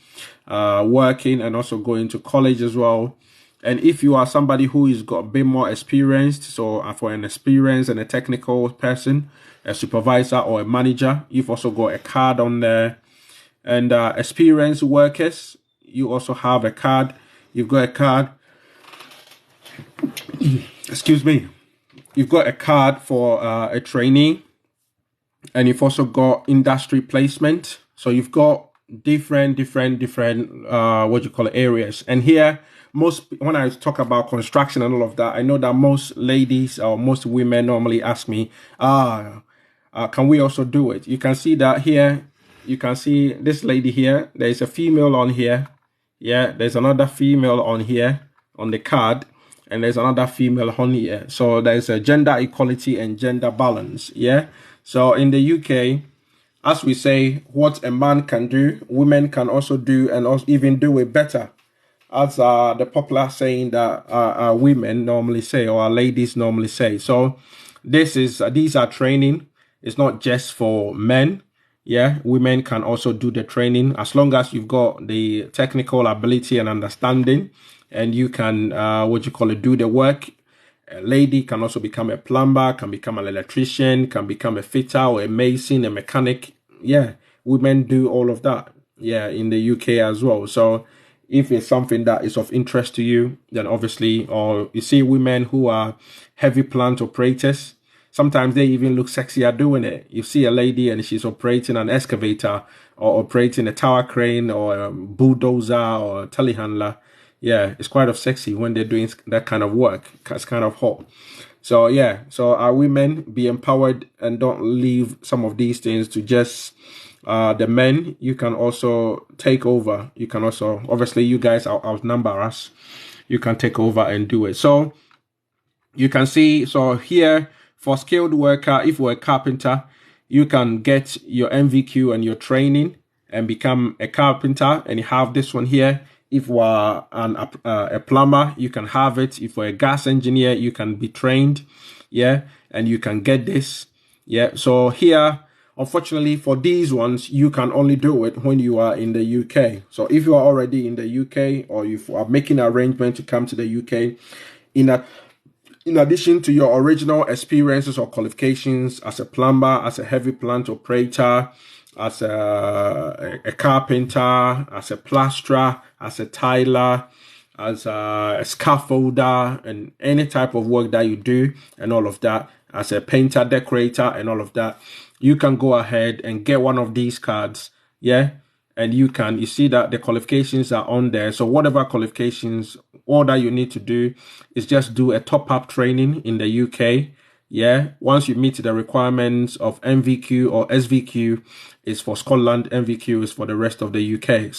working and also going to college as well. And if you are somebody who is got a bit more experienced, so for an experienced and a technical person, a supervisor or a manager, you've also got a card on there. And experienced workers, you also have a card. You've got a card. Excuse me. You've got a card for a trainee, and you've also got industry placement. So you've got different what you call it, areas. And here, when I talk about construction and all of that, I know that most ladies or most women normally ask me, can we also do it? You can see that here. You can see this lady here. There is a female on here. Yeah, there's another female on here on the card, and there's another female on here. So there's a gender equality and gender balance. Yeah. So in the UK, as we say, what a man can do, women can also do, and also even do it better. As the popular saying that women normally say, or our ladies normally say. So these are training. It's not just for men. Yeah, women can also do the training as long as you've got the technical ability and understanding, and you can do the work. A lady can also become a plumber, can become an electrician, can become a fitter or a mason, a mechanic. Yeah, women do all of that. Yeah, in the UK as well. So if it's something that is of interest to you, then obviously, or you see women who are heavy plant operators, sometimes they even look sexier doing it. You see a lady and she's operating an excavator or operating a tower crane or a bulldozer or a telehandler. Yeah, it's quite of sexy when they're doing that kind of work. It's kind of hot. So yeah, so our women, be empowered and don't leave some of these things to just the men. You can also take over. You can also, obviously, you guys outnumber us. You can take over and do it. So you can see, so here for skilled worker, if you're a carpenter, you can get your MVQ and your training and become a carpenter, and you have this one here. If you are a plumber, you can have it. If you're a gas engineer, you can be trained, yeah, and you can get this, yeah. So here, unfortunately, for these ones, you can only do it when you are in the UK. So if you are already in the UK, or if you are making an arrangement to come to the UK, in addition to your original experiences or qualifications as a plumber, as a heavy plant operator, as a carpenter, as a plasterer, as a tiler, as a scaffolder, and any type of work that you do and all of that, as a painter, decorator, and all of that, you can go ahead and get one of these cards, yeah? And you see that the qualifications are on there. So whatever qualifications, all that you need to do is just do a top-up training in the UK. Yeah, once you meet the requirements of MVQ or SVQ is for Scotland, MVQ is for the rest of the UK.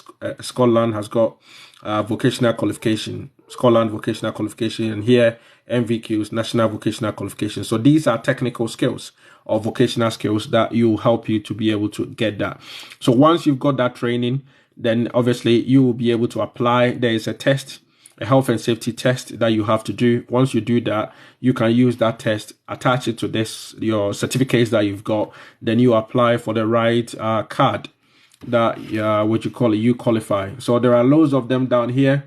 Scotland has got vocational qualification, Scotland vocational qualification, and here MVQ is national vocational qualification. So these are technical skills or vocational skills that will help you to be able to get that. So once you've got that training, then obviously you will be able to apply. There is a test, a health and safety test that you have to do. Once you do that, you can use that test, attach it to your certificates that you've got. Then you apply for the right card that you qualify. So there are loads of them down here.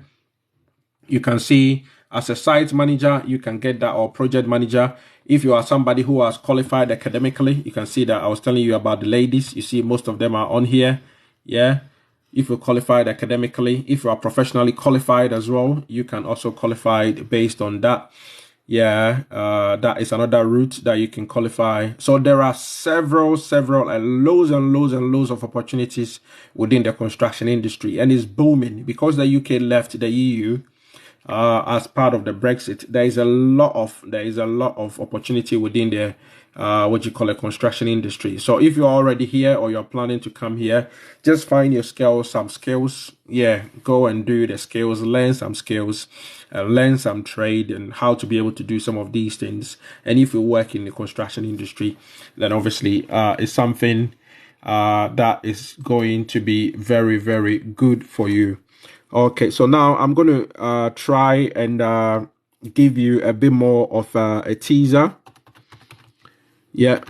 You can see as a site manager, you can get that, or project manager. If you are somebody who has qualified academically, you can see that I was telling you about the ladies. You see most of them are on here. Yeah. If you're qualified academically, if you are professionally qualified as well, you can also qualify based on that. Yeah, that is another route that you can qualify. So there are several and loads of opportunities within the construction industry, and it's booming because the UK left the EU. as part of the Brexit. There is a lot of opportunity within the what you call a construction industry. So if you're already here or you're planning to come here, just find your skills, some skills. Yeah, go and do the skills, learn some skills, learn some trade and how to be able to do some of these things. And if you work in the construction industry, then obviously it's something that is going to be very, very good for you. Okay, so now I'm going to try and give you a bit more of a teaser. Yeah.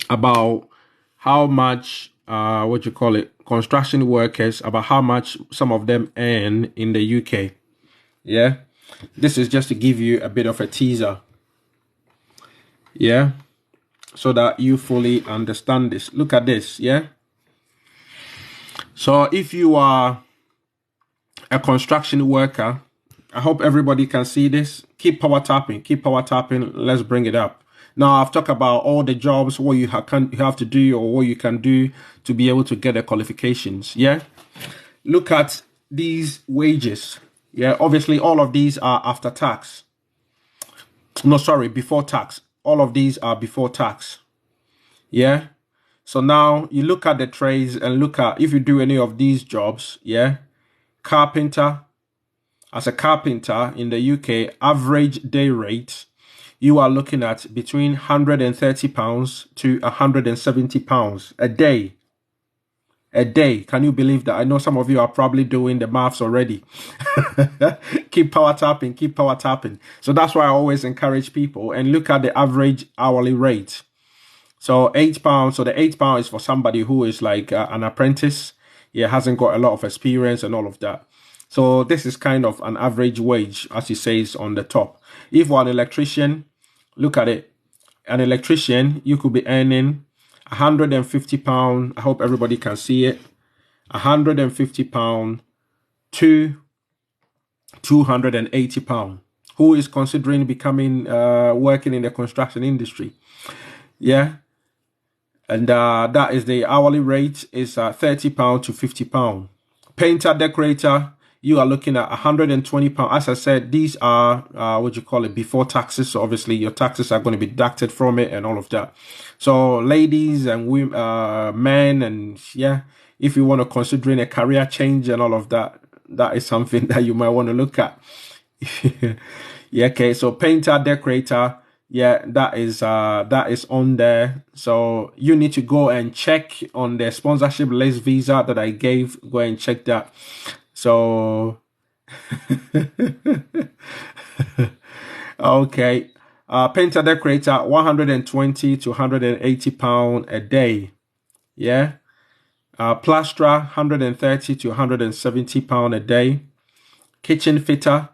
About how much, what you call it, construction workers, about how much some of them earn in the UK. Yeah. This is just to give you a bit of a teaser. Yeah. So that you fully understand this. Look at this. Yeah. So if you are a construction worker, I hope everybody can see this. Keep power tapping. Keep power tapping. Let's bring it up. Now, I've talked about all the jobs, what you have to do or what you can do to be able to get the qualifications. Yeah. Look at these wages. Yeah. Obviously, all of these are after tax. No, sorry, before tax. All of these are before tax. Yeah. So now you look at the trades and look at if you do any of these jobs. Yeah. Carpenter. As a carpenter in the UK, average day rate, you are looking at between £130 to £170 a day. A day. Can you believe that? I know some of you are probably doing the maths already. Keep power tapping, keep power tapping. So that's why I always encourage people and look at the average hourly rate. So £8. So the £8 is for somebody who is like an apprentice. Yeah, hasn't got a lot of experience and all of that. So this is kind of an average wage, as it says on the top. If you're an electrician, look at it. An electrician, you could be earning £150. I hope everybody can see it. £150 to £280. Who is considering becoming working in the construction industry? Yeah. And that is the hourly rate is £30 to £50. Painter, decorator, you are looking at £120. As I said, these are what you call it, before taxes. So obviously your taxes are going to be deducted from it and all of that. So ladies and women, men, and yeah, if you want to considering a career change and all of that, that is something that you might want to look at. Yeah, okay. So painter, decorator, yeah, that is on there. So you need to go and check on the sponsorship list visa that I gave. Go and check that. So okay. Painter, decorator, 120 to £180 a day. Yeah. Plasterer, 130 to £170 a day. Kitchen fitter,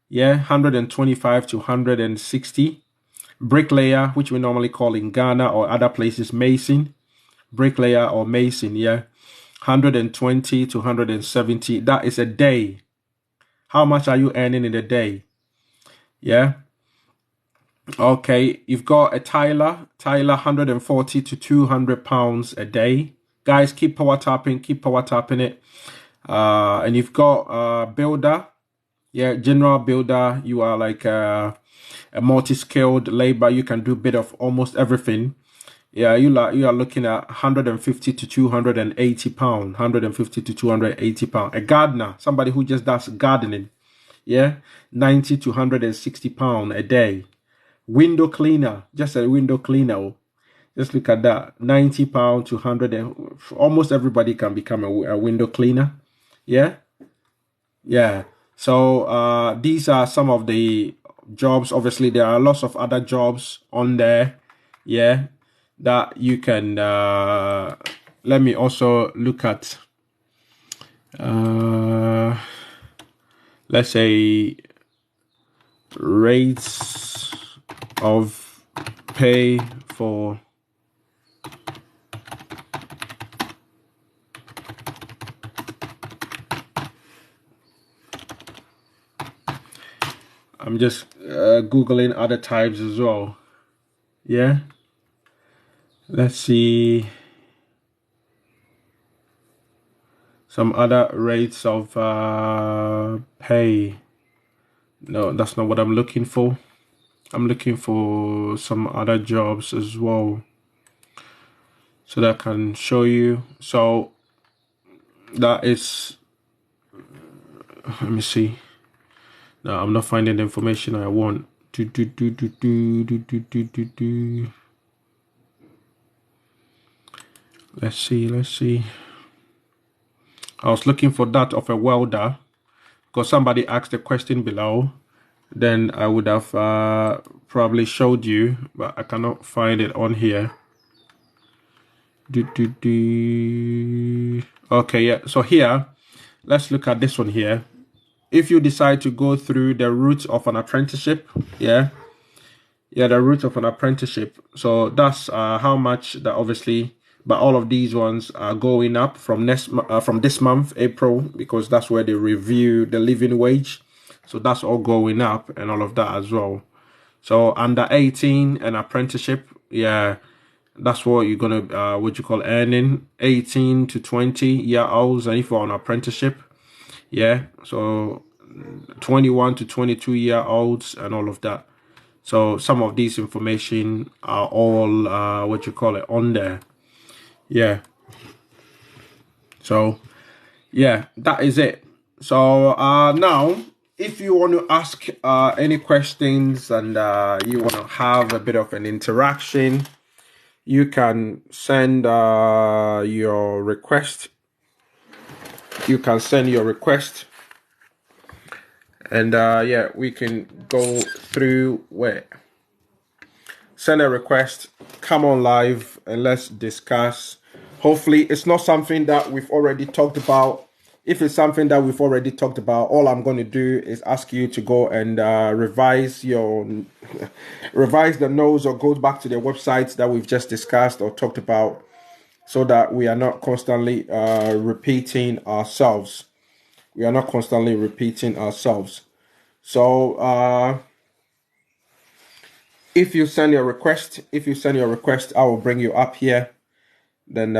yeah, 125 to 160. Bricklayer, which we normally call in Ghana or other places mason, bricklayer or mason, yeah, 120 to 170. That is a day. How much are you earning in a day? Yeah. Okay, you've got a tiler, 140 to £200 a day. Guys, keep power tapping it. And you've got builder, yeah, general builder. You are like a multi-skilled labor. You can do a bit of almost everything. Yeah, you are looking at 150 to £280. 150 to £280. A gardener, somebody who just does gardening. Yeah, 90 to £160 a day. Window cleaner, just a window cleaner. Just look at that, £90 to 100. Almost everybody can become a window cleaner. Yeah. Yeah. So these are some of the jobs. Obviously, there are lots of other jobs on there. Yeah, that you can. Let me also look at. Let's say rates of pay for I'm just Googling other types as well. Yeah. Let's see. some other rates of pay. No, that's not what I'm looking for. I'm looking for some other jobs as well, so that I can show you. So that is, let me see. No, I'm not finding the information I want. Let's see. I was looking for that of a welder because somebody asked a question below. Then I would have probably showed you, but I cannot find it on here. Okay, yeah. So here, let's look at this one here. If you decide to go through the route of an apprenticeship, the route of an apprenticeship. So that's how much that obviously, but all of these ones are going up from from this month, April, because that's where they review the living wage. So that's all going up and all of that as well. So under 18 an apprenticeship, that's what you're gonna what you call earning, 18 to 20 year olds, and if you're on apprenticeship, so 21 to 22 year olds and all of that. So some of these information are all what you call it on there. So that is it. So now if you want to ask any questions and you want to have a bit of an interaction, you can send your request. And we can go through where. Send a request, come on live, and let's discuss. Hopefully, it's not something that we've already talked about. If it's something that we've already talked about, all I'm going to do is ask you to go and revise the notes, or go back to the websites that we've just discussed or talked about, so that we are not constantly repeating ourselves. So if you send your request, I will bring you up here. Then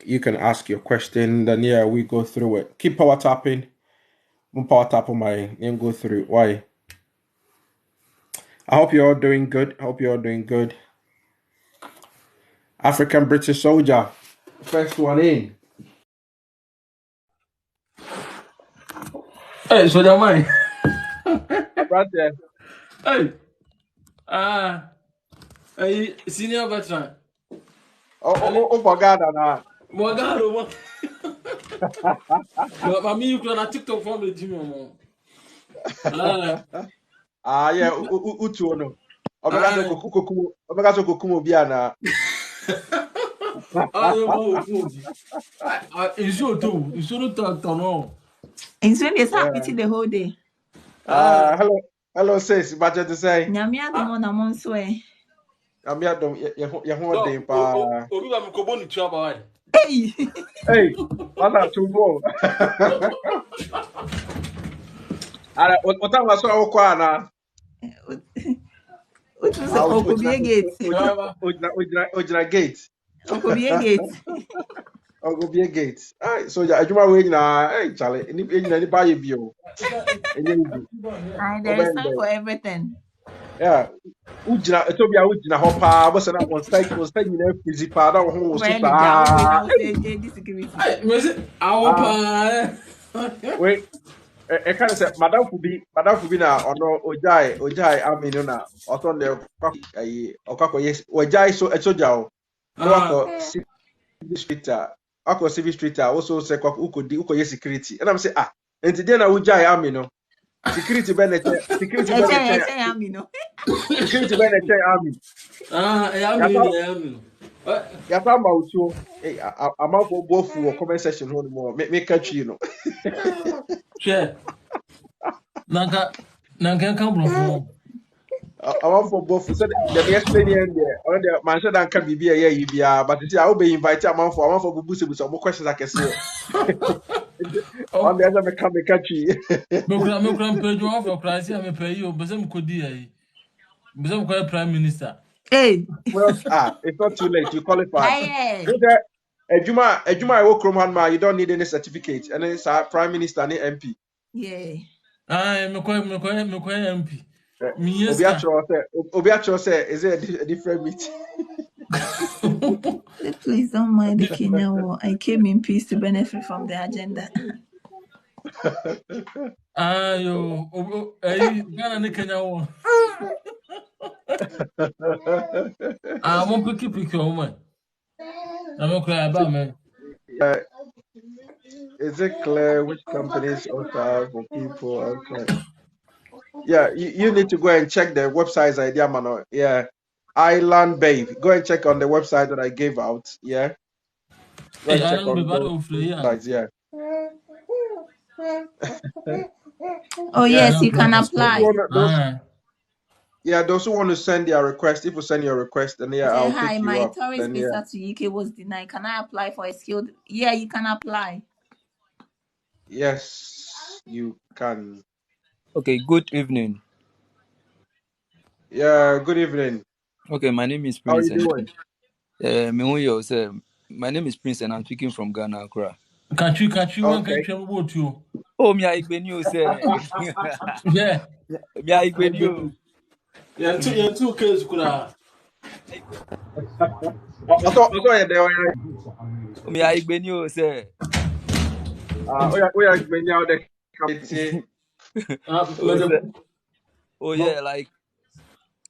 you can ask your question. Then we go through it. Keep power tapping. Power tap on my name. Go through. Why? I hope you're all doing good. African British soldier, first one in. Hey, soldier man. Brother. Hey, senior veteran. For Ghana now. Mogado, man. But me, you can on TikTok from the gym, man. Utu no. Omega so kokumo bia na. You know, it's your too. You shouldn't talk to no. And so it's happy the whole day. Hello sis, budget to say. Nyamia the one among swear. I'm here day pa. Obi ba me kobo ni tua ba. Hey. Hey, mother to go. Ara otama so awokwa na. What was the Okobie gate? Ojina gate. Okobie gate. Okobie gate. Ai, so ya adwuma we nyina, chale, ni ba ye bio. And there is time for everything. Yeah. Ujina etobia ujina ho pa, bo se na on site nyina fizi pa da wo ho so Really, pa. JD security. Hey, me say awo pa. Wait. I can't say Madam Fubi na ono ojai amino na oton de okako yes ojai so echoja o no akọ civil street also say kwa uko yes security and I'm say enti dey na ojai amino security be na security Ami. ya fa ma utuo amafo bofu o comment section ho no me catch you no Share. Nanka kan bro. Amafo bofu so the explain here on the man should can be here you be but I will be invite amafo go busu some questions akese on the other me catch you Me kura page one for crisis me pay you be say me kodi ai. Be say me call prime minister. Hey. well it's not too late you qualify Hey. Ejuma I work from hand, you don't need any certificate. And then it's our prime minister and MP. Yeah. Ah, me kɔ MP. Eh, Minyeska. Obi actually say, is it a different meet? Please don't mind the Kenya war. I came in peace to benefit from the agenda. Ah, yo, Ghana ne Kenya wɔ. Ah, mo piki o man. Na me kɔ aba man. Yeah, is it clear which companies also have for people outside? Yeah, you need to go and check the website's idea, man. Yeah. Island Babe. Go and check on the website that I gave out. Yeah. Go Eh, and check anan be on ba those do free ya. sites. Yeah. Oh, Yeah. yes, Na you kɔ can na Those who apply. wanna, those Ah. yeah, those who want to send their request, if you send your request, then yeah, Say, I'll hi, pick you my up. tourist Then yeah. visa to UK was denied. Can I apply for a skilled? Yeah, you can apply. Yes, you can. Okay, good evening. Yeah, good evening. Okay, my name is How are Prince you and doing? my name is Prince and I'm speaking from Ghana, Accra. Katwi wan kan Okay. twam boat yo. Oh, me I you say. Yeah. Me I you. Yentu case kura. Also, yeah, there. Me I you say. We are going out there. Committee. Ah, Oh, me say. de Oh yeah, no. like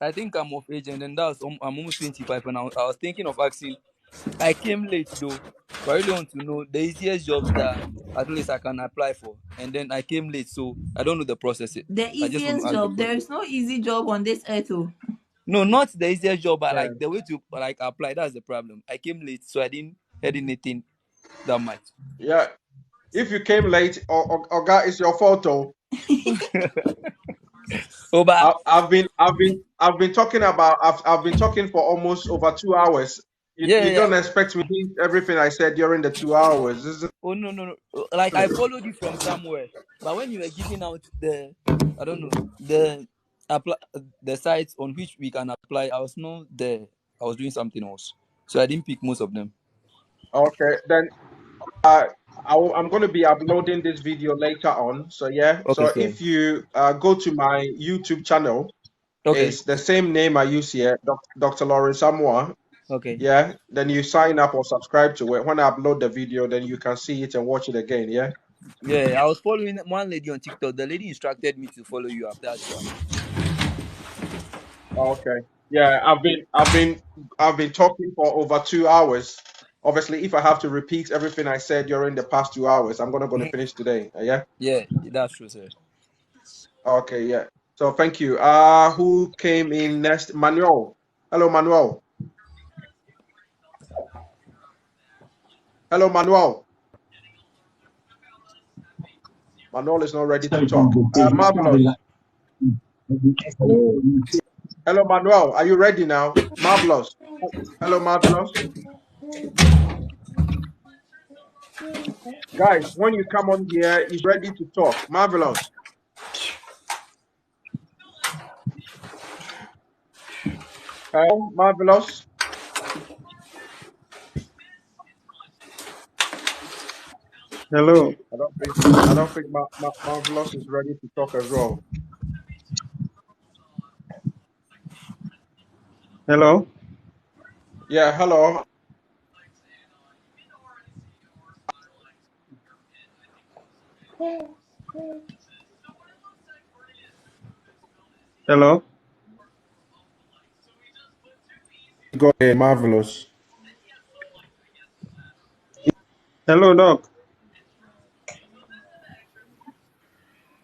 I think I'm of age and then I'm almost 25 and I was thinking of asking. I came late though, but I really want to know the easiest jobs that at least I can apply for. And then I came late, so I don't know the process. The I just want to easiest ask the job. There question. is no easy job on this earth. Oh. No, not the easiest job, but Yeah. like the way to like apply. That's the problem. I came late, so I didn't heard anything that much. Yeah. If you came late, or God, it's your photo. Oh, but I've been talking about. I've been talking for almost over 2 hours. yeah, You yeah. don't expect me to think everything I said during the 2 hours. This is Oh no, no, no. Like I followed you from somewhere, but when you were giving out the, I don't know, apply the sites on which we can apply, I was not there. I was doing something else, so I didn't pick most of them. okay. Then uh, I'm going to be uploading this video later on. So yeah. Okay, So sir. if you go to my YouTube channel, Okay, it's the same name I use here, Dr. Lauren Samoa. okay. Yeah. Then you sign up or subscribe to it. When I upload the video, then you can see it and watch it again. Yeah. Yeah, I was following one lady on TikTok. The lady instructed me to follow you after. That's why. Okay. Yeah, I've been talking for over 2 hours. Obviously, if I have to repeat everything I said during the past 2 hours, I'm gonna Mhm. finish today. Yeah. Yeah, that's true, sir. Okay. Yeah. So thank you. Who came in next? Manuel. Hello, Manuel. Hello, Manuel. Manuel is not ready to talk. Marvelous. Hello, Manuel. Are you ready now? Marvelous. Hello, Marvelous. Guys, when you come on here, he's ready to talk. Marvelous. Hello, Marvelous. Hello, I don't think Marvelous is ready to talk as well. hello, Yeah, hello. hello, Go ahead, Marvelous. hello, Doc.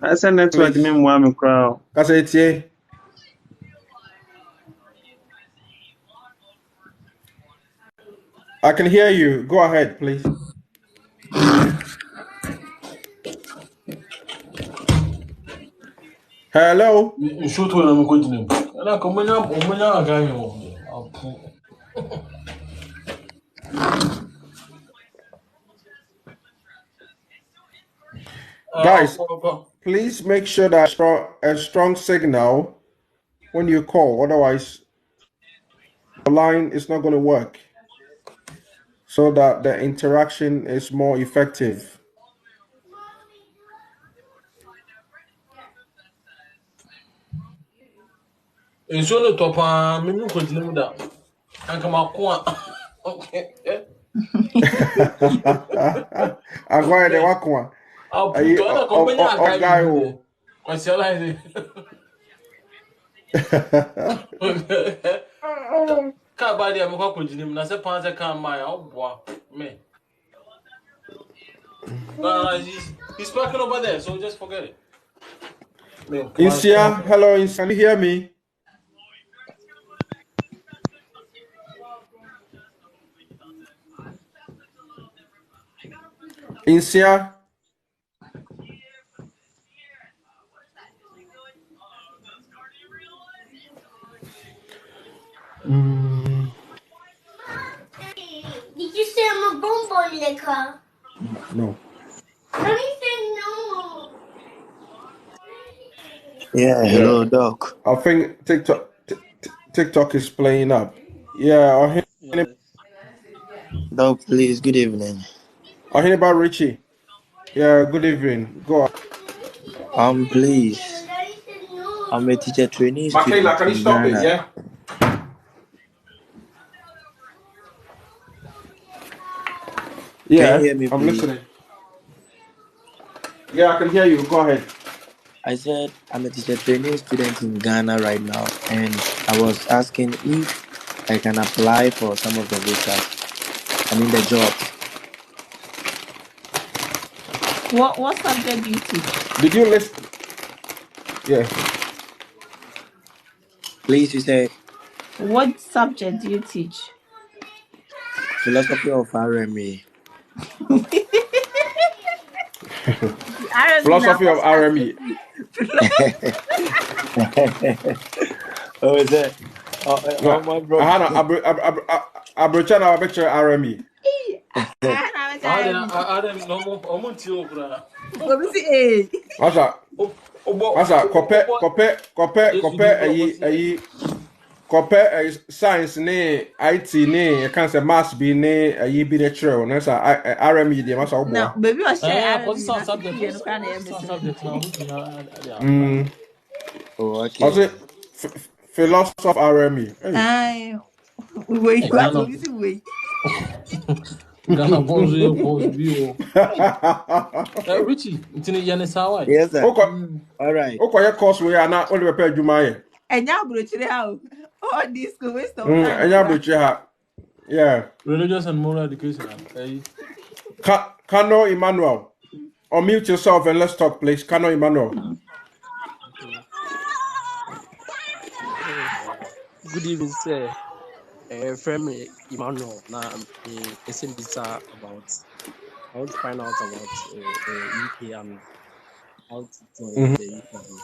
I said network ni Please. mu ami crowd. Kaseti. I can hear you. Go ahead, please. Hello. Shoot when I'm going to them. Na ko manya aga yo. Apu. Ah, Guys, opo. please make sure that a strong signal when you call. Otherwise, the line is not going to work. so that the interaction is more effective. nsuo no tɔ paa me nu kɔgyina mu da anka mako a Agora de wakwa. Aí aputo ana kɔmbɛnya o guy agae o. kwasiala ide ka ba dia me kɔgyina mu na sɛ pan sɛ ka ma ya ɔboa me he's parking over there so just forget it. Insia, hello Insia, can you hear me? Insia. Did you say I'm a bonbon licker? No. Let me say no. Yeah, hello, Doc. I think TikTok is playing up. Yeah, Yes. Doc, please, good evening. I hear about Richie. Yeah, good evening. Go on. Please, I'm a teacher trainee Michaela, student can you in stop it? Ghana. Yeah? Can you Yeah, hear me, I'm please? listening. Yeah, I can hear you. Go ahead. I said I'm a teacher trainee student in Ghana right now, and I was asking if I can apply for some of the visas. I mean the jobs. What subject do you teach? Did you listen? Yeah. Please, you said What subject do you teach? philosophy of RMA. RMB now Philosophy of first class RME. every. Oh, is that? Oh, No, my I bro. had a Britannia a picture RME. Adam no mo omo ti okura Asa, kope, science ne IT ne you can say maths be ne be the true. No, sir, RME the masa now, oboa. baby, was share cause RMB some now subject 50 and crown some missing. subject na ho nyina they apply. Oh, Also, okay. philosophy of RME. Hey. Aye, wait, what Ghana is wait? Ghana bonzo e course bi o. Richie, ntini yene sawa. Yes, sir. Oko All right. your course we are not only prepare Jumaye. And now, bro, how? All this go waste of time. And you have yeah. Religious and moral education. Kano Emmanuel. Unmute yourself and let's talk, please. Kano Emmanuel. Good evening, sir. Friend Emmanuel. Now, it's about. I want to find out about UK and how to join the interview.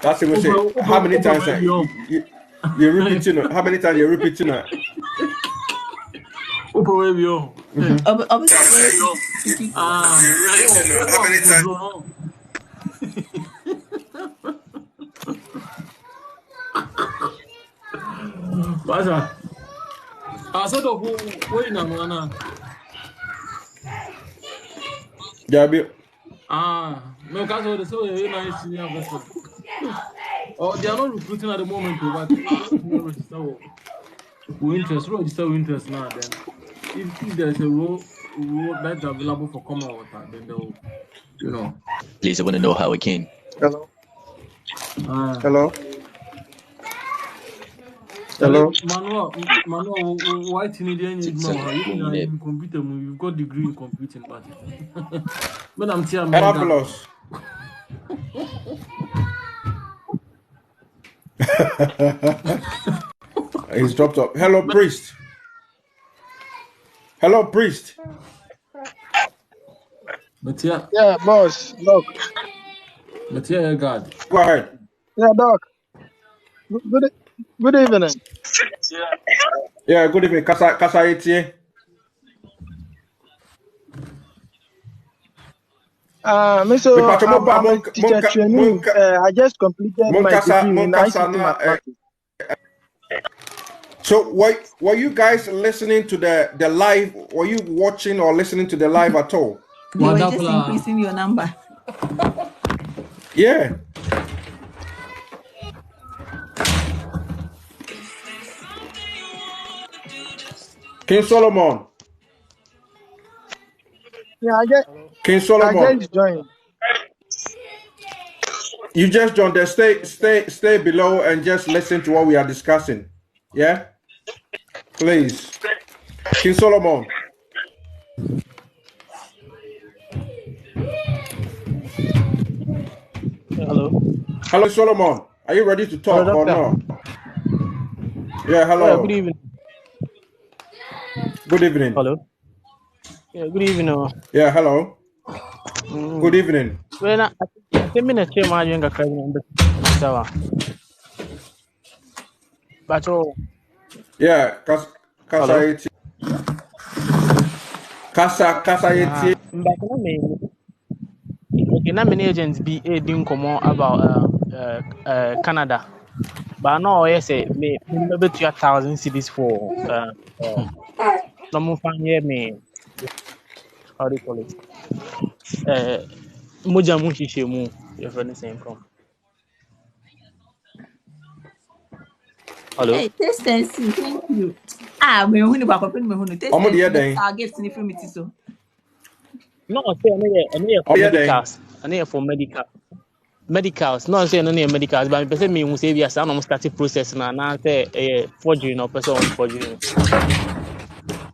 That's it. We say how many times you repeating it? How many times you repeating it? Basa. Asa to who we na no na. Jabi. No cause the so we na senior vessel. Oh, they are not recruiting at the moment, but register register interest now. Then, if there's a role that's available for common water, then they'll, you know. Please, I want to know how it came. Hello. Hello. Hello. Manuel, why Canadian you know? You computer, you've got degree in computing, but when I'm here, Marvelous. He's dropped up. Hello, priest. Hello, priest. But yeah. Yeah, boss. Doc. But yeah, God. Go ahead. Yeah, Doc. Good evening. Yeah, good evening. Kasa Etie. I'm a teacher trainee. I just completed my degree in ICT na mathematics. So were you guys listening to the live? Were you watching or listening to the live at all? They were just Wadakula. increasing your number. Yeah. King Solomon. Yeah, King I Solomon. just joined. You just joined there. Stay below and just listen to what we are discussing. Yeah? Please. King Solomon. Hello. Hello, Solomon. Are you ready to Hello, talk or doctor. no? Yeah, Yeah, good hello. evening. Good evening. Hello. Yeah, good evening. Yeah, hello. Good Mm. evening. Well, I think I'm share my younger cousin, but Yeah, hello. Kasa But na me, okay, na many agents be a doing come about Canada. But no, yes, me maybe 2,000 cities for no more fan here me. How do you call it? Moja mu shishe mu. Your friend is saying come. Hello. Hey, taste and see. Thank you. Ah, me huni ba papa me huni. Taste Omo and deɛ see. dɛn? I'll get any from it so. No, I say I need Ɔmo for deɛ dɛn? medicals. I need for medical. Medicals, not saying any medicals, but person me who say we are some starting process now say forgery no person on forgery.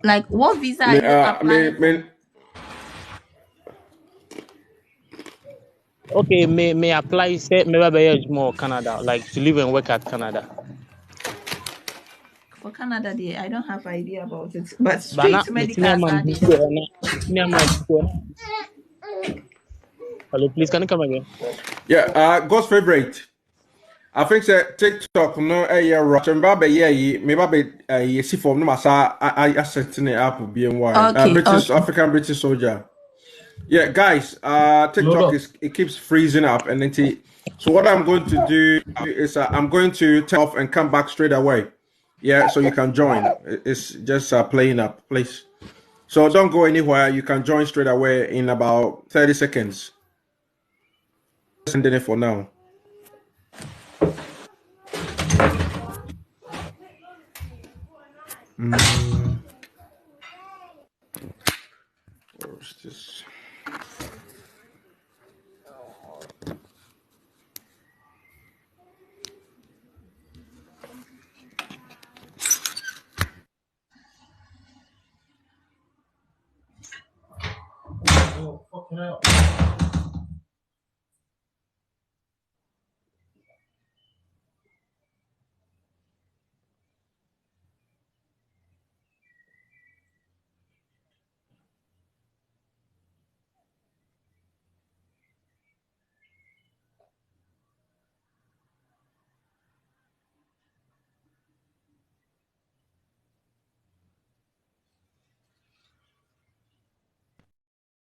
Like, what visa are Me you applying for? Okay, may apply say maybe be more Canada, like to live and work at Canada. For Canada, dear, I don't have idea about it. But But straight now to the senior medicals man are who there. go on senior man who go on. Hello, please can you come again? Yeah, God's favorite. I think that TikTok no yeah right. Mba be yeah me ba be see form no masa I setting it up BNY. Okay, British okay. African British soldier. Yeah, guys, TikTok Lord, is it keeps freezing up and so what I'm going to do is I'm going to turn off and come back straight away. Yeah, so you can join. It's just playing up, please. So don't go anywhere. You can join straight away in about 30 seconds. Sending it for now. Where's this? oh, fucking hell.